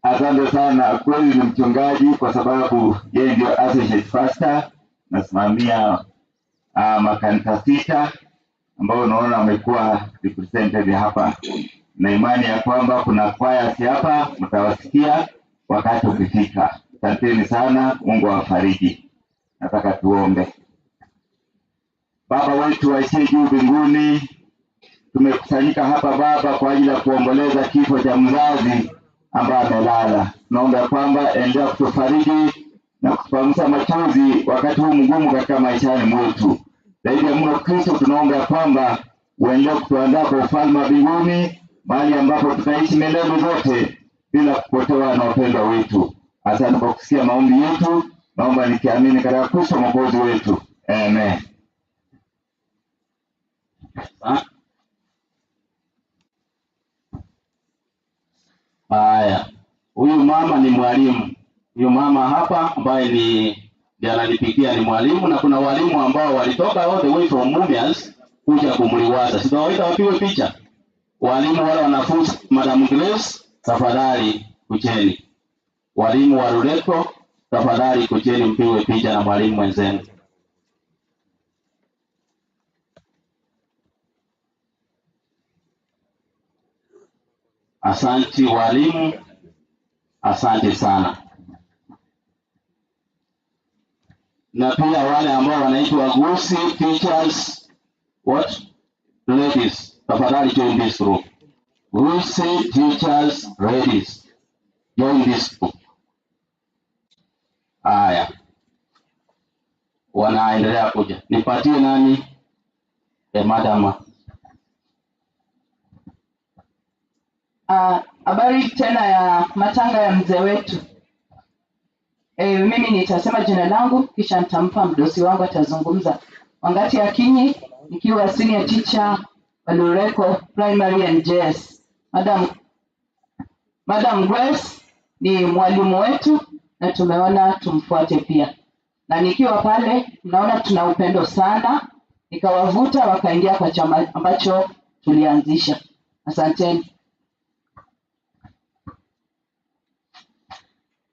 Asante sana. Kweli ni mchungaji kwa sababu yeye ndio associate pastor, nasimamia makanisa 6 ambao unaona wamekuwa represented hapa, na imani ya kwamba kuna choirs hapa mtawasikia wakati ukifika. Asanteni sana, Mungu awafariji. Nataka tuombe. Baba wetu waishie juu mbinguni, tumekusanyika hapa Baba kwa ajili ya kuomboleza kifo cha mzazi ambaye amelala. Naomba kwamba endelea kutufariji na kutupangusa machozi wakati huu mgumu katika maishani mwetu. Zaidi ya mno Kristo, tunaomba kwamba uendelee kutuandaa kwa ufalme wa mbinguni, mahali ambapo tutaishi milele zote bila kupotewa na wapendwa wetu. Asante kwa kusikia maombi yetu. Naomba nikiamini katika Kristo Mwokozi wetu. Amen. Haya. Huyu mama ni mwalimu. Huyu mama hapa ambaye ndiye ananipikia ni mwalimu, na kuna walimu ambao walitoka all the way from Mumias kuja kumliwaza. Sitawaita wapigwe picha. Walimu wale wanafunzi Madam Grace tafadhali kujeni. Walimu wa Rureko tafadhali kujeni mpigwe picha na mwalimu mwenzenu. Asante walimu. Asante sana. Na pia wale ambao wanaitwa Gusi teachers, ladies, tafadhali join this group. Gusi teachers, ladies, join this group. Haya, wanaendelea kuja. Nipatie nani? Madam. Habari tena ya matanga ya mzee wetu. Mimi nitasema jina langu kisha nitampa mdosi wangu atazungumza. Wangati Akinyi, nikiwa senior teacher wa Lureko Primary and JS. Madam Grace ni mwalimu wetu na tumeona tumfuate pia. na nikiwa pale naona tuna upendo sana, nikawavuta wakaingia kwa chama ambacho tulianzisha. Asanteni.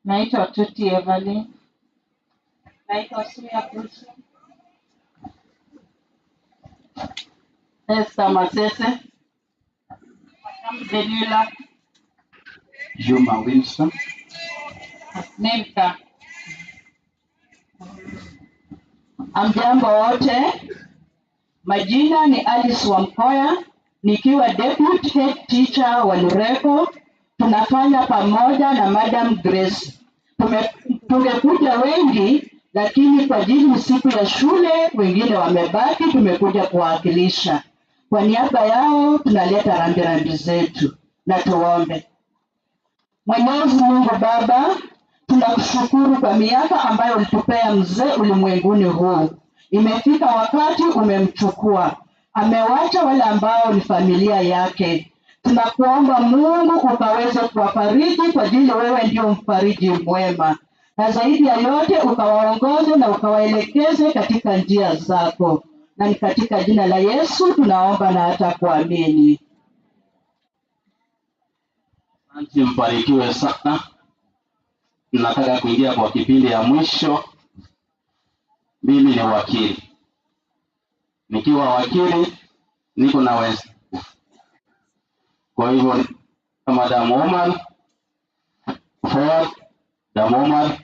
Naitwa Tuti Evelyn. Naitwa Suya Bruce. Esther Masese. Benila. Juma Winston. Nemka. Amjambo wote, majina ni Alice Wamkoya, nikiwa deputy head teacher wa Lureko. Tunafanya pamoja na Madam Grace. Tumekuja wengi, lakini kwa ajili siku ya shule wengine wamebaki, tumekuja kuwakilisha. Kwa niaba yao tunaleta rambirambi zetu na tuombe. Mwenyezi Mungu Baba, tunakushukuru kwa miaka ambayo ulitupea mzee ulimwenguni huu. Imefika wakati umemchukua, amewacha wale ambao ni familia yake. Tunakuomba Mungu ukaweze kuwafariji kwa ajili wewe ndio mfariji mwema, na zaidi ya yote ukawaongoze na ukawaelekeze katika njia zako, na ni katika jina la Yesu tunaomba na hata kuamini. Asante, mbarikiwe sana. Nataka kuingia kwa kipindi ya mwisho. Mimi ni wakili. Nikiwa wakili niko na wenzangu. Kwa hivyo Madam Omar, Ford, Madam Omar,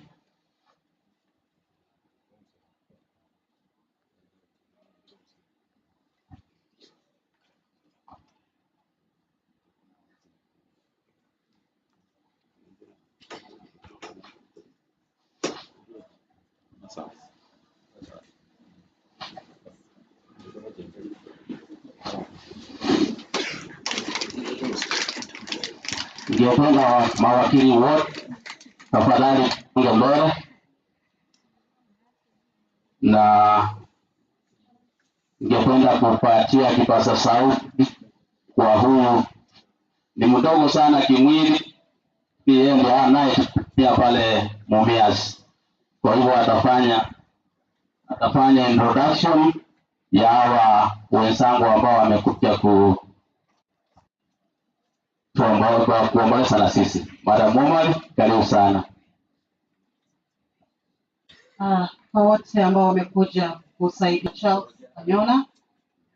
ningependa mawakili wote tafadhali punge mbele, na ningependa kupatia kipaza sauti kwa huyu ni mdogo sana kimwili, yeye ndiye anayetumia pale Mumias. Kwa hivyo atafanya introduction ya hawa wenzangu ambao wamekuja kuomboleza na sisi. Madam Omar, karibu sana. Kwa wote ambao wamekuja kusaidia Charles Anyona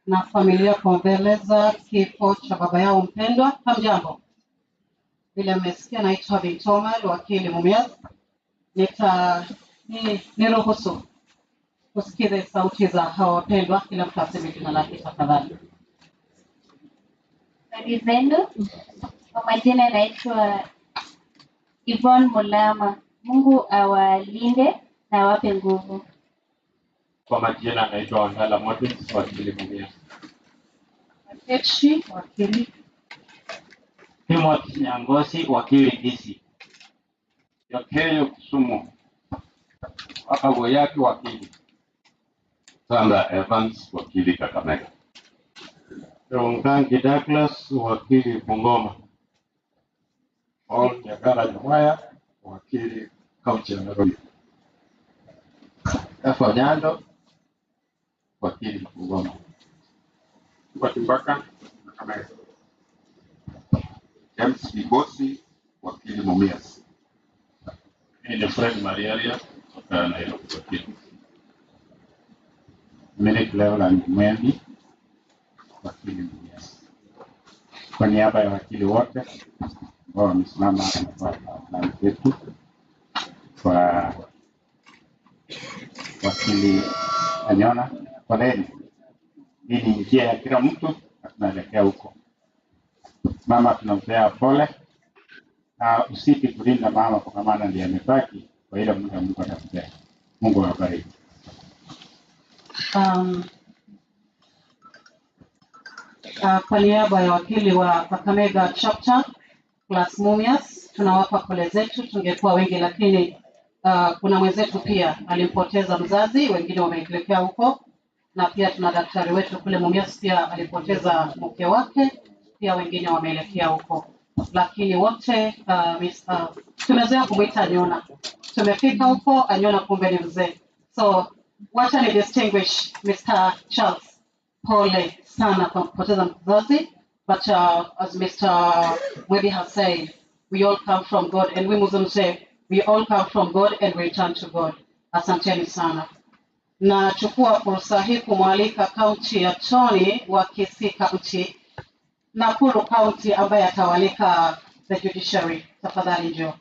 na familia kuomboleza kifo cha baba yao mpendwa. Hamjambo. Vile mmesikia, naitwa Bintoma, wakili Mumias. Niruhusu kusikiza sauti za hawa wapendwa, kila mtu aseme jina lake tafadhali. Habari zenu? Kwa majina naitwa Yvonne Mulama. Mungu awalinde na awape nguvu. Kwa majina naitwa Wangala Modis, wakili Mumias. Kechi, wakili. Timothy Nyangosi, wakili DC. Yakeyo Kisumu, Wakagoyaki, wakili. Sandra Evans, wakili Kakamega. Rongangi Douglas, wakili Bungoma. Paul Nyagara Nyamwaya, wakili kaunti ya Nairobi. Efa Nyando, wakili Bungoma. Mbaka Kakamega. James Bigosi, wakili Mumias. Mimi ni Fred Mariaria kutoka Nairobi, wakili. Mimi Cleveland Mwendi, wakili Mumias. Kwa niaba ya wakili wote ambao wamesimama na wetu, kwa wakili Anyona, poleni. Hii ni njia ya kila mtu na tunaelekea huko. Mama tunampea pole, na usiti kulinda mama kwa maana ndiye amebaki kwa ile muda Mungu atampea. Mungu awabariki. Kwa niaba ya wakili wa Kakamega Chapter plus Mumias, tunawapa pole zetu. Tungekuwa wengi, lakini kuna mwenzetu pia alimpoteza mzazi, wengine wameelekea huko, na pia tuna daktari wetu kule Mumias pia alipoteza mke wake, pia wengine wameelekea huko. Lakini wote tumezoea kumuita Anyona. Tumefika huko, Anyona kumbe ni mzee. So wacha ni distinguish Mr. Charles, pole sana kwa kupoteza mzazi, but as Mr. Mwebi has said, we all come from God, and we Muslims say we all come from God and we return to God. Asanteni sana. Na chukua fursa hii kumwalika kaunti ya Choni wa Kisii County, Nakuru County ambaye atawalika the judiciary. Tafadhali njoo.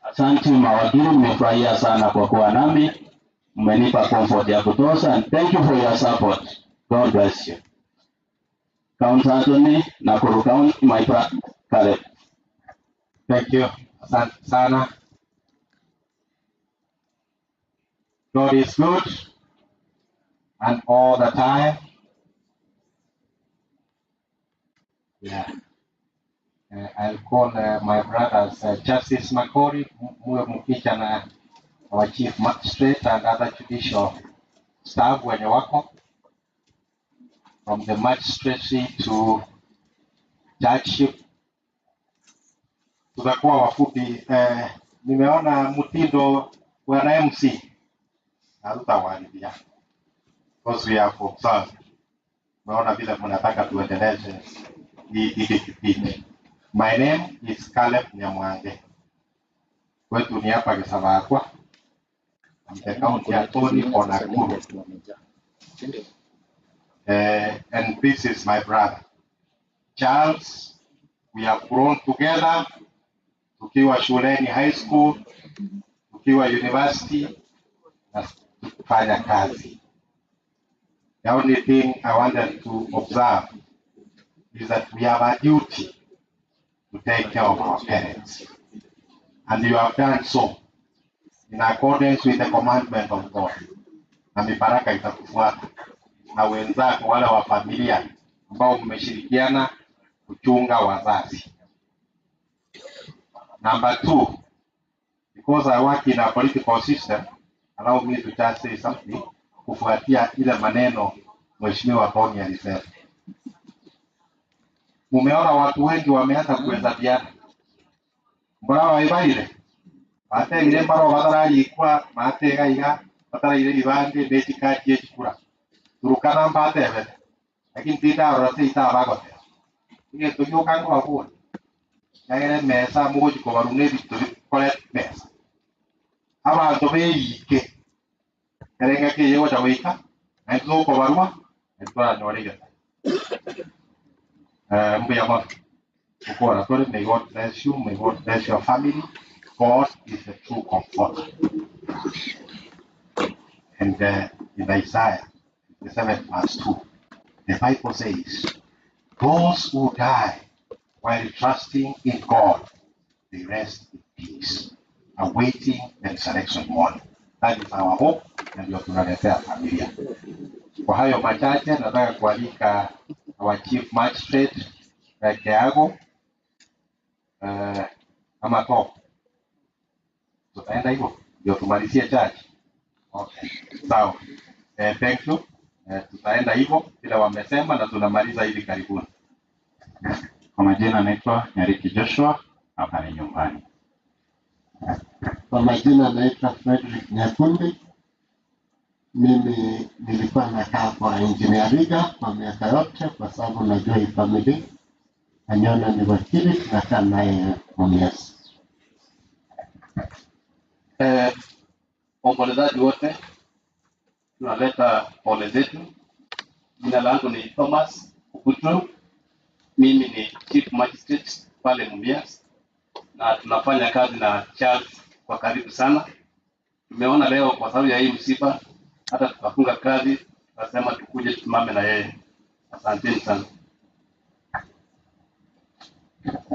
Asante mawakili, nimefurahia sana kwa kuwa nami. Mmenipa comfort ya kutosha, and thank you for your support. God bless you. County Attorney, Nakuru County, my brother Caleb. Thank you. Asante sana. God is good and all the time. Yeah. I'll call my brothers Justice Makori, Muwe Mukicha na our Chief Magistrate and other judicial staff wenye wako from the magistracy to judgeship. Tutakuwa wafupi. Nimeona mtindo wa MC hatutawaharibia because we have observed. Naona vile mnataka tuendeleze hii kipindi. My name is Caleb Nyamwange. Kwetu ni hapa Gisabakwa. I'm the county attorney for Nakuru. And this is my brother Charles. We have grown together. Tukiwa shuleni high school, tukiwa university, na kufanya kazi. The only thing I wanted to observe is that we have a duty to take care of our parents. And you have done so in accordance with the commandment of God. Na mibaraka itakufuata na wenzako wale wa familia ambao mmeshirikiana kuchunga wazazi. Number 2, because I work in a political system, allow me to just say something kufuatia ile maneno Mheshimiwa Tony alisema. Mumeona watu wengi wameanza kuhesabiana. Mbona waibaile? Mate ile mbaro badala yikwa mate gaiga badala ile ibande betika chekura. Turukana mbate bete. Lakini tita orate ita bagote. Ile tuyo kango hapo. Yaani mesa moja kwa barune bitu collect mesa. Abantu beyike. Karenga ke yewa dawika. Ndio kwa barua. Ndio nyorega. Mbiyama. May God bless you. May God bless your family. God is the true comforter. And in Isaiah, the 7th verse 2, the Bible says, those who die while trusting in God, they rest in peace, awaiting the resurrection morning. That is our hope, and you're tunaletea familia. Kwa hayo machache, nataka kualika our Chief Magistrate Keago ama top. Tutaenda hivyo ndio tumalizie charge. Okay. Sawa. Thank you. Tutaenda hivyo vile wamesema na tunamaliza hivi karibuni. Kwa majina naitwa Nyariki Joshua, hapa ni nyumbani. Kwa majina naitwa Frederick Nyakundi. Mimi nilikuwa nakaa kwa engineering kwa miaka yote kwa sababu najua hii familia. Anyona ni wakili, tunakaa naye Mumias. Waombolezaji wote tunaleta pole zetu. Jina langu ni Thomas Ukutu. Mimi ni Chief Magistrate pale Mumias na tunafanya kazi na Charles kwa karibu sana. Tumeona leo kwa sababu ya hii msiba hata tukafunga kazi, tukasema tukuje tusimame na yeye. Asanteni sana.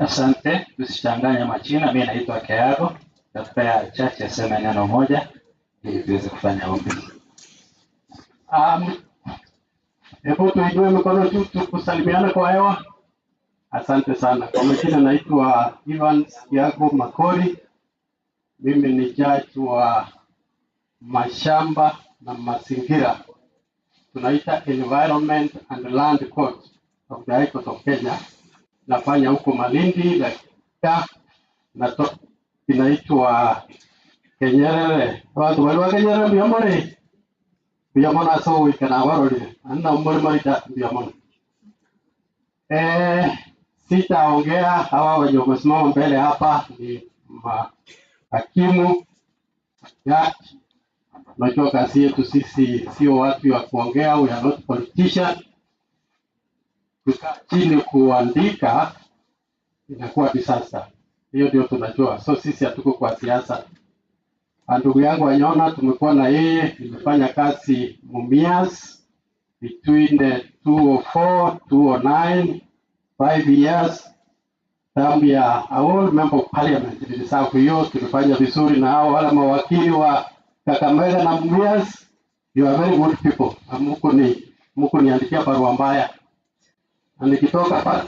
Asante, tusichanganye majina. Mimi naitwa Keago. Nataka chache sema neno moja ili tuweze kufanya ombi. Hebu tuinue mikono juu tukusalimiana kwa hewa. Asante sana. Kwa majina naitwa Evans Yago Makori. Mimi ni judge wa mashamba na mazingira. Tunaita Environment and Land Court of the High Court of Kenya. Nafanya huko Malindi na inaitwa Kenyerere watu walwa kenyerere biamore biamona so ikana waroli anna murmarita biamona sitaongea. Hawa wenye wamesimama mbele hapa ni hakimu ya unajua kazi yetu sisi sio watu wa kuongea, we are not politician. Kukaa chini kuandika inakuwa disaster, hiyo ndio tunajua. So sisi hatuko kwa siasa. Ndugu yangu Wanyona tumekuwa na yeye, nimefanya kazi Mumias between the 2004 2009 5 years. Term ya all member of parliament nilisafu hiyo, tulifanya vizuri na hao wala mawakili wa Kakamega na Mumias. You are very good people. Muko niandikia barua mbaya. Na nikitoka pale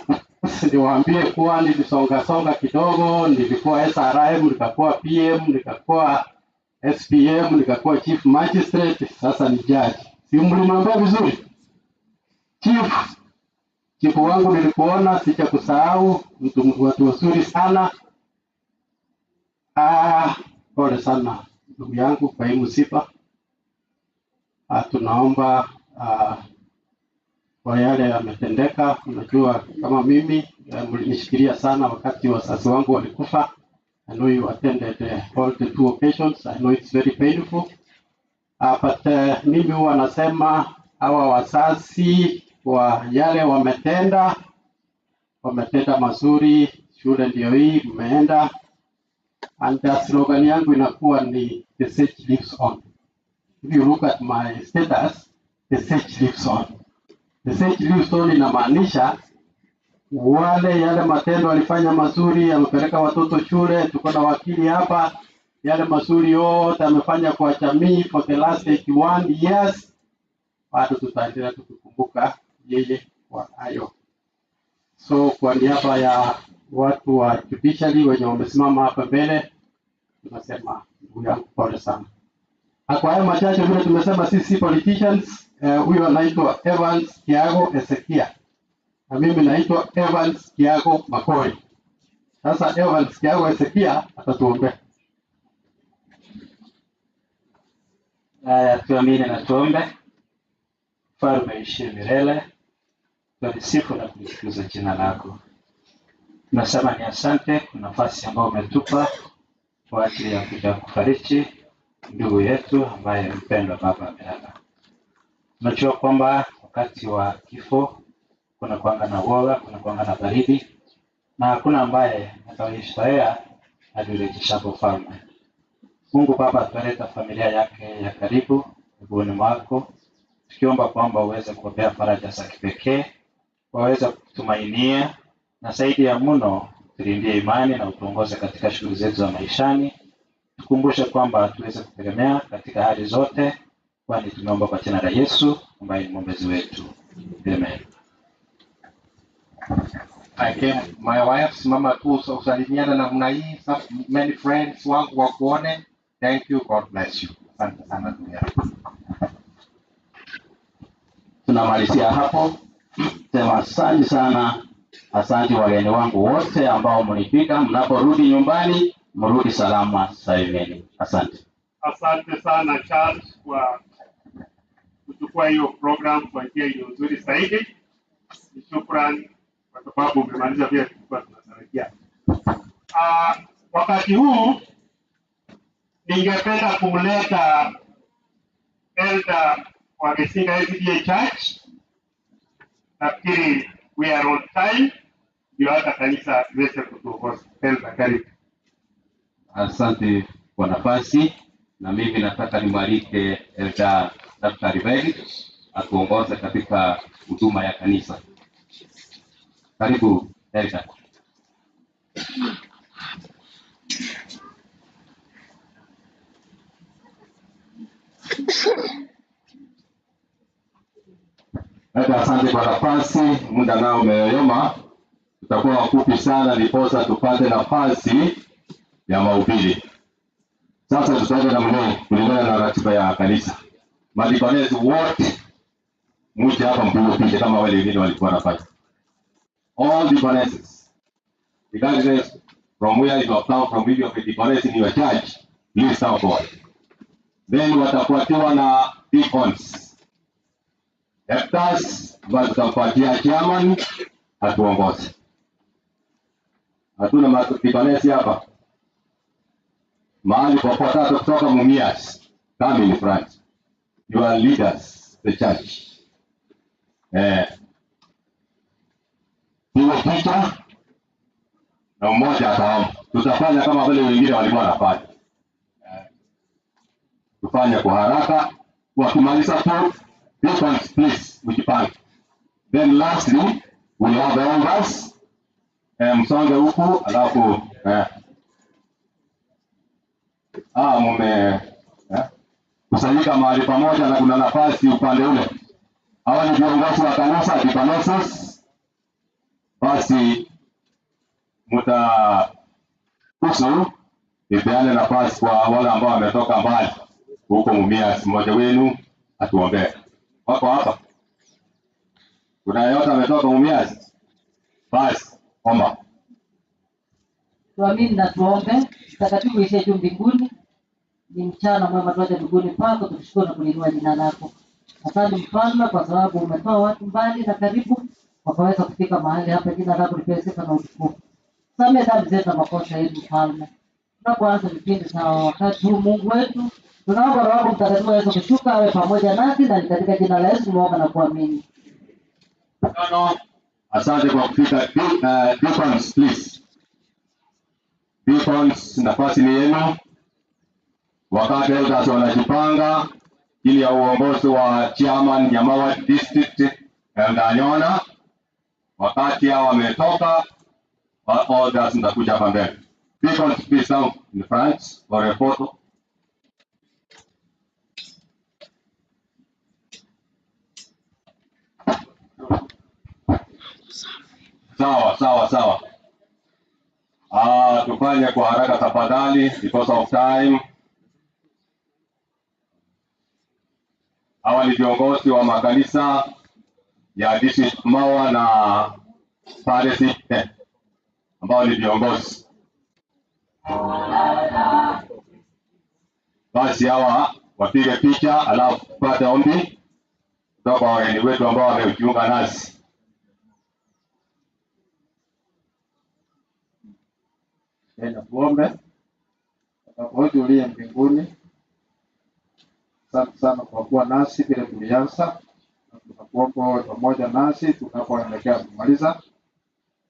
niwaambie kuwa nilisonga kidogo, nilikuwa SRM, nikakuwa PM, nikakuwa SPM, nikakuwa chief magistrate, sasa ni judge. Si mlimwambia vizuri? Chief wangu nilikuona, sija kusahau, watu wazuri sana. Pole sana ndugu yangu kwa hii msiba. Tunaomba kwa yale yametendeka. Unajua kama mimi mlinishikilia sana wakati wazazi wangu walikufa. I know you attended all the 2 occasions. I know it's very painful. But mimi huwa nasema hawa wazazi kwa yale wametenda mazuri. Shule ndio hii mmeenda, and the slogan yangu inakuwa ni the sage lives on. If you look at my status, the sage lives on. The sage lives on inamaanisha wale yale matendo walifanya mazuri, amepeleka watoto shule, tuko na wakili hapa, yale mazuri yote amefanya kwa jamii for the last 81 years, bado tutaendelea tukikumbuka yeye kwa hayo. So kwa niaba ya watu wa judiciary wenye wamesimama hapa mbele, tunasema ndugu yangu pole sana. Kwa hayo machache vile tumesema sisi politicians, huyo anaitwa Evans Kiago Ezekia. Na mimi naitwa Evans Kiago Makori. Sasa Evans Kiago Ezekia atatuombea. Tuamini na tuombe. Mfalme ishi milele, tulisifu na kulitukuza jina lako. Tunasema ni asante kwa nafasi ambayo umetupa kwa ajili ya kuja kufariji ndugu yetu ambaye mpendwa baba amelala. Tunajua kwamba wakati wa kifo kuna kuanga na woga, kuna kuanga na baridi, na hakuna ambaye ataishtaea alirejeshapo ufalme. Mungu Baba, tuleta familia yake ya karibu miguuni mwako, tukiomba kwamba uweze kuwapea faraja za kipekee, waweze kutumainia, na zaidi ya mno tulindie imani na utuongoze katika shughuli zetu za maishani. Tukumbushe kwamba tuweze kutegemea katika hali zote, kwani tumeomba kwa jina la Yesu ambaye ni mwombezi wetu. Amen. Again, my wife, mama tu usalimiana namna hii, many friends wangu wakuone. Thank you, God bless you. Asante sana dunia. Tunamalizia hapo. Sema asante sana. Asante wageni wangu wote ambao mlifika. Mnaporudi nyumbani, mrudi salama salimeni. Asante. Asante sana Charles kwa kuchukua hiyo program kwa njia hiyo nzuri zaidi. Shukrani kwa sababu umemaliza vile tulikuwa tunatarajia. Wakati huu ningependa kumleta elder wa Gesinga SDA Church. Nafikiri we are on time, ndio hata kanisa liweze kutuongoza. Elder, karibu. Asante kwa nafasi, na mimi nataka nimwalike Elder Daktari Begi atuongoze katika huduma ya kanisa. Karibu Elder. Asante kwa nafasi, muda nao umeyoyoma. Tutakuwa wafupi sana ndiposa tupate nafasi ya mahubiri. Sasa tutaenda na mwenye kulingana na ratiba ya kanisa. Madikonezi wote muje hapa mpige picha kama wale wengine walikuwa wanafanya. All deaconesses, regardless from where you have come from, if you have a deaconess in your church, Please now forward. Then watafuatiwa na deacons. Elders ambazo tutampatia chairman atuongoze. Hatuna matukibanesi hapa. Mahali popote kutoka Mumias, come in front. You are leaders, the church. Hiyo picha na mmoja ataomba. Tutafanya kama vile wengine walikuwa wanafanya. Tufanye kwa haraka. Wakimaliza tu, deacons please, ujipange. Then lastly, we have the elders. Msonge huku, alafu kusanyika mahali pamoja na kuna nafasi upande ule. Hawa ni viongozi wa kanisa Dionysus. Basi mtakusu ipeane nafasi kwa wale ambao wametoka mbali huko Mumias. Mmoja wenu atuombee. Wako hapa? Kuna yeyote ametoka Mumias? Basi omba. Tuamini na tuombe. Mtakatifu uishiye juu mbinguni, ni mchana mwema tuache mbinguni pako, tukushukuru na kuliinua jina lako. Asante Mfalme kwa sababu umetoa watu mbali na karibu wakaweza kufika mahali hapa. Jina lako lipewe sifa na utukufu. Samehe dhambi zetu na makosa yetu Mfalme. Tunapoanza vipindi za wakati huu Mungu wetu, tunaomba Roho wako Mtakatifu aweze kushuka awe pamoja nasi, na katika jina la Yesu tunaomba na kuamini. Asante kwa kufika. Deacons please. Deacons, nafasi ni yenu. Wakati elders wanajipanga ili ya uongozi wa chairman Nyamawa District Elder Nyona, wakati hao wametoka, elders mtakuja hapa mbele. Deacons please down in front for a photo. Sawa. Tufanye kwa haraka tafadhali because of time. Hawa ni viongozi wa makanisa ya District Mawa na Parish ambao ni viongozi. Basi hawa wapige picha alafu tupate ombi kutoka wageni wetu ambao wamejiunga nasi. Tena tuombe. Baba wetu uliye mbinguni, asante sana kwa kuwa nasi vile tulianza, na tunakuomba pamoja nasi tunapoelekea kumaliza.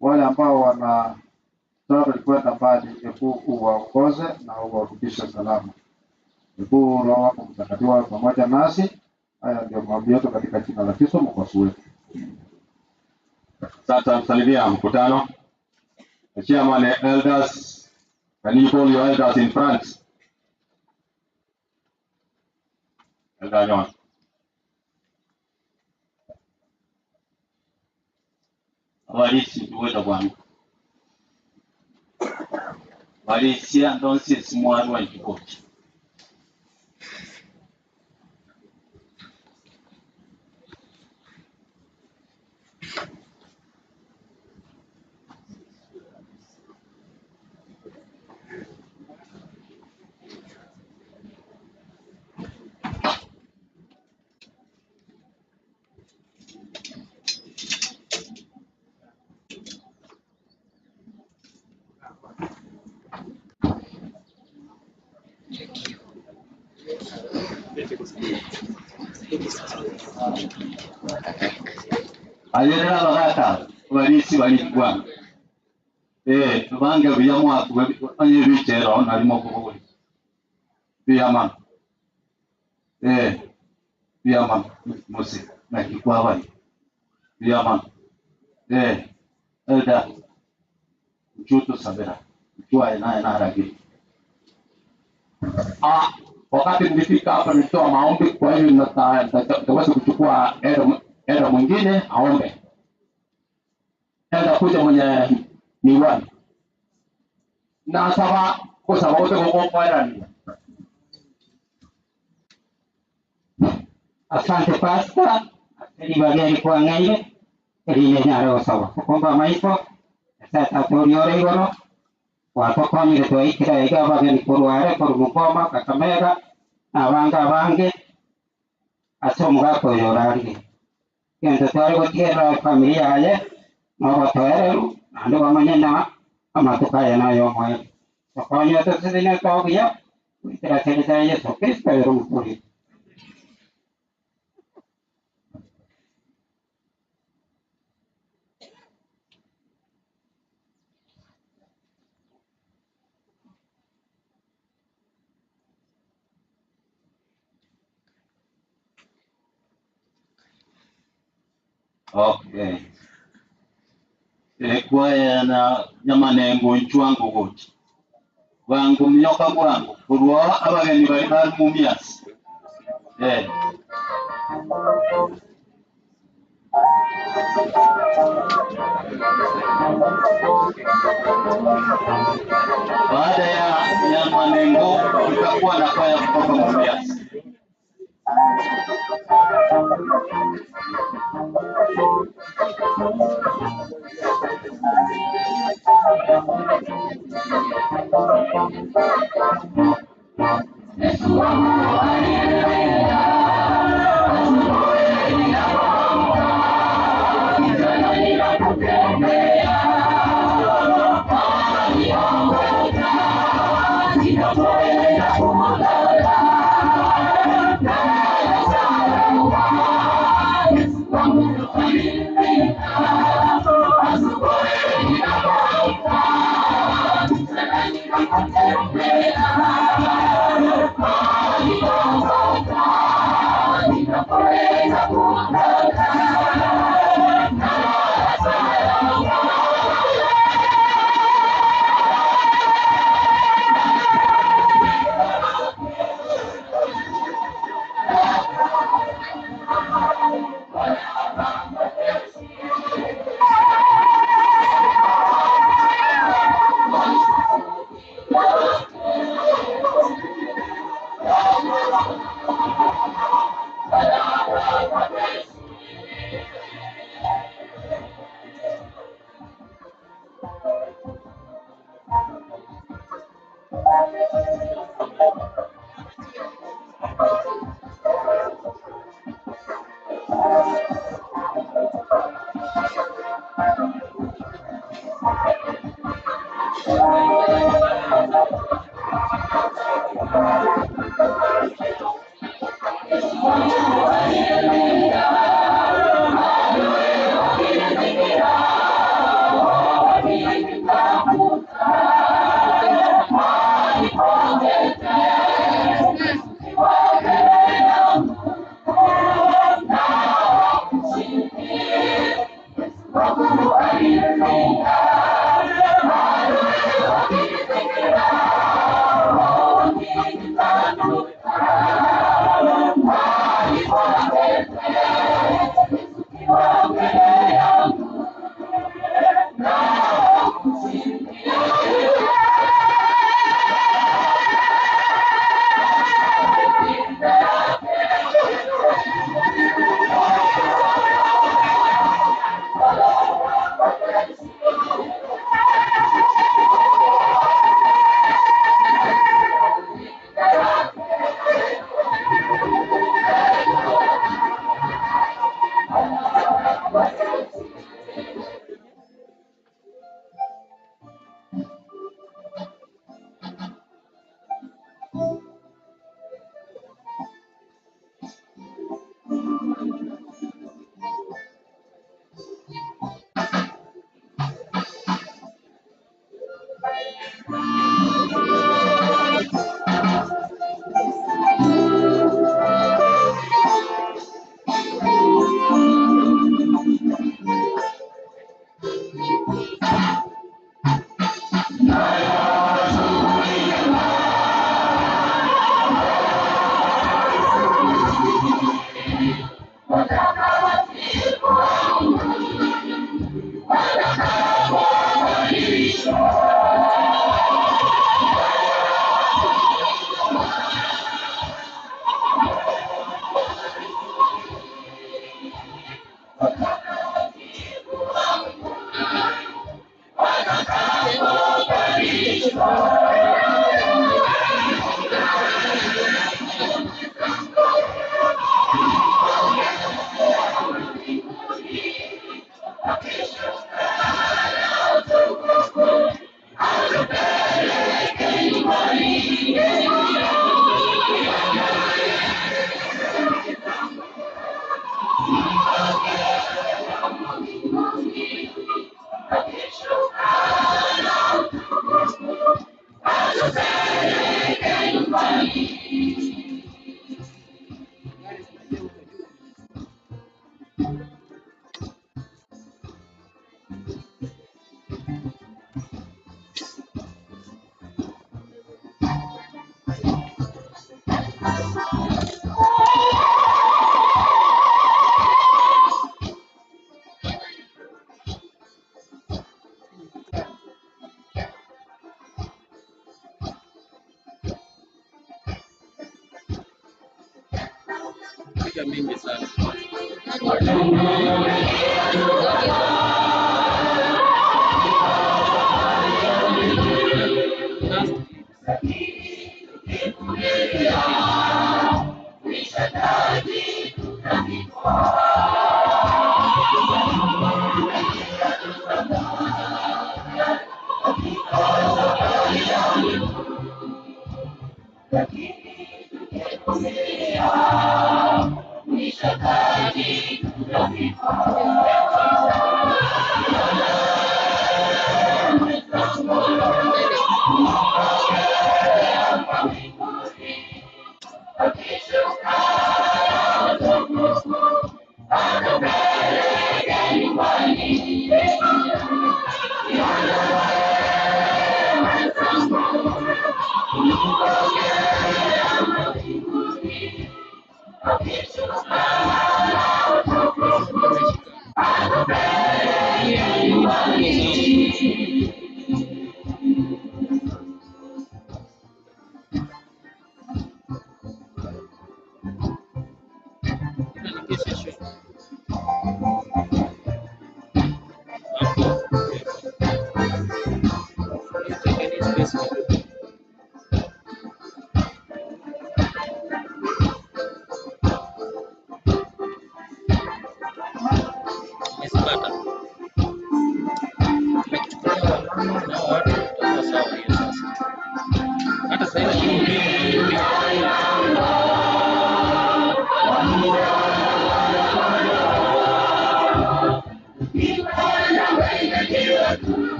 Wale ambao wanataka kwenda mbali, hebu uwaongoze na uwarudishe salama. Hebu Roho wako Mtakatifu pamoja nasi. Haya ndio maombi yetu katika jina la Kristo Mwokozi wetu. Sasa msalimia mkutano. Chairman elders, can you call your elders in front? Elder John. Abalisi tuweta bwana. Balisi andonsi simwari wa ikoti. Ayera bagata balisi balikwa. Tubange byamu anye bichero nalimo kubo. Biyama. Biyama musi na kikwa bali. Biyama. Elda. Mchuto sabera. Mchua na haragi. Wakati nilifika hapa nilitoa maombi, kwa hiyo nitaweza kuchukua elda mwingine aombe. Elda kuja mwenye miwani. Na sawa kwa sababu kwa ndani. Asante Pastor. Elibageni kwa ngaile. Eline nyaro sawa. Komba maipo. Sasa toriore gono. watokonyire twaikira iga bageni kurware kurumukoma Kakamega na banga bange asomugako yorari kento twari gutigera familia yaye no batwereru andu bamanyena amatukaya nayo mwe tokonyo tosine togia kuitira kelita Yesu Kristo yorumukuri. Okay. Kwaya na nyamanengo nchwangu wote. Wangu mnyoka mwangu. Kurwa abageni bari bari Mumias. Baada ya nyamanengo tutakuwa na kwaya kutoka Mumias. nimesikia mingi sana.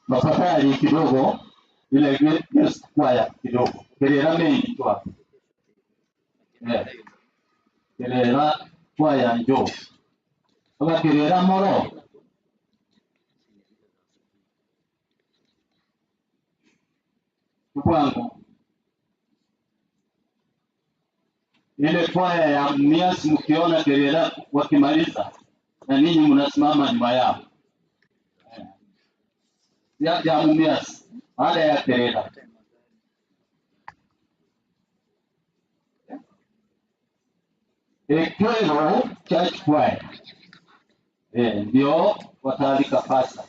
Mafakari kidogo ile guest choir kidogo. Kelera mengi tu hapo. Kelera choir njoo. Kama kelera moro. Kwangu. Ile choir ya Mumias mkiona kelera wakimaliza na ninyi mnasimama nyuma yao. Ya Mumias baada ya kelera. Ekwero church choir. Ndio wataalika pasta.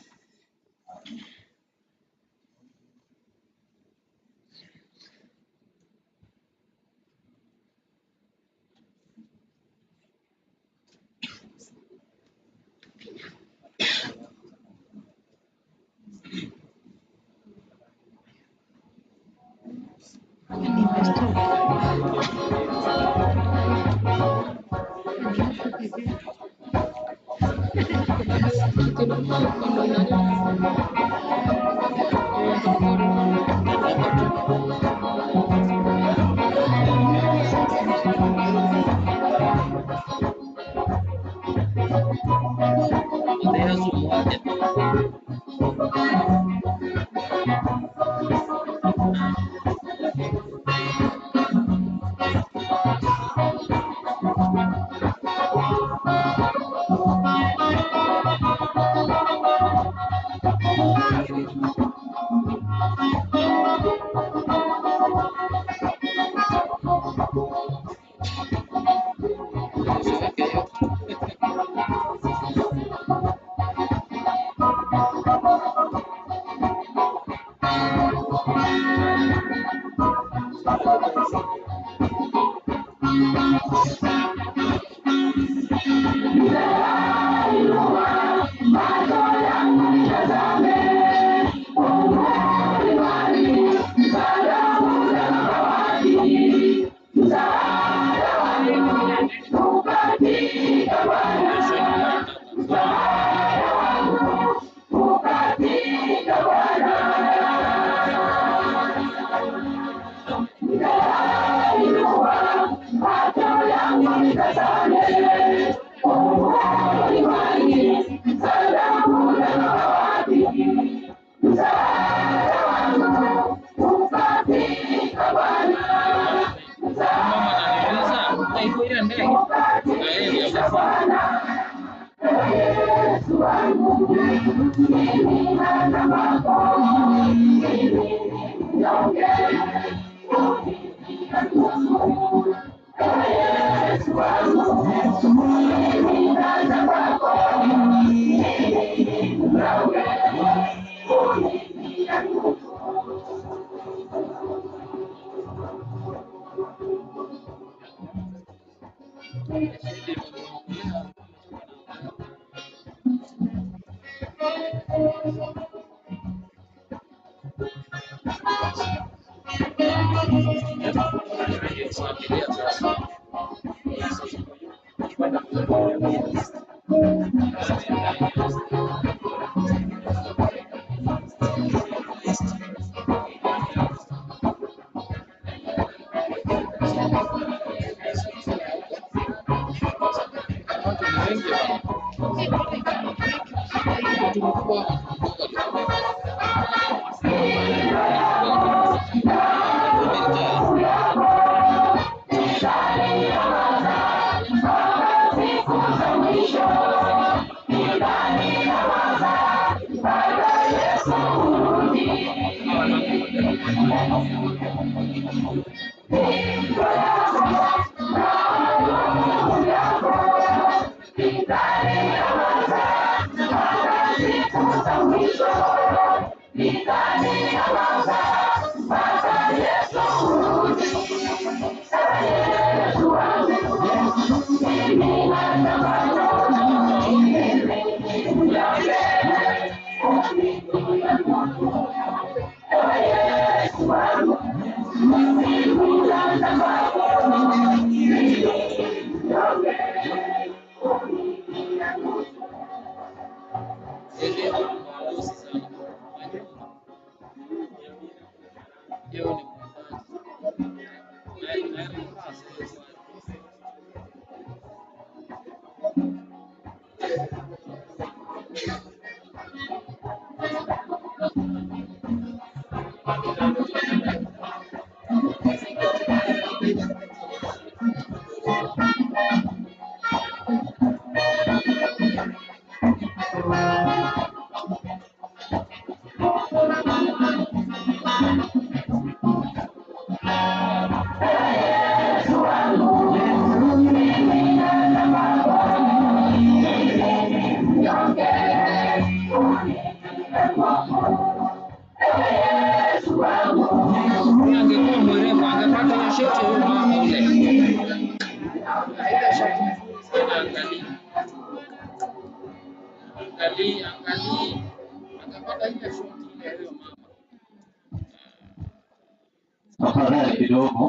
Tafadhali kidogo,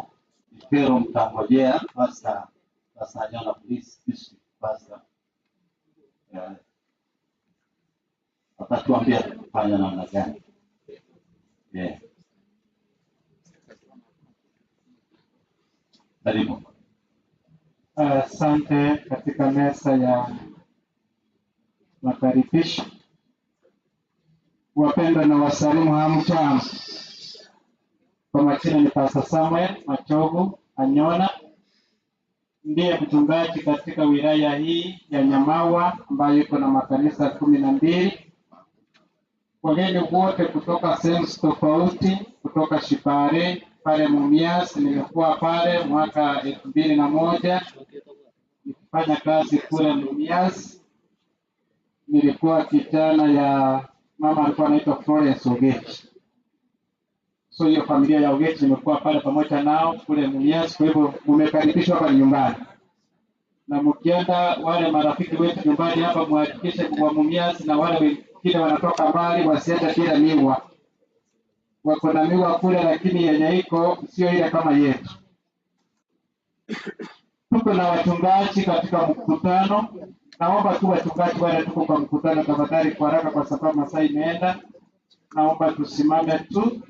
kero mtangojea Pastor Nyona, please, Pastor. Atatuambia kufanya namna gani. Karibu. Asante. Katika meza ya makaribisho, wapendwa na wasalimu, hamjambo. Kwa majina ni Pastor Samuel Machogu Anyona, ndiye mchungaji katika wilaya hii ya Nyamawa ambayo iko na makanisa 12. wageni wote kutoka sehemu tofauti, kutoka Shipare pale Mumias. Nimekuwa pale mwaka 2001 nikifanya kazi kule Mumias. Nilikuwa kijana ya mama alikuwa anaitwa Florence Ogechi. So hiyo familia ya Ogechi nimekuwa pale pamoja nao kule Mumias. Kwa hivyo mmekaribishwa hapa nyumbani, na mkienda wale marafiki wetu nyumbani hapa muhakikishe kwa Mumias, na wale wengine wanatoka mbali wasiende bila miwa. Wako na miwa kule, lakini yenye iko sio ile kama yetu. Tuko na wachungaji katika mkutano. Naomba tu wachungaji wale tuko kwa mkutano tafadhali kwa haraka, kwa sababu masaa imeenda. Naomba tusimame tu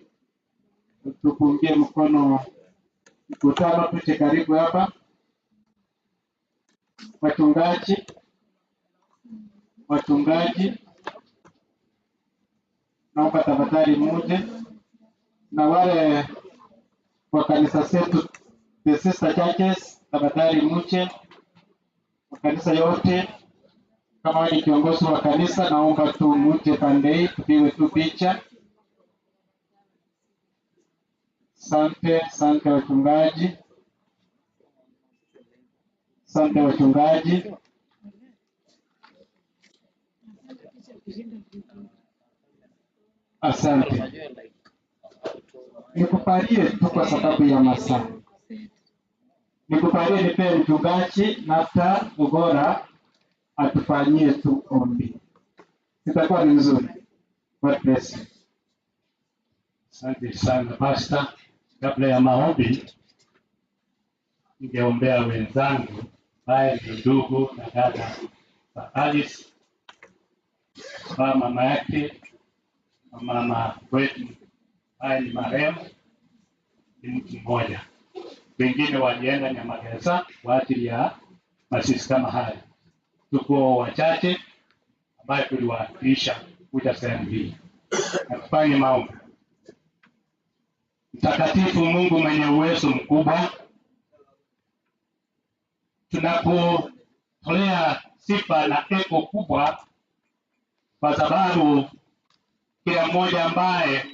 tupungie mkono mkutano, tuje karibu hapa. Wachungaji, naomba tafadhali muje, na wale wa kanisa zetu the sister churches tafadhali muje, wa kanisa yote. Kama wewe ni kiongozi wa kanisa, naomba tu muje pande hii tupigwe tu picha. Asante wachungaji. Asante wachungaji. Asante. Nikupalie tu kwa sababu ya masaa. Nikupalie nipe mchungaji Nata Ugora atufanyie tu ombi. Itakuwa ni nzuri. God bless you. Asante sana Pastor. Kabla ya maombi, ningeombea wenzangu ambaye ni ndugu na dada wa Alice, kwa mama yake, mama wetu ambaye ni marehemu, ni mtu mmoja. Wengine walienda Nyamagesa kwa ajili ya masisi kama haya. Tuko wachache ambaye tuliwakilisha kuja sehemu hii. Tufanye maombi. Mtakatifu Mungu mwenye uwezo mkubwa, tunapotolea sifa na eko kubwa kwa sababu kila mmoja ambaye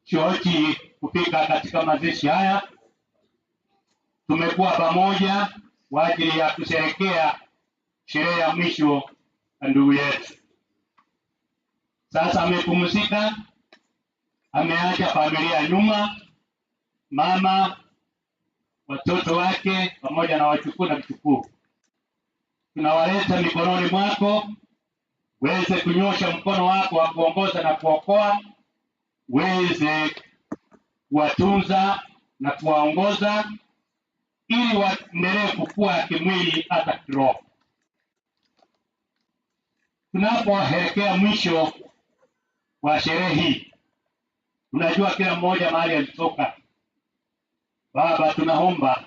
alichoji kufika katika mazishi haya, tumekuwa pamoja kwa ajili ya kusherehekea sherehe ya mwisho ya ndugu yetu. Sasa amepumzika, ameacha familia nyuma, mama, watoto wake pamoja na wachukuu na vitukuu. Tunawaleta mikononi mwako, weze kunyosha mkono wako wa kuongoza na kuokoa, weze kuwatunza na kuwaongoza ili waendelee kukua kimwili hata kiroho. Tunapoelekea mwisho wa sherehe hii, tunajua kila mmoja mahali alitoka. Baba, tunaomba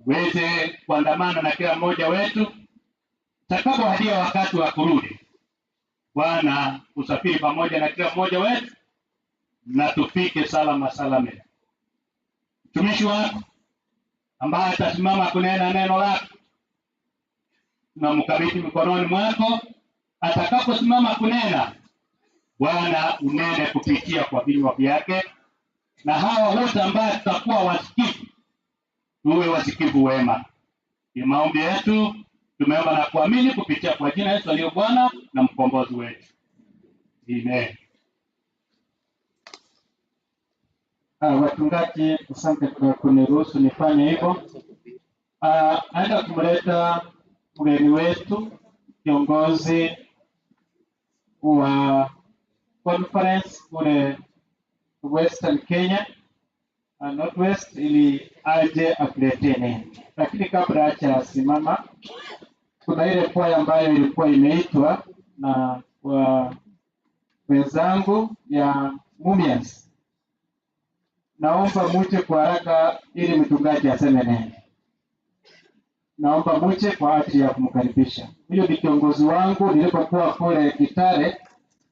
uweze kuandamana na kila mmoja wetu takapowadia wakati wa kurudi. Bwana, usafiri pamoja na kila mmoja wetu na tufike salama salame. Mtumishi wako ambaye atasimama kunena neno lako, tunamkabidhi mikononi mwako. Atakaposimama kunena, Bwana unene kupitia kwa vinywa vyake, na hawa wote ambao tutakuwa wasikivu, tuwe wasikivu wema. Ni maombi yetu tumeomba na kuamini kupitia kwa jina Yesu aliye Bwana na mkombozi wetu. Amen. Wachungaji, asante kwa kuniruhusu nifanye hivyo. Naenda kumleta mgeni wetu, kiongozi wa conference kule Western Kenya, Northwest, ili aje akuletene. Lakini kabla acha simama, kuna ile kwaya ambayo ilikuwa imeitwa na wenzangu ya Mumias. Naomba muje kwa haraka ili mchungaji aseme neno. Naomba muje kwa ajili ya kumkaribisha. Huyo ni kiongozi wangu nilipokuwa kule Kitale,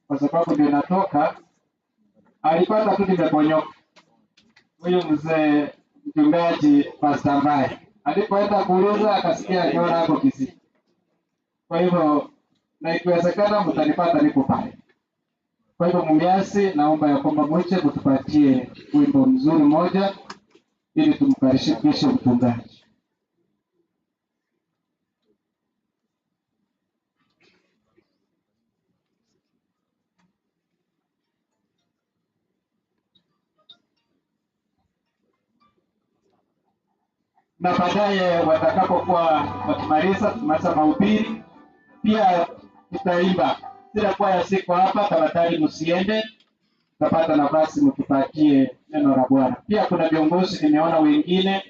kwa sababu ndio natoka. Alipata tu nimeponyoka. Huyo mzee mchungaji Pastor Mbaye alipoenda kuuliza akasikia akiona hapo Kisii. Kwa hivyo na ikiwezekana mtanipata niko pale. Kwa hivyo Mumias, naomba ya kwamba mwiche kutupatie wimbo mzuri moja ili tumkaribishe mchungaji. Na baadaye watakapokuwa wakimaliza mahubiri, pia tutaimba. Sila kwaya siko hapa, tafadhali msiende, tutapata nafasi mtupatie neno la Bwana. Pia kuna viongozi nimeona wengine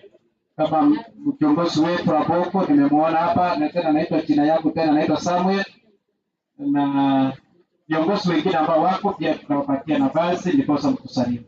kama kiongozi wetu wa Boko nimemuona hapa, na tena naitwa jina yangu tena naitwa Samuel, na viongozi wengine ambao wako pia tutawapatia nafasi ndiposa mtusalimu.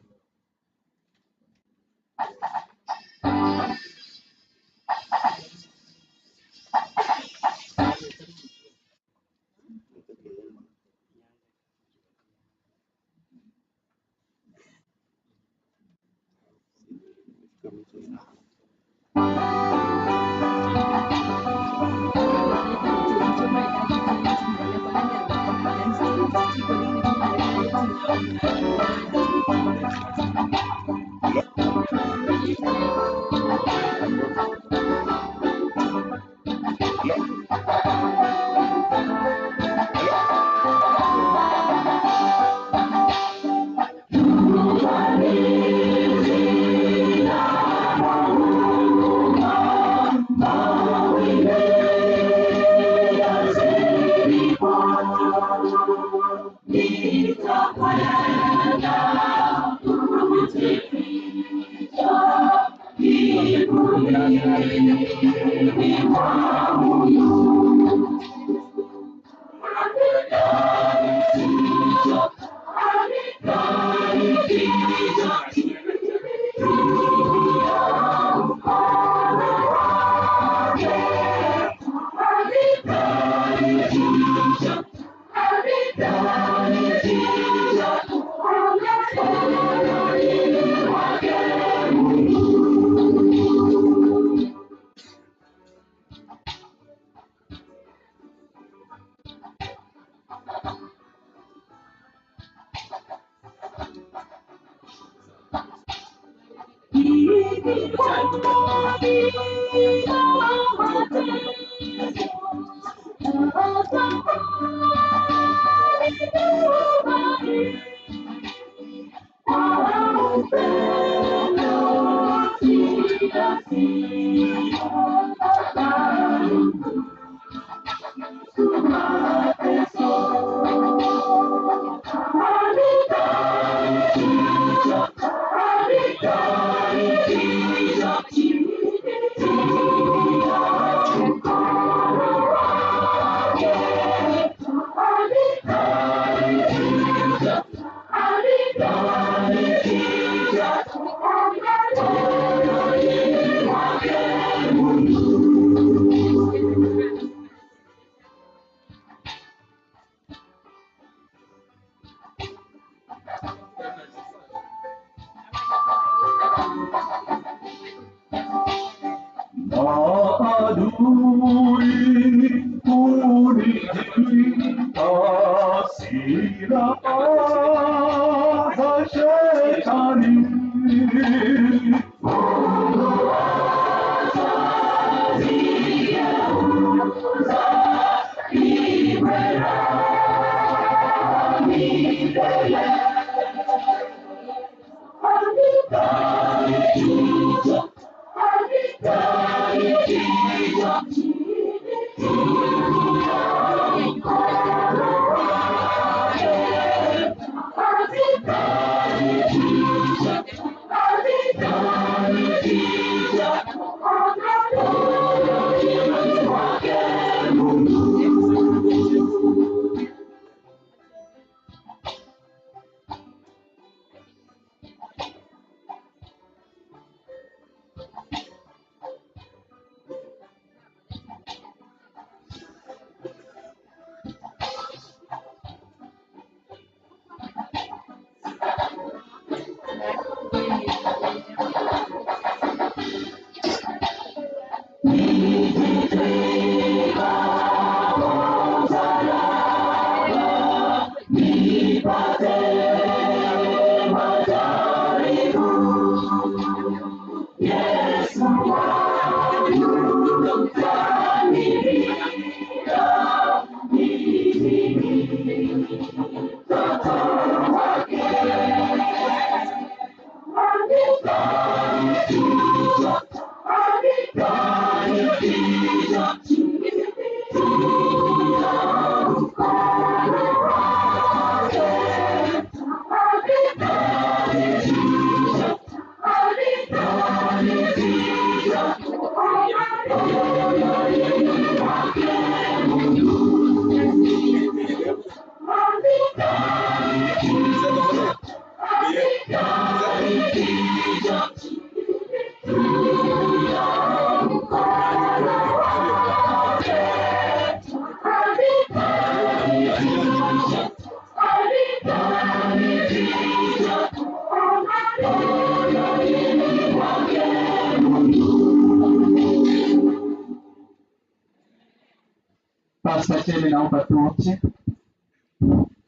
Pastor Chemi, naomba tuombe.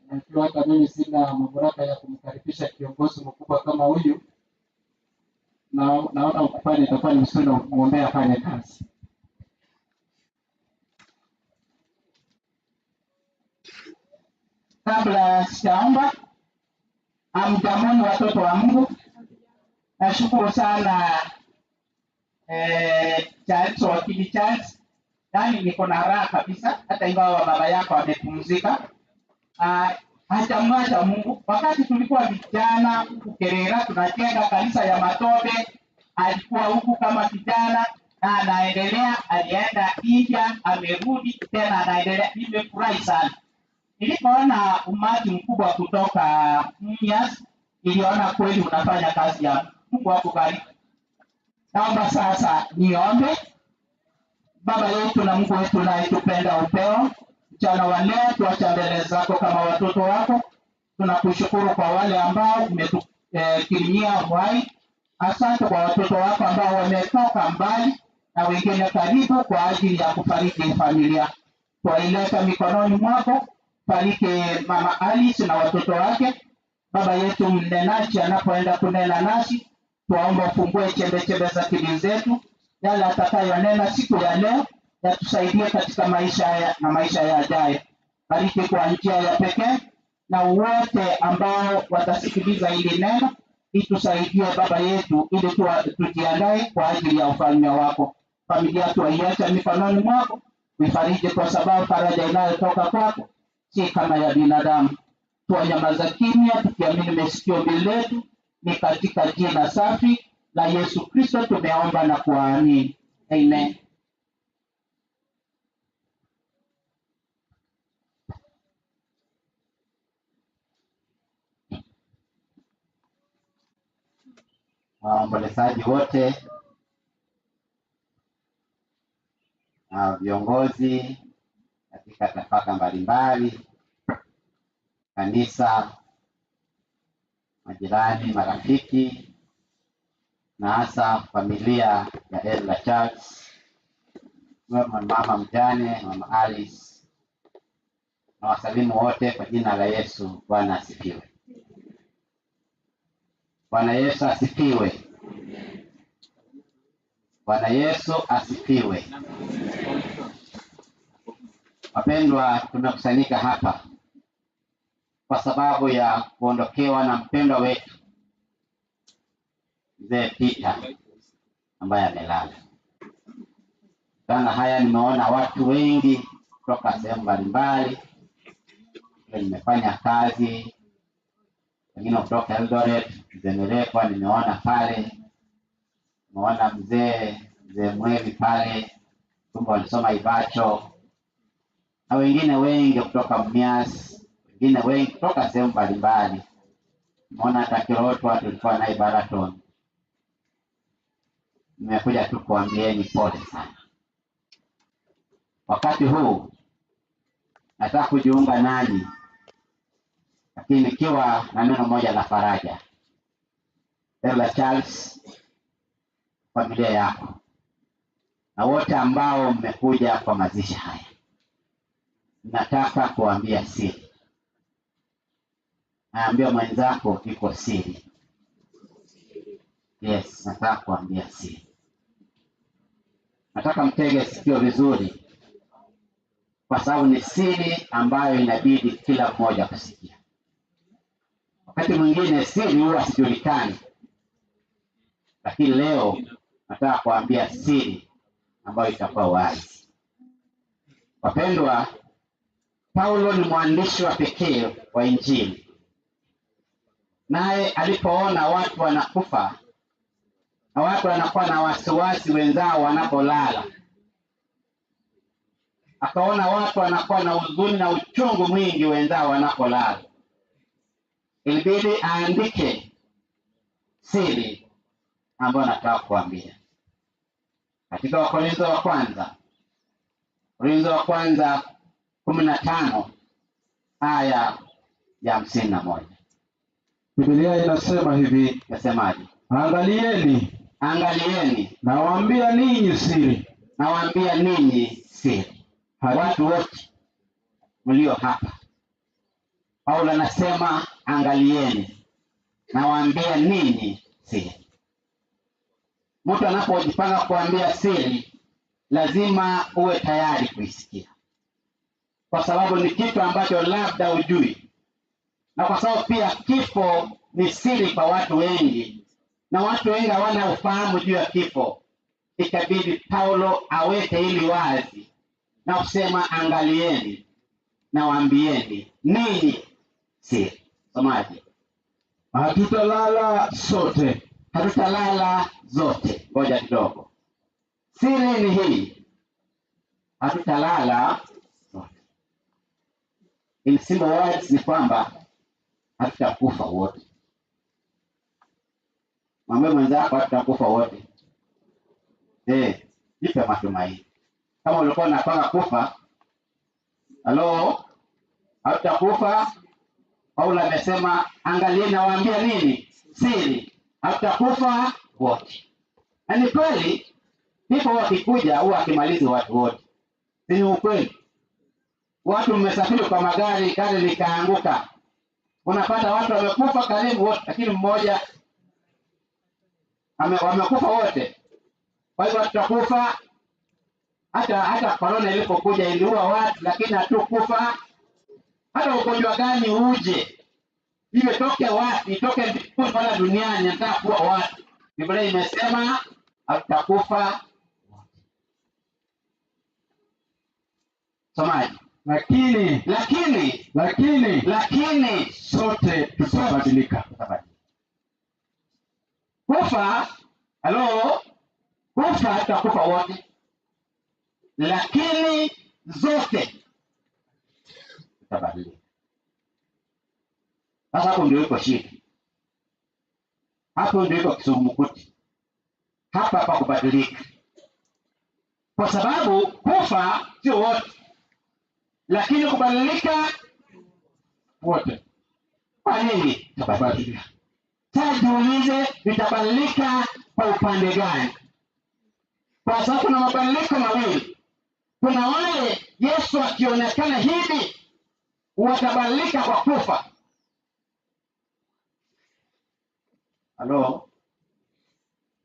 Najua hata mimi sina mamlaka ya kumkaribisha kiongozi mkubwa kama huyu, na naona ukufanya itakuwa ni mzuri na muombea afanye kazi. Kabla sijaomba, amjamoni watoto wa Mungu. Nashukuru sana Charles wakili Charles. Yaani niko na raha kabisa hata ingawa baba yako amepumzika. Hajamwacha Mungu. Wakati tulikuwa vijana huku Kerera tunajenga kanisa ya matope, alikuwa huku kama kijana na anaendelea, alienda India, amerudi tena anaendelea. Nimefurahi sana. Nilipoona umati mkubwa kutoka Mumias, niliona kweli unafanya kazi ya Mungu akubariki. Naomba sasa niombe. Baba yetu na Mungu wetu unayetupenda upeo, mchana wa leo tuacha mbele zako kama watoto wako. Tunakushukuru kwa wale ambao umetukirimia uhai. Asante kwa watoto wako ambao wametoka mbali na wengine karibu kwa ajili ya kufariki familia. Tuwaileta mikononi mwako. Fariki Mama Alice na watoto wake. Baba yetu mnenaji anapoenda kunena nasi, tuomba ufungue chembe za akili zetu, yale atakayonena siku ya leo yatusaidie katika maisha haya na maisha yajayo. Bariki kwa njia ya pekee na wote ambao watasikiliza hili neno, itusaidie Baba yetu ili tujiandae kwa ajili ya ufalme wako. Familia tuiache mikononi mwako, uifariji kwa sababu faraja inayotoka kwako si kama ya binadamu. Tuanyamaza kimya tukiamini mesikio letu, ni katika jina safi la Yesu Kristo tumeomba na kuamini. Amen. Waombolezaji wote na viongozi katika tafaka mbalimbali, kanisa, majirani, marafiki na hasa familia ya Ella Charles, mama mjane, Mama Alice, na wasalimu wote kwa jina la Yesu. Bwana asifiwe. Bwana Yesu asifiwe. Bwana Yesu asifiwe. Wapendwa, tumekusanyika hapa kwa sababu ya kuondokewa na mpendwa wetu Mzee Peter ambaye amelala. Sana haya nimeona watu wengi kutoka sehemu mbalimbali. Nimefanya kazi wengine kutoka Eldoret, Zemelekwa nimeona pale. Nimeona mzee Mwevi pale, kumbe walisoma Ibacho. Na wengine wengi kutoka Mumias, wengine wengi kutoka sehemu mbalimbali. Nimeona hata Kirotwa tulikuwa naye Baraton. Nimekuja tu kuambieni pole sana. Wakati huu nataka kujiunga nanyi, lakini nikiwa na neno moja la faraja. Ella Charles, familia yako na wote ambao mmekuja kwa mazishi haya, nataka kuambia siri. Naambia mwenzako iko siri. Yes, nataka kuambia siri. Nataka mtege sikio vizuri, kwa sababu ni siri ambayo inabidi kila mmoja kusikia. Wakati mwingine siri huwa sijulikani, lakini leo nataka kuambia siri ambayo itakuwa wazi. Wapendwa, Paulo ni mwandishi wa pekee wa Injili. Naye alipoona watu wanakufa na watu wanakuwa na wasiwasi wenzao wanapolala, akaona watu wanakuwa na huzuni na uchungu mwingi wenzao wanapolala, ilibidi aandike siri ambayo nataka kuambia. Katika Wakorintho wa kwanza 15 aya ya 51. Biblia inasema hivi, nasemaje? Angalieni, nawaambia ninyi siri. Watu wote mlio hapa, Paulo anasema angalieni, nawaambia ninyi siri. Mtu anapojipanga kuambia siri, lazima uwe tayari kuisikia, kwa sababu ni kitu ambacho labda hujui, na kwa sababu pia kifo ni siri kwa watu wengi, na watu wengi hawana ufahamu juu ya kifo. Ikabidi Paulo aweke hili wazi na kusema angalieni, nawaambieni ninyi siri. Somaji, hatutalala zote. Ngoja kidogo. Siri ni hii, hatutalala zote. In simple words ni kwamba hatutakufa wote. Mwambie mwenzako hatutakufa wote. Jipe matumaini. Kama ulikuwa unapanga kufa, hatutakufa. Paulo amesema angalieni, nawaambia nini? Siri, hatutakufa wote. Na ni kweli, kifo wakikuja huwa akimalizi watu wote. Si ni ukweli? Watu mmesafiri kwa magari, gari likaanguka, unapata watu wamekufa karibu wote, lakini mmoja wamekufa wote. Kwa hivyo tutakufa. Hata corona ilipokuja iliua watu, lakini hatukufa. Hata ugonjwa gani uje, iwe toke wapi, toke mbinguni wala duniani, nataka kuwa watu, Biblia imesema hatutakufa. Somaji, lakini sote tutabadilika. Kufa, kufa tutakufa wote, lakini zote tutabadilika. Sasa hapo ndio iko shida, hapo ndio iko kisungumukuti, hapa hapa kubadilika, kwa sababu kufa sio wote, lakini kubadilika wote. Kwa nini tutabadilika? Sasa jiulize, vitabadilika kwa upande gani? Kwa sababu kuna mabadiliko mawili. Kuna wale Yesu akionekana hivi watabadilika kwa kufa.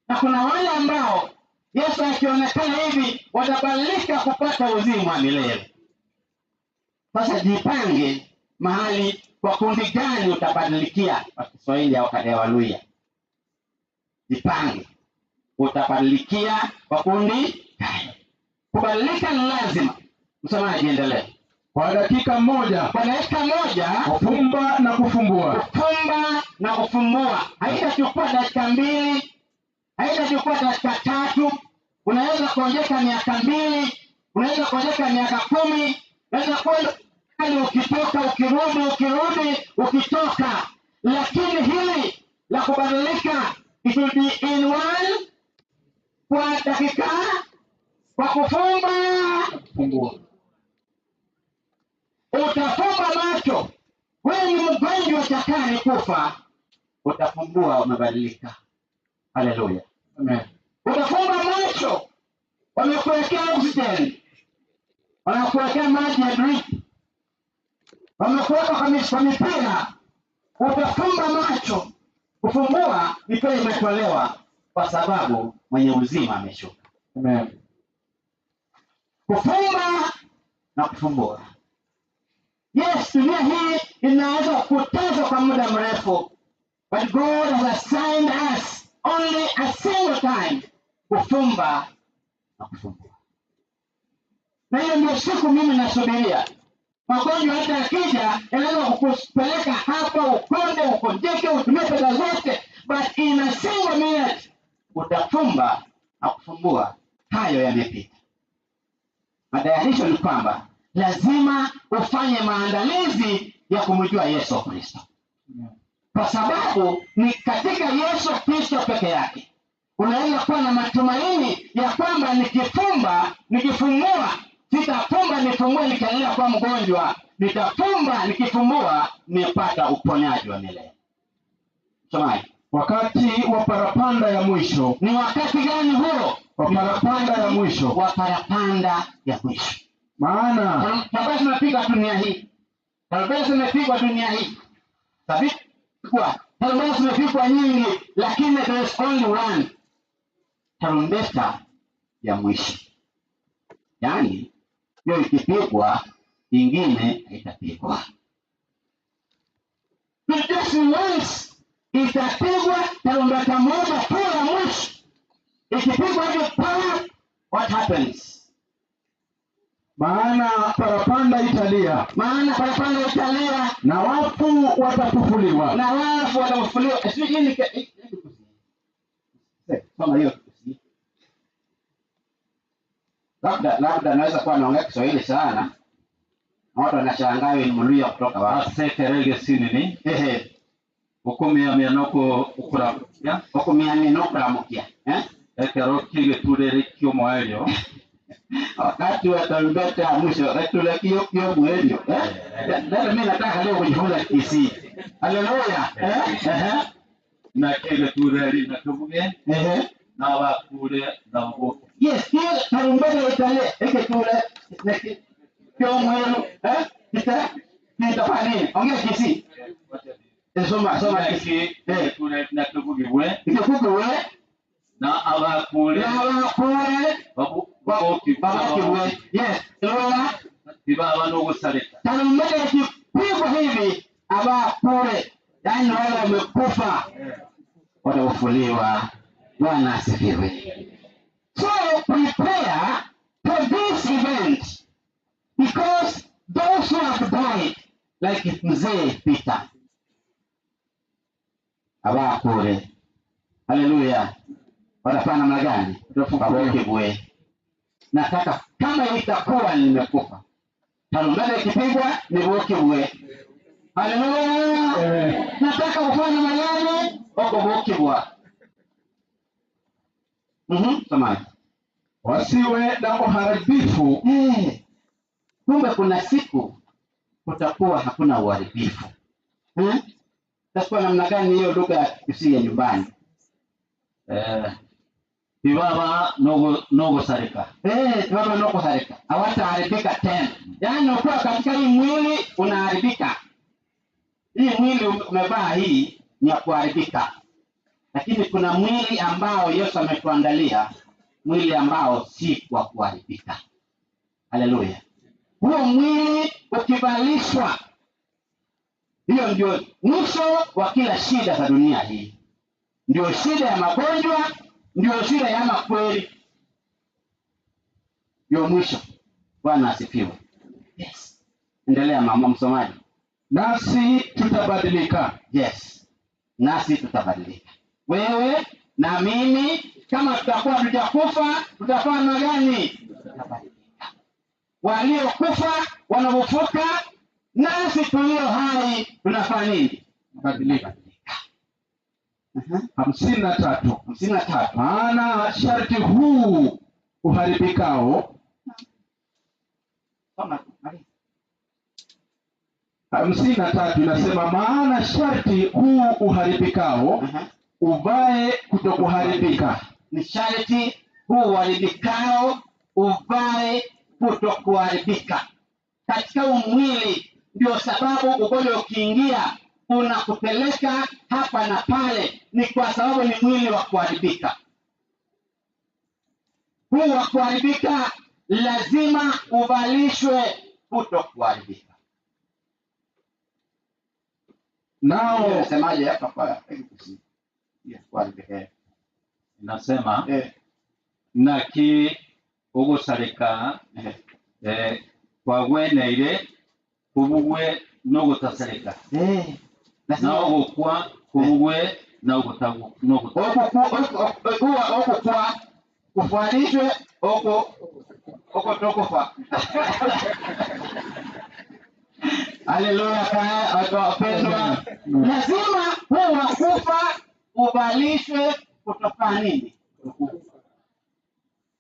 Na kuna wale ambao Yesu akionekana hivi watabadilika kupata uzima wa milele. Sasa jipange mahali, kwa kundi gani utabadilikia, kwa Kiswahili au Haleluya. Jipange utabadilikia kwa kundi gani. Kubadilika ni lazima. Msomaji, endelee. Kwa dakika moja kufumba na kufumbua. Haitachukua dakika 2, haitachukua dakika 3. Unaweza kuongeza miaka 2, unaweza kuongeza miaka 10, unaweza kwenda ukitoka ukirudi ukitoka, lakini hili la kubadilika it will be in one, kwa dakika, kwa kufumba kufumbua. Utafumba macho, wewe ni mgonjwa utakani kufa, utafumbua umebadilika. Haleluya, amen. Utafumba macho, wamekuwekea oxygen, wanakuwekea maji ya drip, wamekuweka kwa mipira, utafumba macho. Kufumbua mipira imetolewa kwa sababu mwenye uzima ameshuka. Amen. Kufumba na kufumbua. Yes, dunia hii inaweza kutazwa kwa muda mrefu, but God has assigned us only a single time kufumba na kufumbua. Na hiyo ndio siku mimi nasubiria. Magonjwa hata yakija yanaweza kukupeleka hapa ukonde, ukonjeke, utumie pesa zote, but in a single minute utafumba na kufumbua. Hayo yamepita. Madayarisho ni kwamba lazima ufanye maandalizi ya kumjua Yesu Kristo, kwa sababu ni katika Yesu Kristo peke yake unaweza kuwa na matumaini ya kwamba nikifumua, sitafumba nifumbue nikaendelea kwa mgonjwa, nitafumba nikifumbua nipata uponyaji wa milele. Somai. Wakati wa parapanda ya mwisho. Ni wakati gani huo? Wa parapanda ya mwisho. Wa parapanda ya mwisho. Maana tarumbeta zimepigwa dunia hii. Tarumbeta zimepigwa dunia hii. Sabi? Kwa tarumbeta zimepigwa nyingi, lakini there is only one. Tarumbeta ya mwisho. Yaani hiyo ikipigwa ingine haitapigwa. Just once itapigwa tarumbeta moja tu ya mwisho. Ikipigwa hiyo power, what happens? Maana parapanda italia. Maana parapanda italia. Na wafu watafufuliwa. Na wafu watafufuliwa. Kama hiyo. Labda naweza kuwa naongea Kiswahili sana. Watu wanashangaa ni Mluya kutoka wapi. Asekerege sinini. Ukumia noko ukuramukia. Ukumia noko ukuramukia. Ekero kige turere kio mwaelio. Wakati wa tarumbeta ya mwisho retule kio mwelio. Ndio mimi nataka leo kujifunza Kisii. Haleluya. Na kige turere na kubuge. Na wakule na uko. Yes, hiyo tarumbeta italia. Tule kio mwelio. Nitafanya nini? Ongea Kisii. Soma Kisii. Tule na kubuge we. Kubuge we. Na abakule babukiwe. Yes. Lola bibaba no gusaleka. Tarumbeta ikipigwa hivi abakule, yaani wale wamekufa watafufuliwa. Bwana asifiwe. So prepare for this event, because those who have died like Mzee Peter abakule, haleluya, watafanya namna gani? Babukiwe. Nataka kama itakuwa nimekufa, tarumbeta ikipigwa nibukiwe. Haleluya. Nataka ufanye magani? Babukiwa. Samahani. Wasiwe na uharibifu. Kumbe kuna siku kutakuwa hakuna uharibifu. Takuwa namna gani hiyo lugha ya Kisii ya nyumbani? Bibaba nogo sarika. Bibaba nogo sarika. Hawataharibika tena. Yaani ukiwa katika hii mwili unaharibika. Hii mwili umevaa hii ni ya kuharibika. Lakini kuna mwili ambao Yesu ametuandalia, mwili ambao si kwa kuharibika. Haleluya. Huo mwili ukivalishwa, hiyo ndio mwisho wa kila shida za dunia hii. Ndio shida ya magonjwa, ndio shida ya makweli. Ndio mwisho. Bwana asifiwe. Yes. Endelea mama msomaji. Nasi tutabadilika. Yes. Nasi tutabadilika. Wewe na mimi kama tutakuwa tutakufa, tutafanya namna gani? Tutabadilika. Waliokufa wanafufuka, nasi tulio hai tunafanya nini? Badilika. 53. Maana sharti huu uharibikao. 53 inasema maana sharti huu uharibikao uvae kutokuharibika. Ni sharti huu uharibikao uvae kutokuharibika. Katika mwili ndio sababu ugonjwa ukiingia unakupeleka hapa na pale, ni kwa sababu ni mwili wa kuharibika. Huu wa kuharibika lazima uvalishwe kutokuharibika. Nao nasemaje hapa kwa kuharibika? Nasema naki ugusalika kwagweneire kubugwe no gutasalika na ugukwa kubugwe na ugutagu no okukwa kufanishwe oko tokufa. Haleluya kwa wapendwa. Lazima huwa kufa uvalishwe kutoka nini?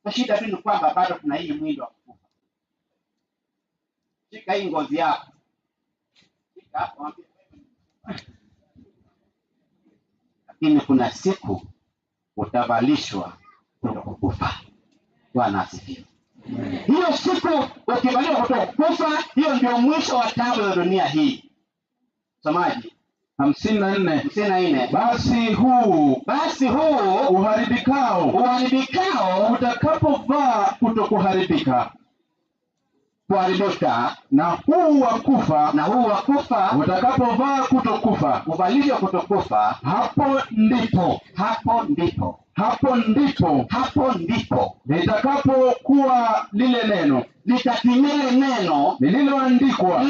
Kwa shida tu ni kwamba bado tuna hii mwili wa kufa. Shika hii ngozi yako. Shika hapo. Lakini kuna siku utavalishwa kutokufa. Bwana asifiwe. Hiyo siku ukivaliwa kutokufa, hiyo ndio mwisho wa taabu ya dunia hii. Somaji 54. Basi huu uharibikao utakapovaa kutokuharibika, na huu wa kufa utakapovaa kutokufa, uvalishwe kutokufa, hapo ndipo litakapokuwa lile neno, litatimia neno lililoandikwa,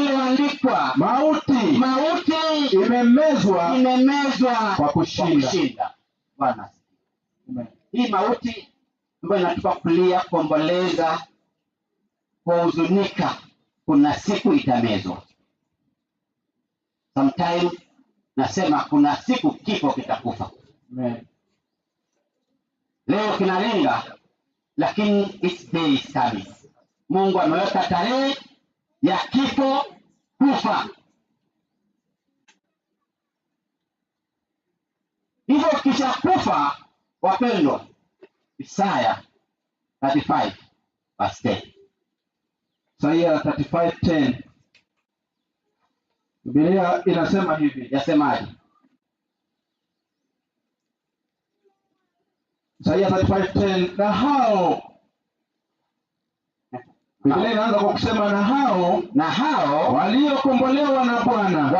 mauti imemezwa kwa kushinda. Bwana. Hii mauti ambayo inatupa kulia, kuomboleza, kuhuzunika, kuna siku itamezwa. Sometimes nasema kuna siku kifo kitakufa. Leo kinalenga, lakini its day is coming. Mungu ameweka tarehe ya kifo kufa. Hivyo kisha kufa, wapendwa, Isaya 35 verse 10. Isaya 35:10. Biblia inasema hivi. Yasemaje? Isaya 35:10. Na hao, Biblia inaanza kwa kusema na hao waliokombolewa na Bwana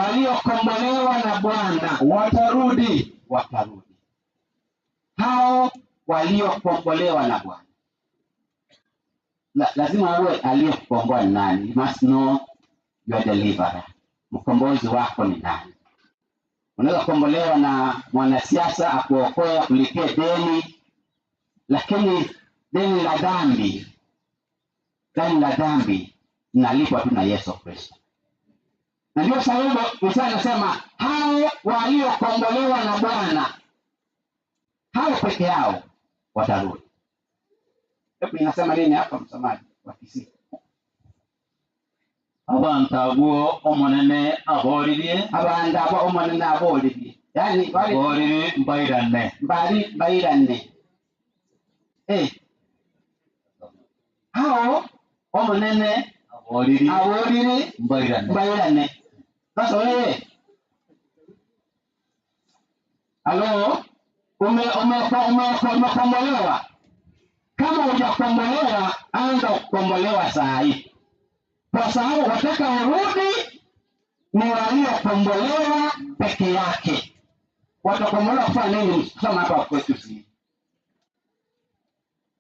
watarudi. Hao waliokombolewa na Bwana. Lazima uwe aliyekukomboa ni nani? You must know your deliverer. Mkombozi wako ni nani? Unaweza kukombolewa na mwanasiasa akuokoe, kulipia deni, lakini deni la dhambi linalipwa tu na Yesu Kristo. Na ndio sababu Musa anasema hao waliokombolewa na Bwana, hao peke yao watarudi. Hebu inasema nini hapa msomaji wa Kisii? Abantu abo omonene aboririe. Yani aboririe mbairane. Hao omonene aboririe mbairane. Sasa wewe, halo, umekombolewa? Kama hujakombolewa, anza kukombolewa saa hii. Kwa sababu wataka urudi ni waliokombolewa peke yake. Watakombolewa kufanya nini? Soma hapa kwetu si.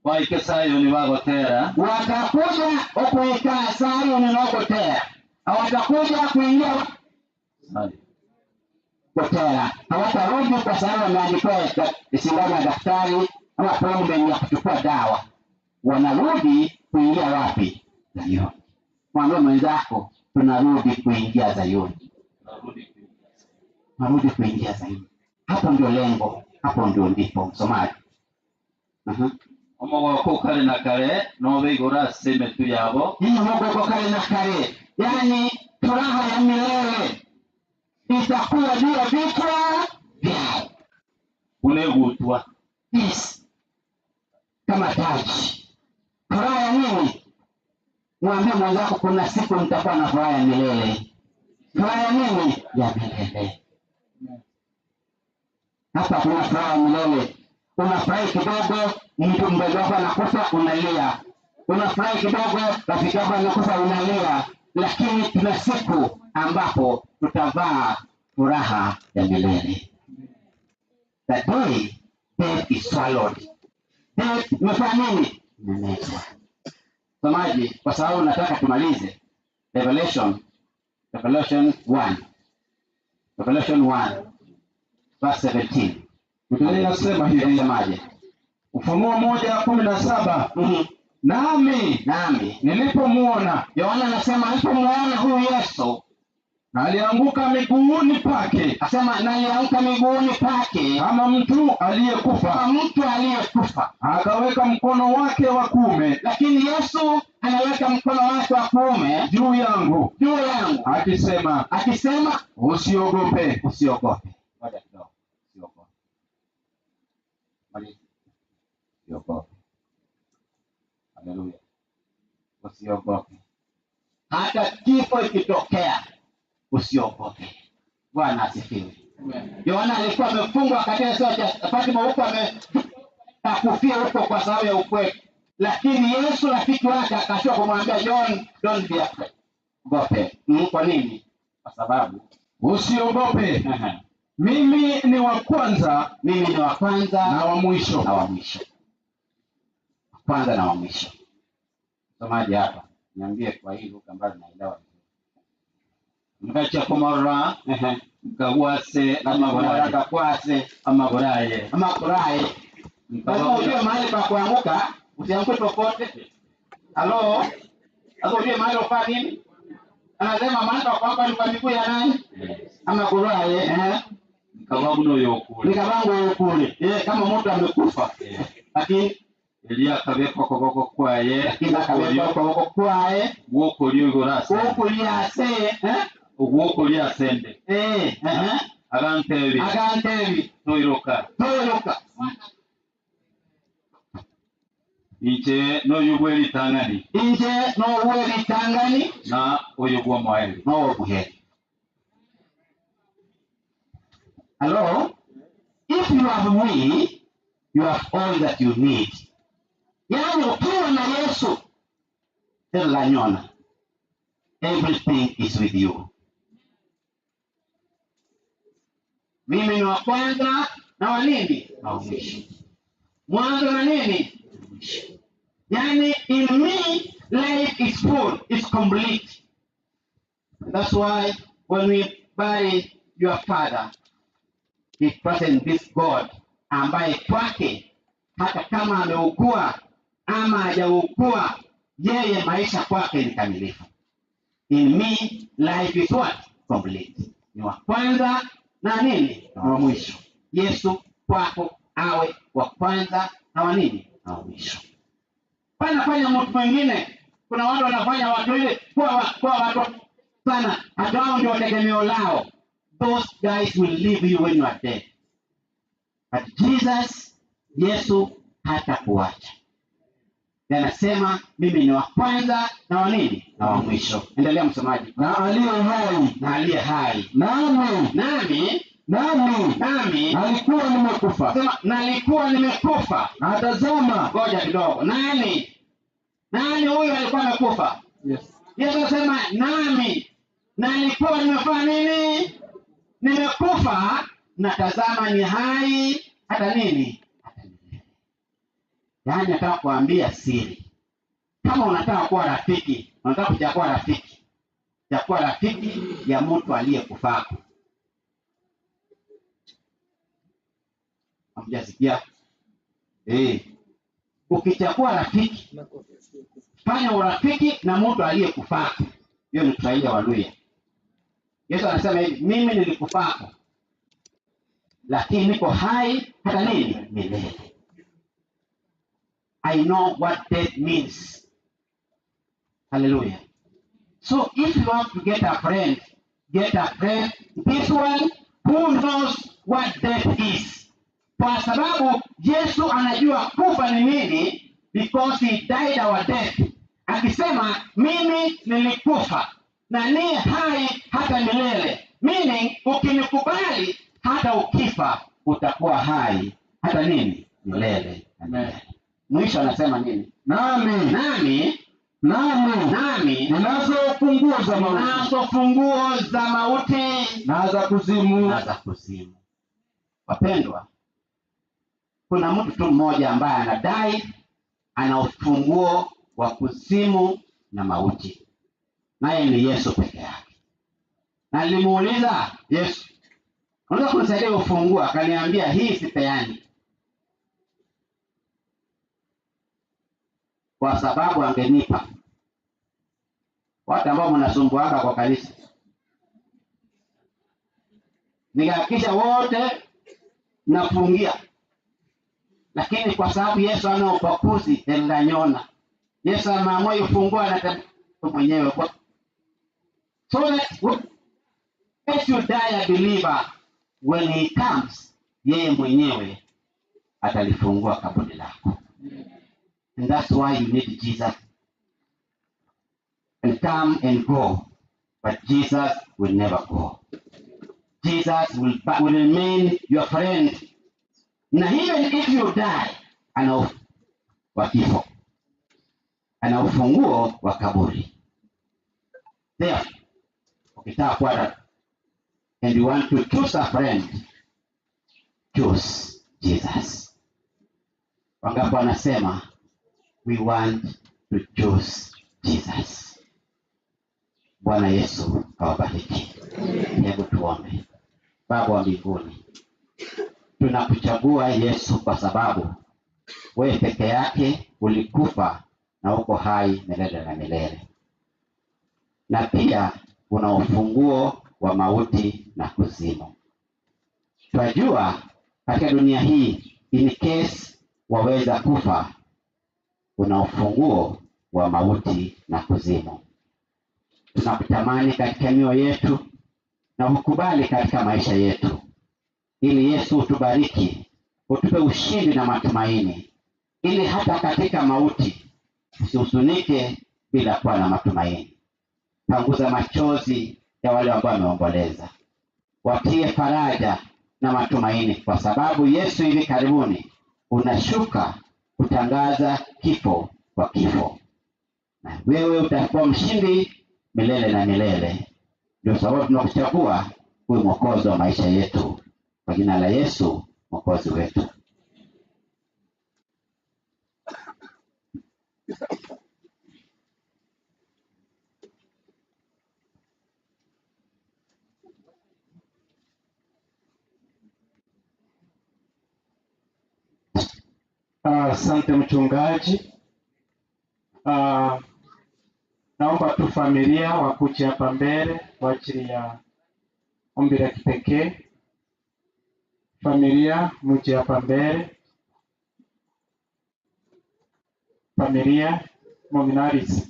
Waike Sayuni bagotera. Watakuja okuika Sayuni bagotera. Hawatakuja kuingia Gotera. Hawatarudi kwa sababu wameandikiwa sindano ya daktari ama pombe ya kuchukua dawa. Wanarudi kuingia wapi? Zayuni. Mwambie mwenzako tunarudi kuingia Zayuni. Narudi kuingia Zayuni. Hapo ndio lengo, hapo ndio ndipo msomaji. Omogoko kale na kale no beigora seme tu yabo. Omogoko kale na kale, yani furaha ya milele itakuwa juu ya vichwa vyao. Unegutwa. Yes. Kama taji. Furaha ya nini? Mwambie mwenzako kuna siku mtakuwa na furaha ya milele. Furaha ya nini? Ya milele. Hapa kuna furaha ya milele. Unafurahi kidogo, mtu mdogo wako anakufa unalia. Unafurahi kidogo, rafiki yako anakufa unalia. lakini tuna siku ambapo tutavaa furaha ya milele. The day death is swallowed. Death imefanya nini? Imemezwa. Somaji, kwa sababu nataka tumalize. Revelation 1 verse 17. Biblia inasema hivi. Inasemaje? Ufunuo 1:17. Nami nilipomuona, Yohana anasema alipomuona huyu Yesu, alianguka miguuni pake. Asema na alianguka miguuni pake kama mtu aliyekufa. Akaweka mkono wake wa kuume. Lakini Yesu anaweka mkono wake wa kuume juu yangu. Akisema usiogope. Usiogope. Haleluya. Usiogope. Hata kifo ikitokea, usiogope. Bwana asifiwe. Yohana alikuwa amefungwa katika sio Fatima huko amekufia huko kwa sababu ya ukweli. Lakini Yesu rafiki wake akashuka kumwambia John, don't be afraid. Gope. Kwa nini? Kwa sababu usiogope. Mimi ni wa kwanza na wa mwisho. Kwanza na wa mwisho. Somaji hapa. Niambie kwa hii lugha ambayo naelewa. Mkacha komora mkawase amagoraye. Kama ujue mahali pa kuanguka, usianguke popote. Halo? Sasa ujue mahali ufa nini? Anasema mahali pa kuanguka ni kwa miguu ya nani? Amagoraye. Mkabangu yokule. Kama mtu amekufa. Lakini Elia kabekwa kogoko kwaye. Woko liasende. Agantebi. Toiroka. Inche no yugweli tangani. Na oyugwa mwaeli. Hello? If you have me, you have all that you need. Yani ukiwa na Yesu, Nyona, everything is with you. Mimi ni wa kwanza na wa nini? Na wa mwisho. Mwanzo na nini? Mwisho. Yani in me, life is full, it's complete. That's why when we bury your father, he presents this God ambaye kwake hata kama ameugua ama hajaugua, yeye maisha kwake ni kamilifu. In me, life is what? Complete. Ni wa kwanza na nini? Na wa mwisho. Yesu kwako awe wa kwanza na wa nini? Na wa mwisho. Panafanya mtu mwingine, kuna watu wanafanya watu ile kwa watu sana, hata wao ndio tegemeo lao. Those guys will leave you when you are dead. But Jesus, Yesu hatakuacha. Anasema mimi ni wa kwanza na wa nini? Na wa mwisho. Endelea msomaji. Na aliye hai. Nami alikuwa nimekufa. Sema nalikuwa nimekufa. Na tazama, ngoja kidogo. Nani huyu alikuwa amekufa? Yes. Yesu anasema nami nalikuwa nimefanya nini? Nimekufa na tazama ni hai hata nini? Yaani nataka kuambia siri. Kama unataka kuwa rafiki, unataka kuchagua rafiki. Chagua rafiki ya mtu aliyekufa. Hamjasikia? Ukichagua rafiki, fanya urafiki na mtu aliyekufa. Hiyo ni Kiswahili ya Waluya. Yesu anasema hivi, mimi nilikufa, lakini niko hai hata nini? Milele. I know what death means. Hallelujah. So if you want to get a friend, this one who knows what death is. Kwa sababu Yesu anajua kufa ni nini, because he died our death. Akisema mimi nilikufa na ni hai hata milele. Meaning ukinikubali hata ukifa utakuwa hai hata nini? Milele. Amen. Mwisho anasema nini? Nami nami ninazo funguo za mauti, nazo funguo za mauti na za kuzimu. Wapendwa, kuna mtu tu mmoja ambaye anadai ana ufunguo wa kuzimu na mauti, naye ni Yesu peke yake. Na nilimuuliza Yesu, unaweza kunisaidia ufunguo? Akaniambia, hii sipeani, kwa sababu angenipa. Watu ambao mnasumbuaka kwa kanisa, nikahakikisha wote nafungia, lakini kwa sababu Yesu ana upakuzi elanyona, Yesu ameamua ufungua na mwenyewe. So that if you die a believer, when he comes, yeye mwenyewe atalifungua kaburi lako. And that's why you need Jesus. And come and go, but Jesus will never go. Jesus will remain your friend. Na even if you die, ana kifo, ana ufunguo wa kaburi. Therefore, ukitaka kuwa and you want to choose a friend, choose Jesus. Wangapi wanasema we want to choose Jesus? Bwana Yesu awabariki. Hebu tuombe. Baba wa mbinguni, tunakuchagua Yesu kwa sababu wewe peke yake ulikufa na uko hai milele na milele, na pia una ufunguo wa mauti na kuzimu. Twajua katika dunia hii, in case waweza kufa, una ufunguo wa mauti na kuzimu. Tunakutamani katika mioyo yetu na ukubali katika maisha yetu, ili Yesu utubariki, utupe ushindi na matumaini, ili hata katika mauti usihuzunike bila kuwa na matumaini. Panguza machozi ya wale ambao wameomboleza, watie faraja na matumaini, kwa sababu Yesu hivi karibuni unashuka kutangaza kifo kwa kifo, na wewe utakuwa mshindi milele na milele. Ndio sababu tunakuchagua uwe mwokozi wa maisha yetu, kwa jina la Yesu mwokozi wetu. Asante mchungaji. Naomba tu familia wakuje hapa mbele kwa ajili ya ombi la kipekee. Familia muje hapa mbele. Familia mominaris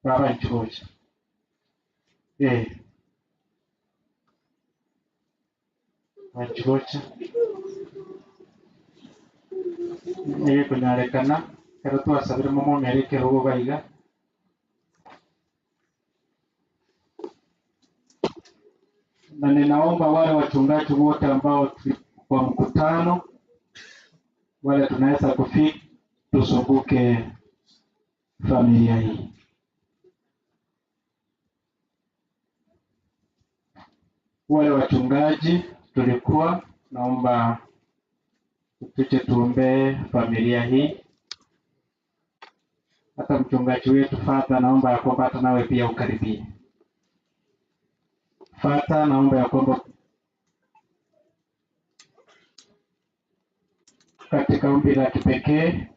baba nchuja. Nchuja. Niye kunyarekana kero twasabire mu merekero bo bayiga. Na ninaomba wale wachungaji wote ambao kwa mkutano, wale tunaweza kufika, tusumbuke familia hii. Wale wachungaji tulikuwa, naomba tuje tuombee familia hii. Hata mchungaji wetu Fata, naomba ya kwamba hata nawe pia ukaribie. Fata, naomba ya kwamba katika ombi la kipekee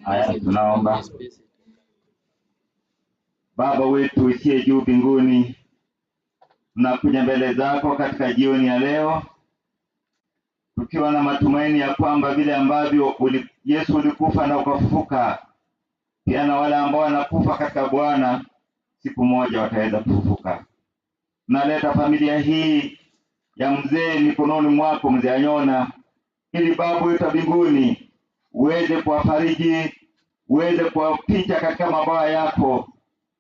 Haya, tunaomba. Baba wetu usiye juu mbinguni, tunakuja mbele zako katika jioni ya leo, tukiwa na matumaini ya kwamba vile ambavyo Yesu ulikufa na ukafufuka, pia na wale ambao wanakufa katika Bwana siku moja wataweza kufufuka. tunaleta familia hii ya mzee mikononi mwako, mzee Anyona, ili Baba wetu wa mbinguni uweze kuwafariji, uweze kuwaficha katika mabawa yako,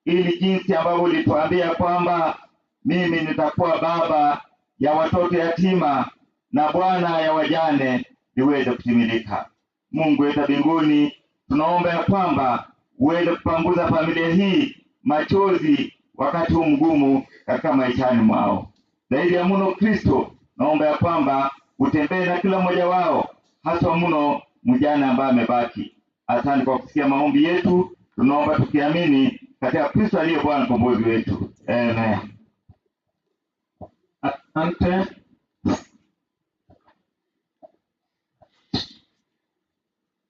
ili jinsi ambavyo ulituambia kwamba mimi nitakuwa baba ya watoto yatima na bwana ya wajane liweze kutimilika. Mungu wetu wa mbinguni, tunaomba ya kwamba uweze kupanguza familia hii machozi wakati huu mgumu katika maishani mwao. Zaidi ya mno Kristo, naomba ya kwamba utembee na kila mmoja wao, hasa mno mjane ambaye amebaki. Asante kwa kusikia maombi yetu, tunaomba tukiamini katika Kristo aliye Bwana mkombozi wetu. Amen. Asante.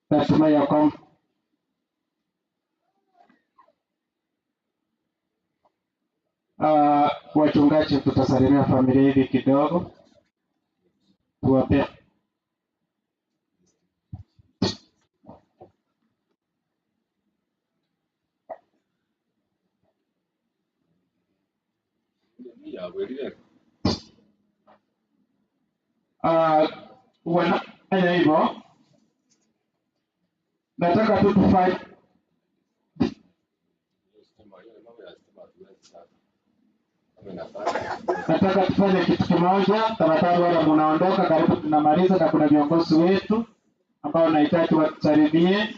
Natumai ya kwamba wachungaji tutasalimia familia hivi kidogo, tuwape wanafanya hivyo. Nataka tu tufanye kitu kimoja. Tafadhali wale mnaondoka, karibu tunamaliza na kuna viongozi wetu ambao nahitaji watusalimie.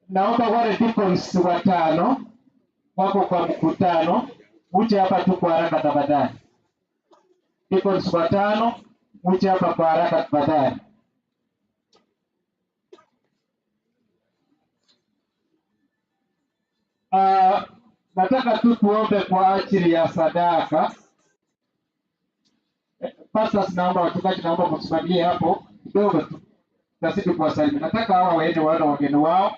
Naomba wale deacons watano wako kwa mkutano uje hapa tu kwa haraka tafadhali. Deacons watano uje hapa kwa haraka tafadhali. Nataka tu tuombe kwa ajili ya sadaka. Pastors, naomba wachungaji, naomba msimamie hapo kidogo tu, tasidi kuwasalimia. Nataka hawa waende wale wageni wao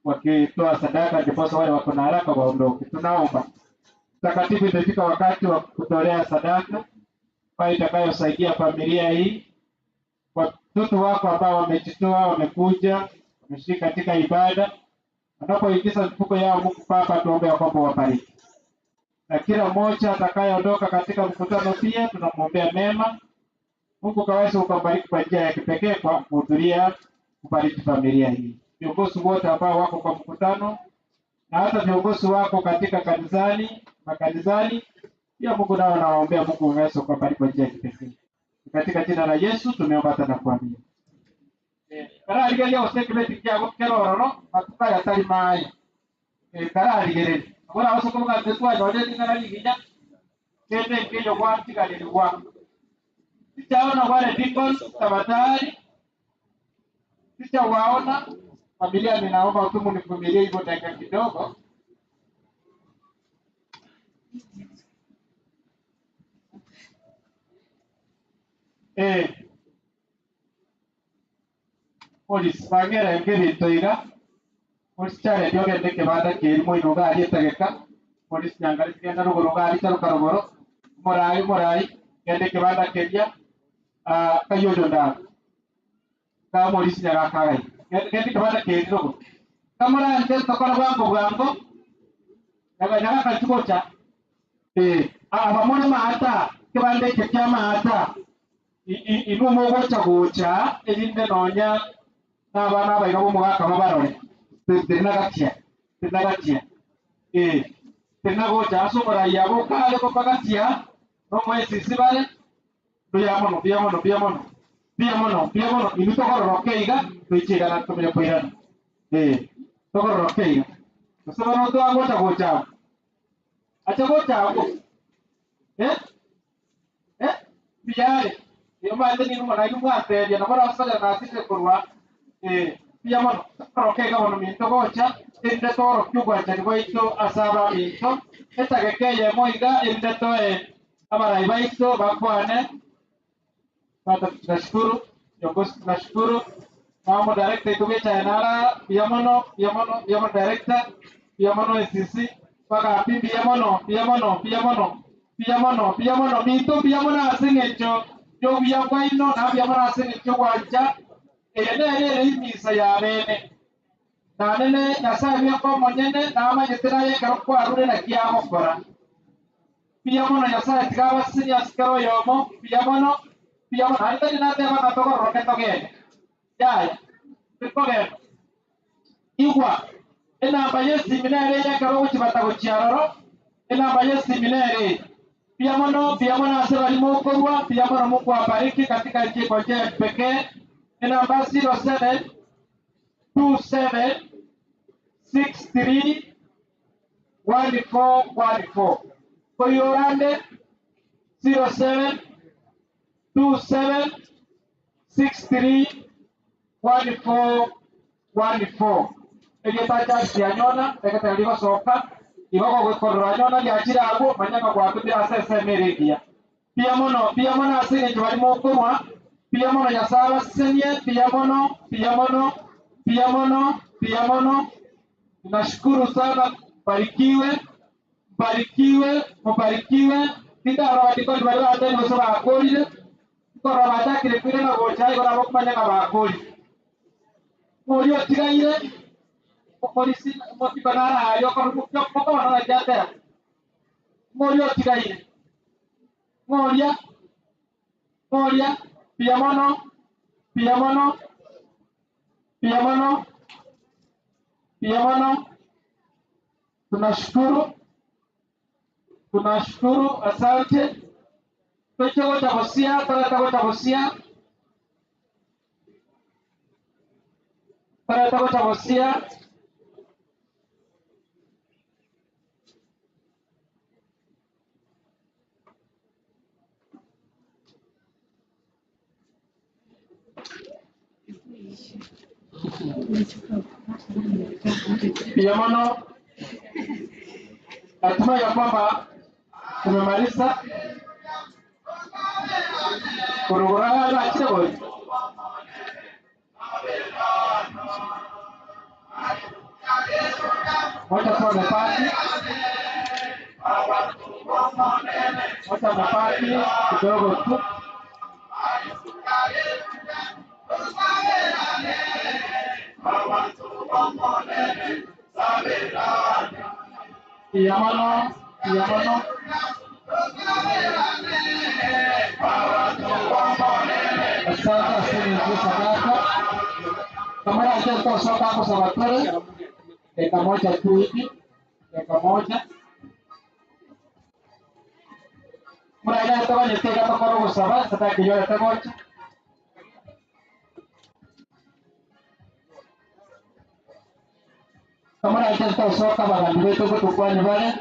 wakitoa sadaka, ndipo wale wako na haraka waondoke. Tunaomba takatifu, imefika wakati wa kutolea sadaka kwa itakayosaidia familia hii. Watoto wako ambao wamejitoa, wamekuja, wameshiriki katika ibada, wanapoingiza mifuko yao, Mungu Baba, tuombe ya kwamba wabariki. Na kila mmoja atakayeondoka katika mkutano pia tunamwombea mema. Mungu kaweza ukabariki kwa njia ya kipekee kwa kuhudhuria, kubariki familia hii. Viongozi wote ambao wako kwa mkutano na hata viongozi wako katika makanisani pia Mungu nao nawaombea, Mungu kaweza ukabariki kwa njia ya kipekee. Katika jina la Yesu tumeomba hata na kuamini. Karari gari ya usekimeti kia keroro matukaya tari mai. Karari gari. Agora abaso kumuka tetwa jode tingana liginya. Kete nkejo kwa tika ni kwa. Sichaona wale deacons tafadhali. Sichawaona familia, ninaomba utumu nivumilie hivyo dakika kidogo. Police bagera ngeri toiga police chare joge ndeke bada kirimo inuga ajetageka police nyangari kenda rugoro gari taro karogoro morai ndeke bada kedia kayojo nda ka police nyaga kagai ndeke bada kiriro kamara ante tokora bwango nyaga kachukocha abamone mahata kibande kya mahata inumo gocha elinde nonya n'abana bayiga bo mugaka mabarore tenagatia tenagocha asomora yabo kale ko pagatia no mwezi sibale biamono imitokoro rokeiga tuichiga na tumenya kuirana tokoro rokeiga kusema no to gocha acha gocha biare yo mande ni mo na yu mwate ya na bora sala na sise kurwa piamono rokeiga bono minto gocha inde toro kyugwa cha goito asaba minto etagekeye moiga inde to amara ibaito bakwane pata tunashukuru yongozi, tunashukuru mama director itugecha enara piamono director piamono SCC paka api piamono minto piamono asingecho yo biakwaino na piamono asingecho wacha ene imisa ya bene na nene nyasaye yako monyene na amanyitira yekero kwa rure na kiamo kora pia mono nyasaye tigaba sinya skero yomo pia mono hata dinate bana to roke to ge ya tikoge igwa ina baye seminare yekero uchibata kuchiaroro ina baye seminare pia mono asema ni mwokorwa pia mono Mungu abariki katika nchi kwa njia pekee ina basi 07 27 63 1414 kwa hiyo rande 07 27 63 1414 egetacha sianyona egetaligo soka ibako gwekorora nyona lyachira abo manyaka gwaku byasese merigia pia mono asinge jwali mokorwa pia mono yasaba senye pia mono nashukuru sana mubarikiwe kitaro batiko bali ate no akolile kora batakire kwire na gocha igora bokumanya na bakoli muri otigaire polisi motibanara ayo ko na jata muri otigaire moria pia mono tunashukuru asante pecho tabosia para tabosia pia mono natumai ya kwamba tumemaliza kurugura na chego moja kwa mapati kidogo tu pia mono asante sadaka kama hapo soka hapo sabatore dakika moja tu hivi mwana toka niteka tokoro kusaba sasa kiyo tamoja kama hapo soka bagani wetu kutukua nyumbani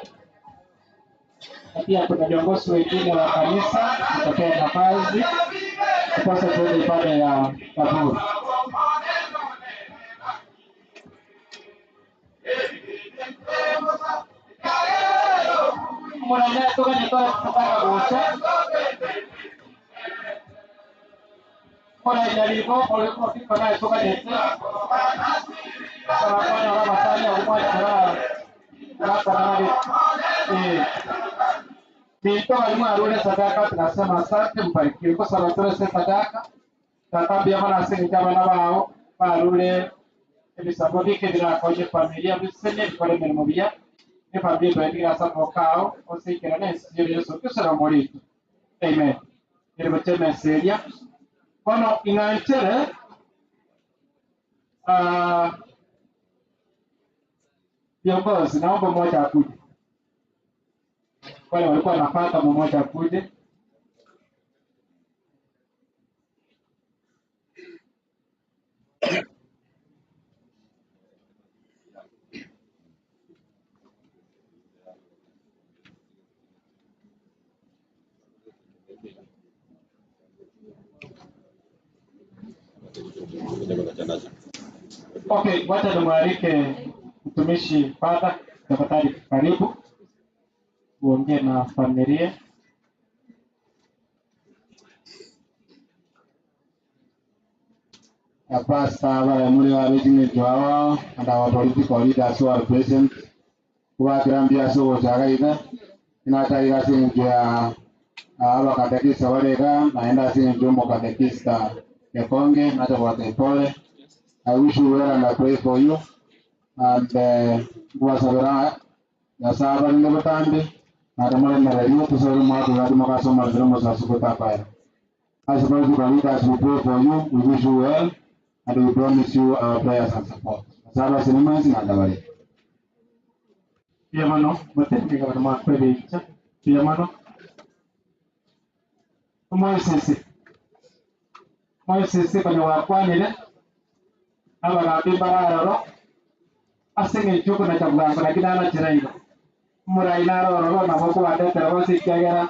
pia kuna viongozi wengine wa kanisa kutokea nafasi kupasa tuende ibada ya kaburi. Mwana toka nitoa kupaka bocha. Mwana jaribu kwa kifanya toka nete. Kwa maana wala masani ya umwa Nito walimu arune sadaka tunasema asante mbarikiwe kwa sababu tunasema sadaka tatambia mana sisi kama na wao barule ebisabodike bila koje familia bisene bikore mirimo bya ne familia bagira sapo kao osikira nesi Yesu Kristo morito amen ile bachema seria kono inanchere viongozi naomba mmoja akuje wale walikuwa wanapata mmoja akuje Okay, wacha nimwalike mtumishi Father, tafadhali karibu uongee na familia. Pastor muri abejinge jwawa and our political leaders who are present kuba kirambia so jagaida inataiga sinjia abakatekista warega naenda sinjia mokatekista Kekonge nata kwa pole. I wish you well and I pray for you. and wasabira ya saba ni butambi na mara mara hiyo tusoro mwako ngati makaso mara mosa sukuta paya. As far as we pray for you, we wish you well, and we promise you our prayers and support. Saba sinema sinadawali. Pia mano, matende kama makweli icha. Pia mano. Moisese kwenye wakwanile. Aba nabi bararo. Asenge chuko na chakula kwa kidana chiraino. Muraina ro na moko ade terwasi kyagera.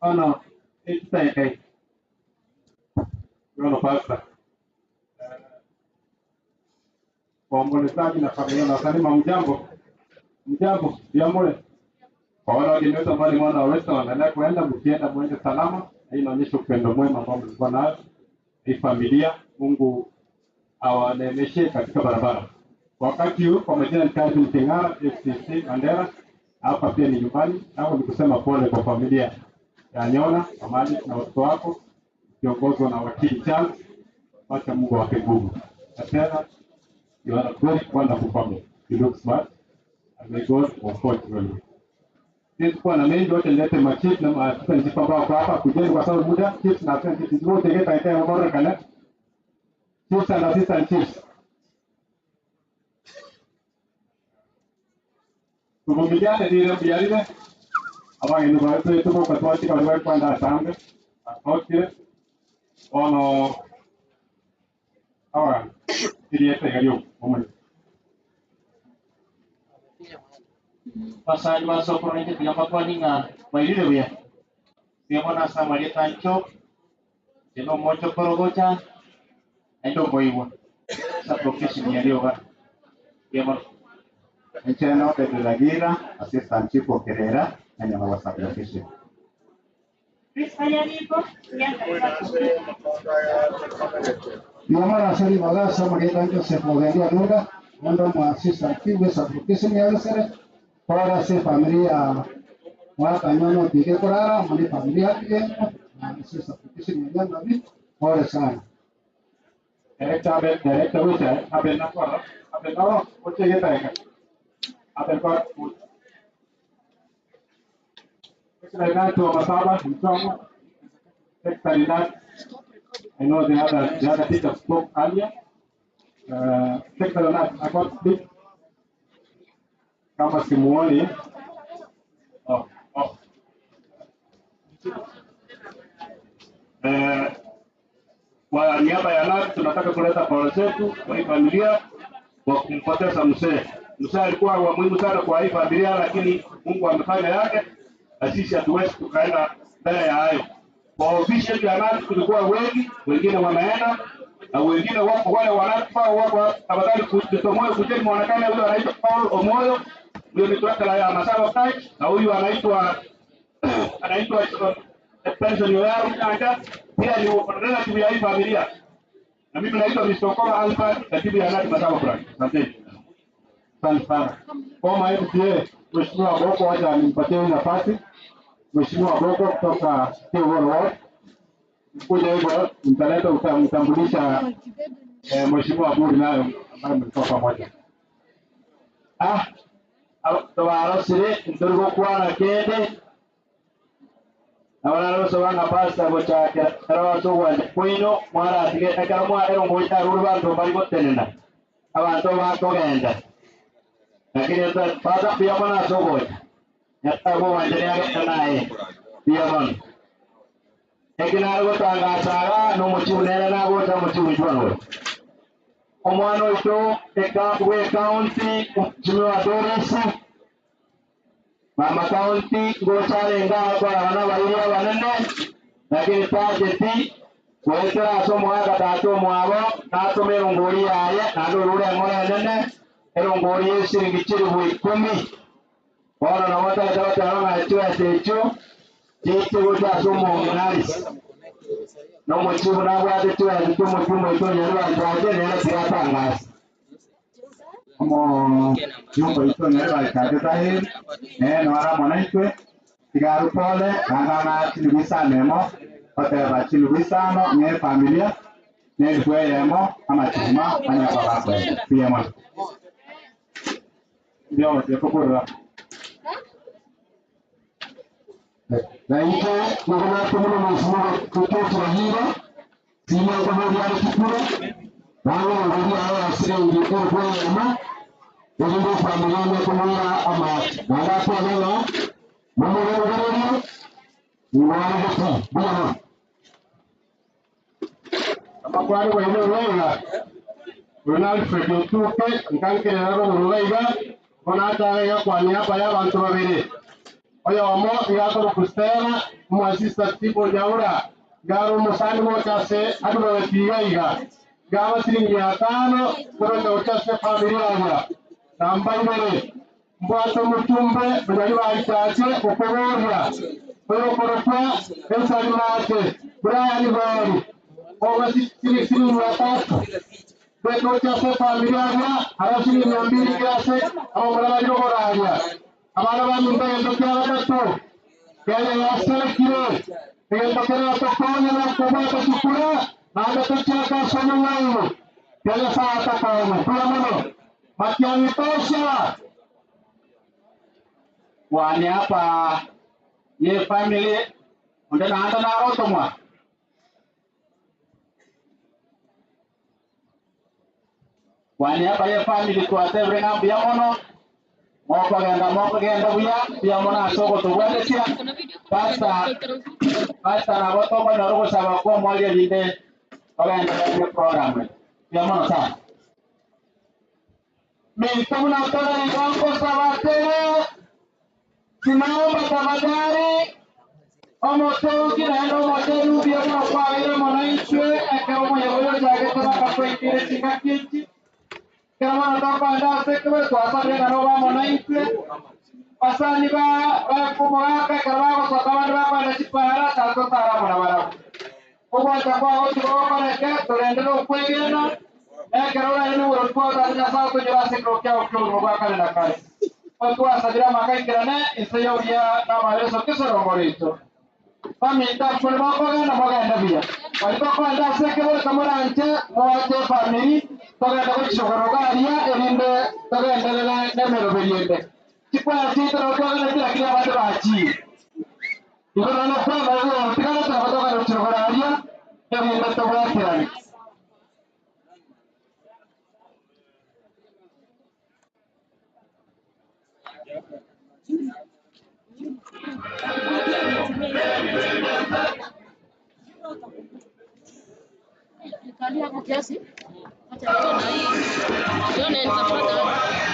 Ono, itakai. Yono pasta. Waombolezaji na familia na salima mjambo. Mjambo, diamole. Kwa wale walioweza mbali mwana wetu wanaendelea kuenda mkienda mwende salama. Hii inaonyesha upendo mwema ambao mlikuwa nayo. Hii familia Mungu awaneemeshe katika barabara. Wakati huu kwa majina ni Calvin King'ara, FCC Mandera. Hapa pia ni nyumbani. Hapo ni kusema pole kwa familia ya Nyona, Amani na watoto wako kiongozwa na wakili Charles. Wacha Mungu awape nguvu. Na tena you are a very wonderful family. You look smart and may God comfort you. Sisi kwa na mengi wote nilete machief na maafisa nchi ambao kwa hapa kujeni kwa sababu muda chief na assistant chief wote ngeta ikae mbora kana. Chief na assistant chief. Tuvumiliane ndio biaride. Abange ndo kwa hiyo tuko kwa tuachi kwa wewe kwenda sambe. Okay. Ono awa tiriete gario omoni. Pasal masuk orang itu yang apa ni ngah, bayi dia ya. Dia mana sama dia tancap, dia mau macam perogocan, itu bayi pun. Sapokis ni dia juga. Dia mana? Encheno de la Guira, assistant chief of Kerera, and your WhatsApp location. Mama asali wala sama kita itu sepogeria nunga, mundo mo assistant chief de sapokis ni ada sere. Para se familia waka nyono tige korara mali familia tige se sapokis ni ada nabi ora sana. Director wisa abe na kwa abe na oche kita eka. Abe kwa Secretary to Masaba, Mtongo, Secretary that I know the other teacher spoke earlier. Secretary that I got big. Kama simuoni. Kwa niaba ya NAT tunataka kuleta pole zetu kwa hii familia kwa kumpoteza mzee. Mzee alikuwa wa muhimu sana kwa hii familia, lakini Mungu amefanya yake na sisi hatuwezi tukaenda mbele ya hayo. Kwa official ya NAT tulikuwa wengi, wengine wameenda na wengine wako wale wanatupa wako tafadhali kujitomoe kujeni muonekane. Huyo anaitwa Paul Omoyo, huyo ni kutoka ya Masaba Branch, na huyu anaitwa Pension yao anga pia ni relative ya hii familia. Na mimi naitwa Mr. Kola Alfa, katibu ya NAT Masaba Branch. Asante sana. Kama MCA Mheshimiwa Boko aje anipatie nafasi. Mheshimiwa Boko kutoka Kigoro Ward. Kuja hivyo mtaleta utamtambulisha Mheshimiwa Buri nayo ambaye mlikuwa pamoja. Tawaro sire ndogo kwa na kende. Awala so wana pasta bocha karawa so wa kwino mara atige akaramwa ero ngoita ruba ndo bali gotenena. Abantu bakogenda. Lakini pada pia mana so bocha. Yatta go wanjene naye. Pia mana. Ekina go tanga saga no muchunera na go ta muchunjwano. Omwano ito we county jumwa dorisi mama county go chale nga kwa wana wairia wanene lakini tajeti kwetera somo aga tato mwabo tato merongori aya nado rure ngora nene erongori shiringi chiru 10 wana na wata tawa na chua secho jiti go ta somo nganalis no mochibu na bwate chua zitumo tumo ito nyarwa ndaje nena tiratangasa Como yumba ito nyarwa ikade tahe no ara monaitwe tigaru pole na chilubisa nemo oteba chilubisa no nye familia ne fue yemo ama chuma anya kwa bakwe pia mo ndio kwa na ito ngona kumuna mfumo kutoka hilo sima kwa hali kikura wao ndio hao asiri ndio kwa yama ndio familia na kumura ama nada kwa neno mama ndio mwana kwa bwana kama kwa wale wao Ronald Fredo tupe nkankere naro ngaiga ona taga kwa niaba ya bantu babiri oyo omo yakoro kustera mu assistant tipo nyaura garo musani mo chase adulo wetiga gaba siringi 500 koro chase familia ya namba ibere mbato mutumbe banyari bachache okoboria oyo korofwa ensani mate Brian Gori owa siringi 300 Beto chase familia ya arasiri 200 kiasi au mara jogoraja abana bamumbe ndokya batatu kaya yasala kire ndokera tokanya na kubata shukura na ndokya somo wangu kaya saa takao kwa mano makiani tosha wani hapa ye family ndio naanza na roto mwa wani hapa ye family kwa tebre na biamono moko genda buya mona soko to wale sia pasta na boto kwa norogo sawa kwa mwali linde ogenda kwa program ya mona sa mimi kama tola ni wangu sabatele tunaomba tafadhali omoto kinaenda moja rubia kwa ile mwananchi akaomba yeye jage tena kwa ile sikakiti kama nataka anda sekwe kwa sababu na roba mwananchi pasani ba kumwaka kama kwa sababu ba kwa chipara tato tara barabara kwa sababu watu kwa kwa tunaendelea kuegena kerora ni urotwa na sababu ya sekro kwa kwa kwa na kazi watu asajira makaikirane isayo ya na maelezo kesho ngorito famita kulma kwa na maganda bia walikuwa anda sekwe kama anche mwache family toga toga chokorogaria elinde toga endelea na merobeliende chikwa chito toga na kila kila watu bachi iko na kwa na tikana toga toga chokorogaria elinde toga kirani Kali hapo kiasi. Acha leo na hii. Leo naenda kupata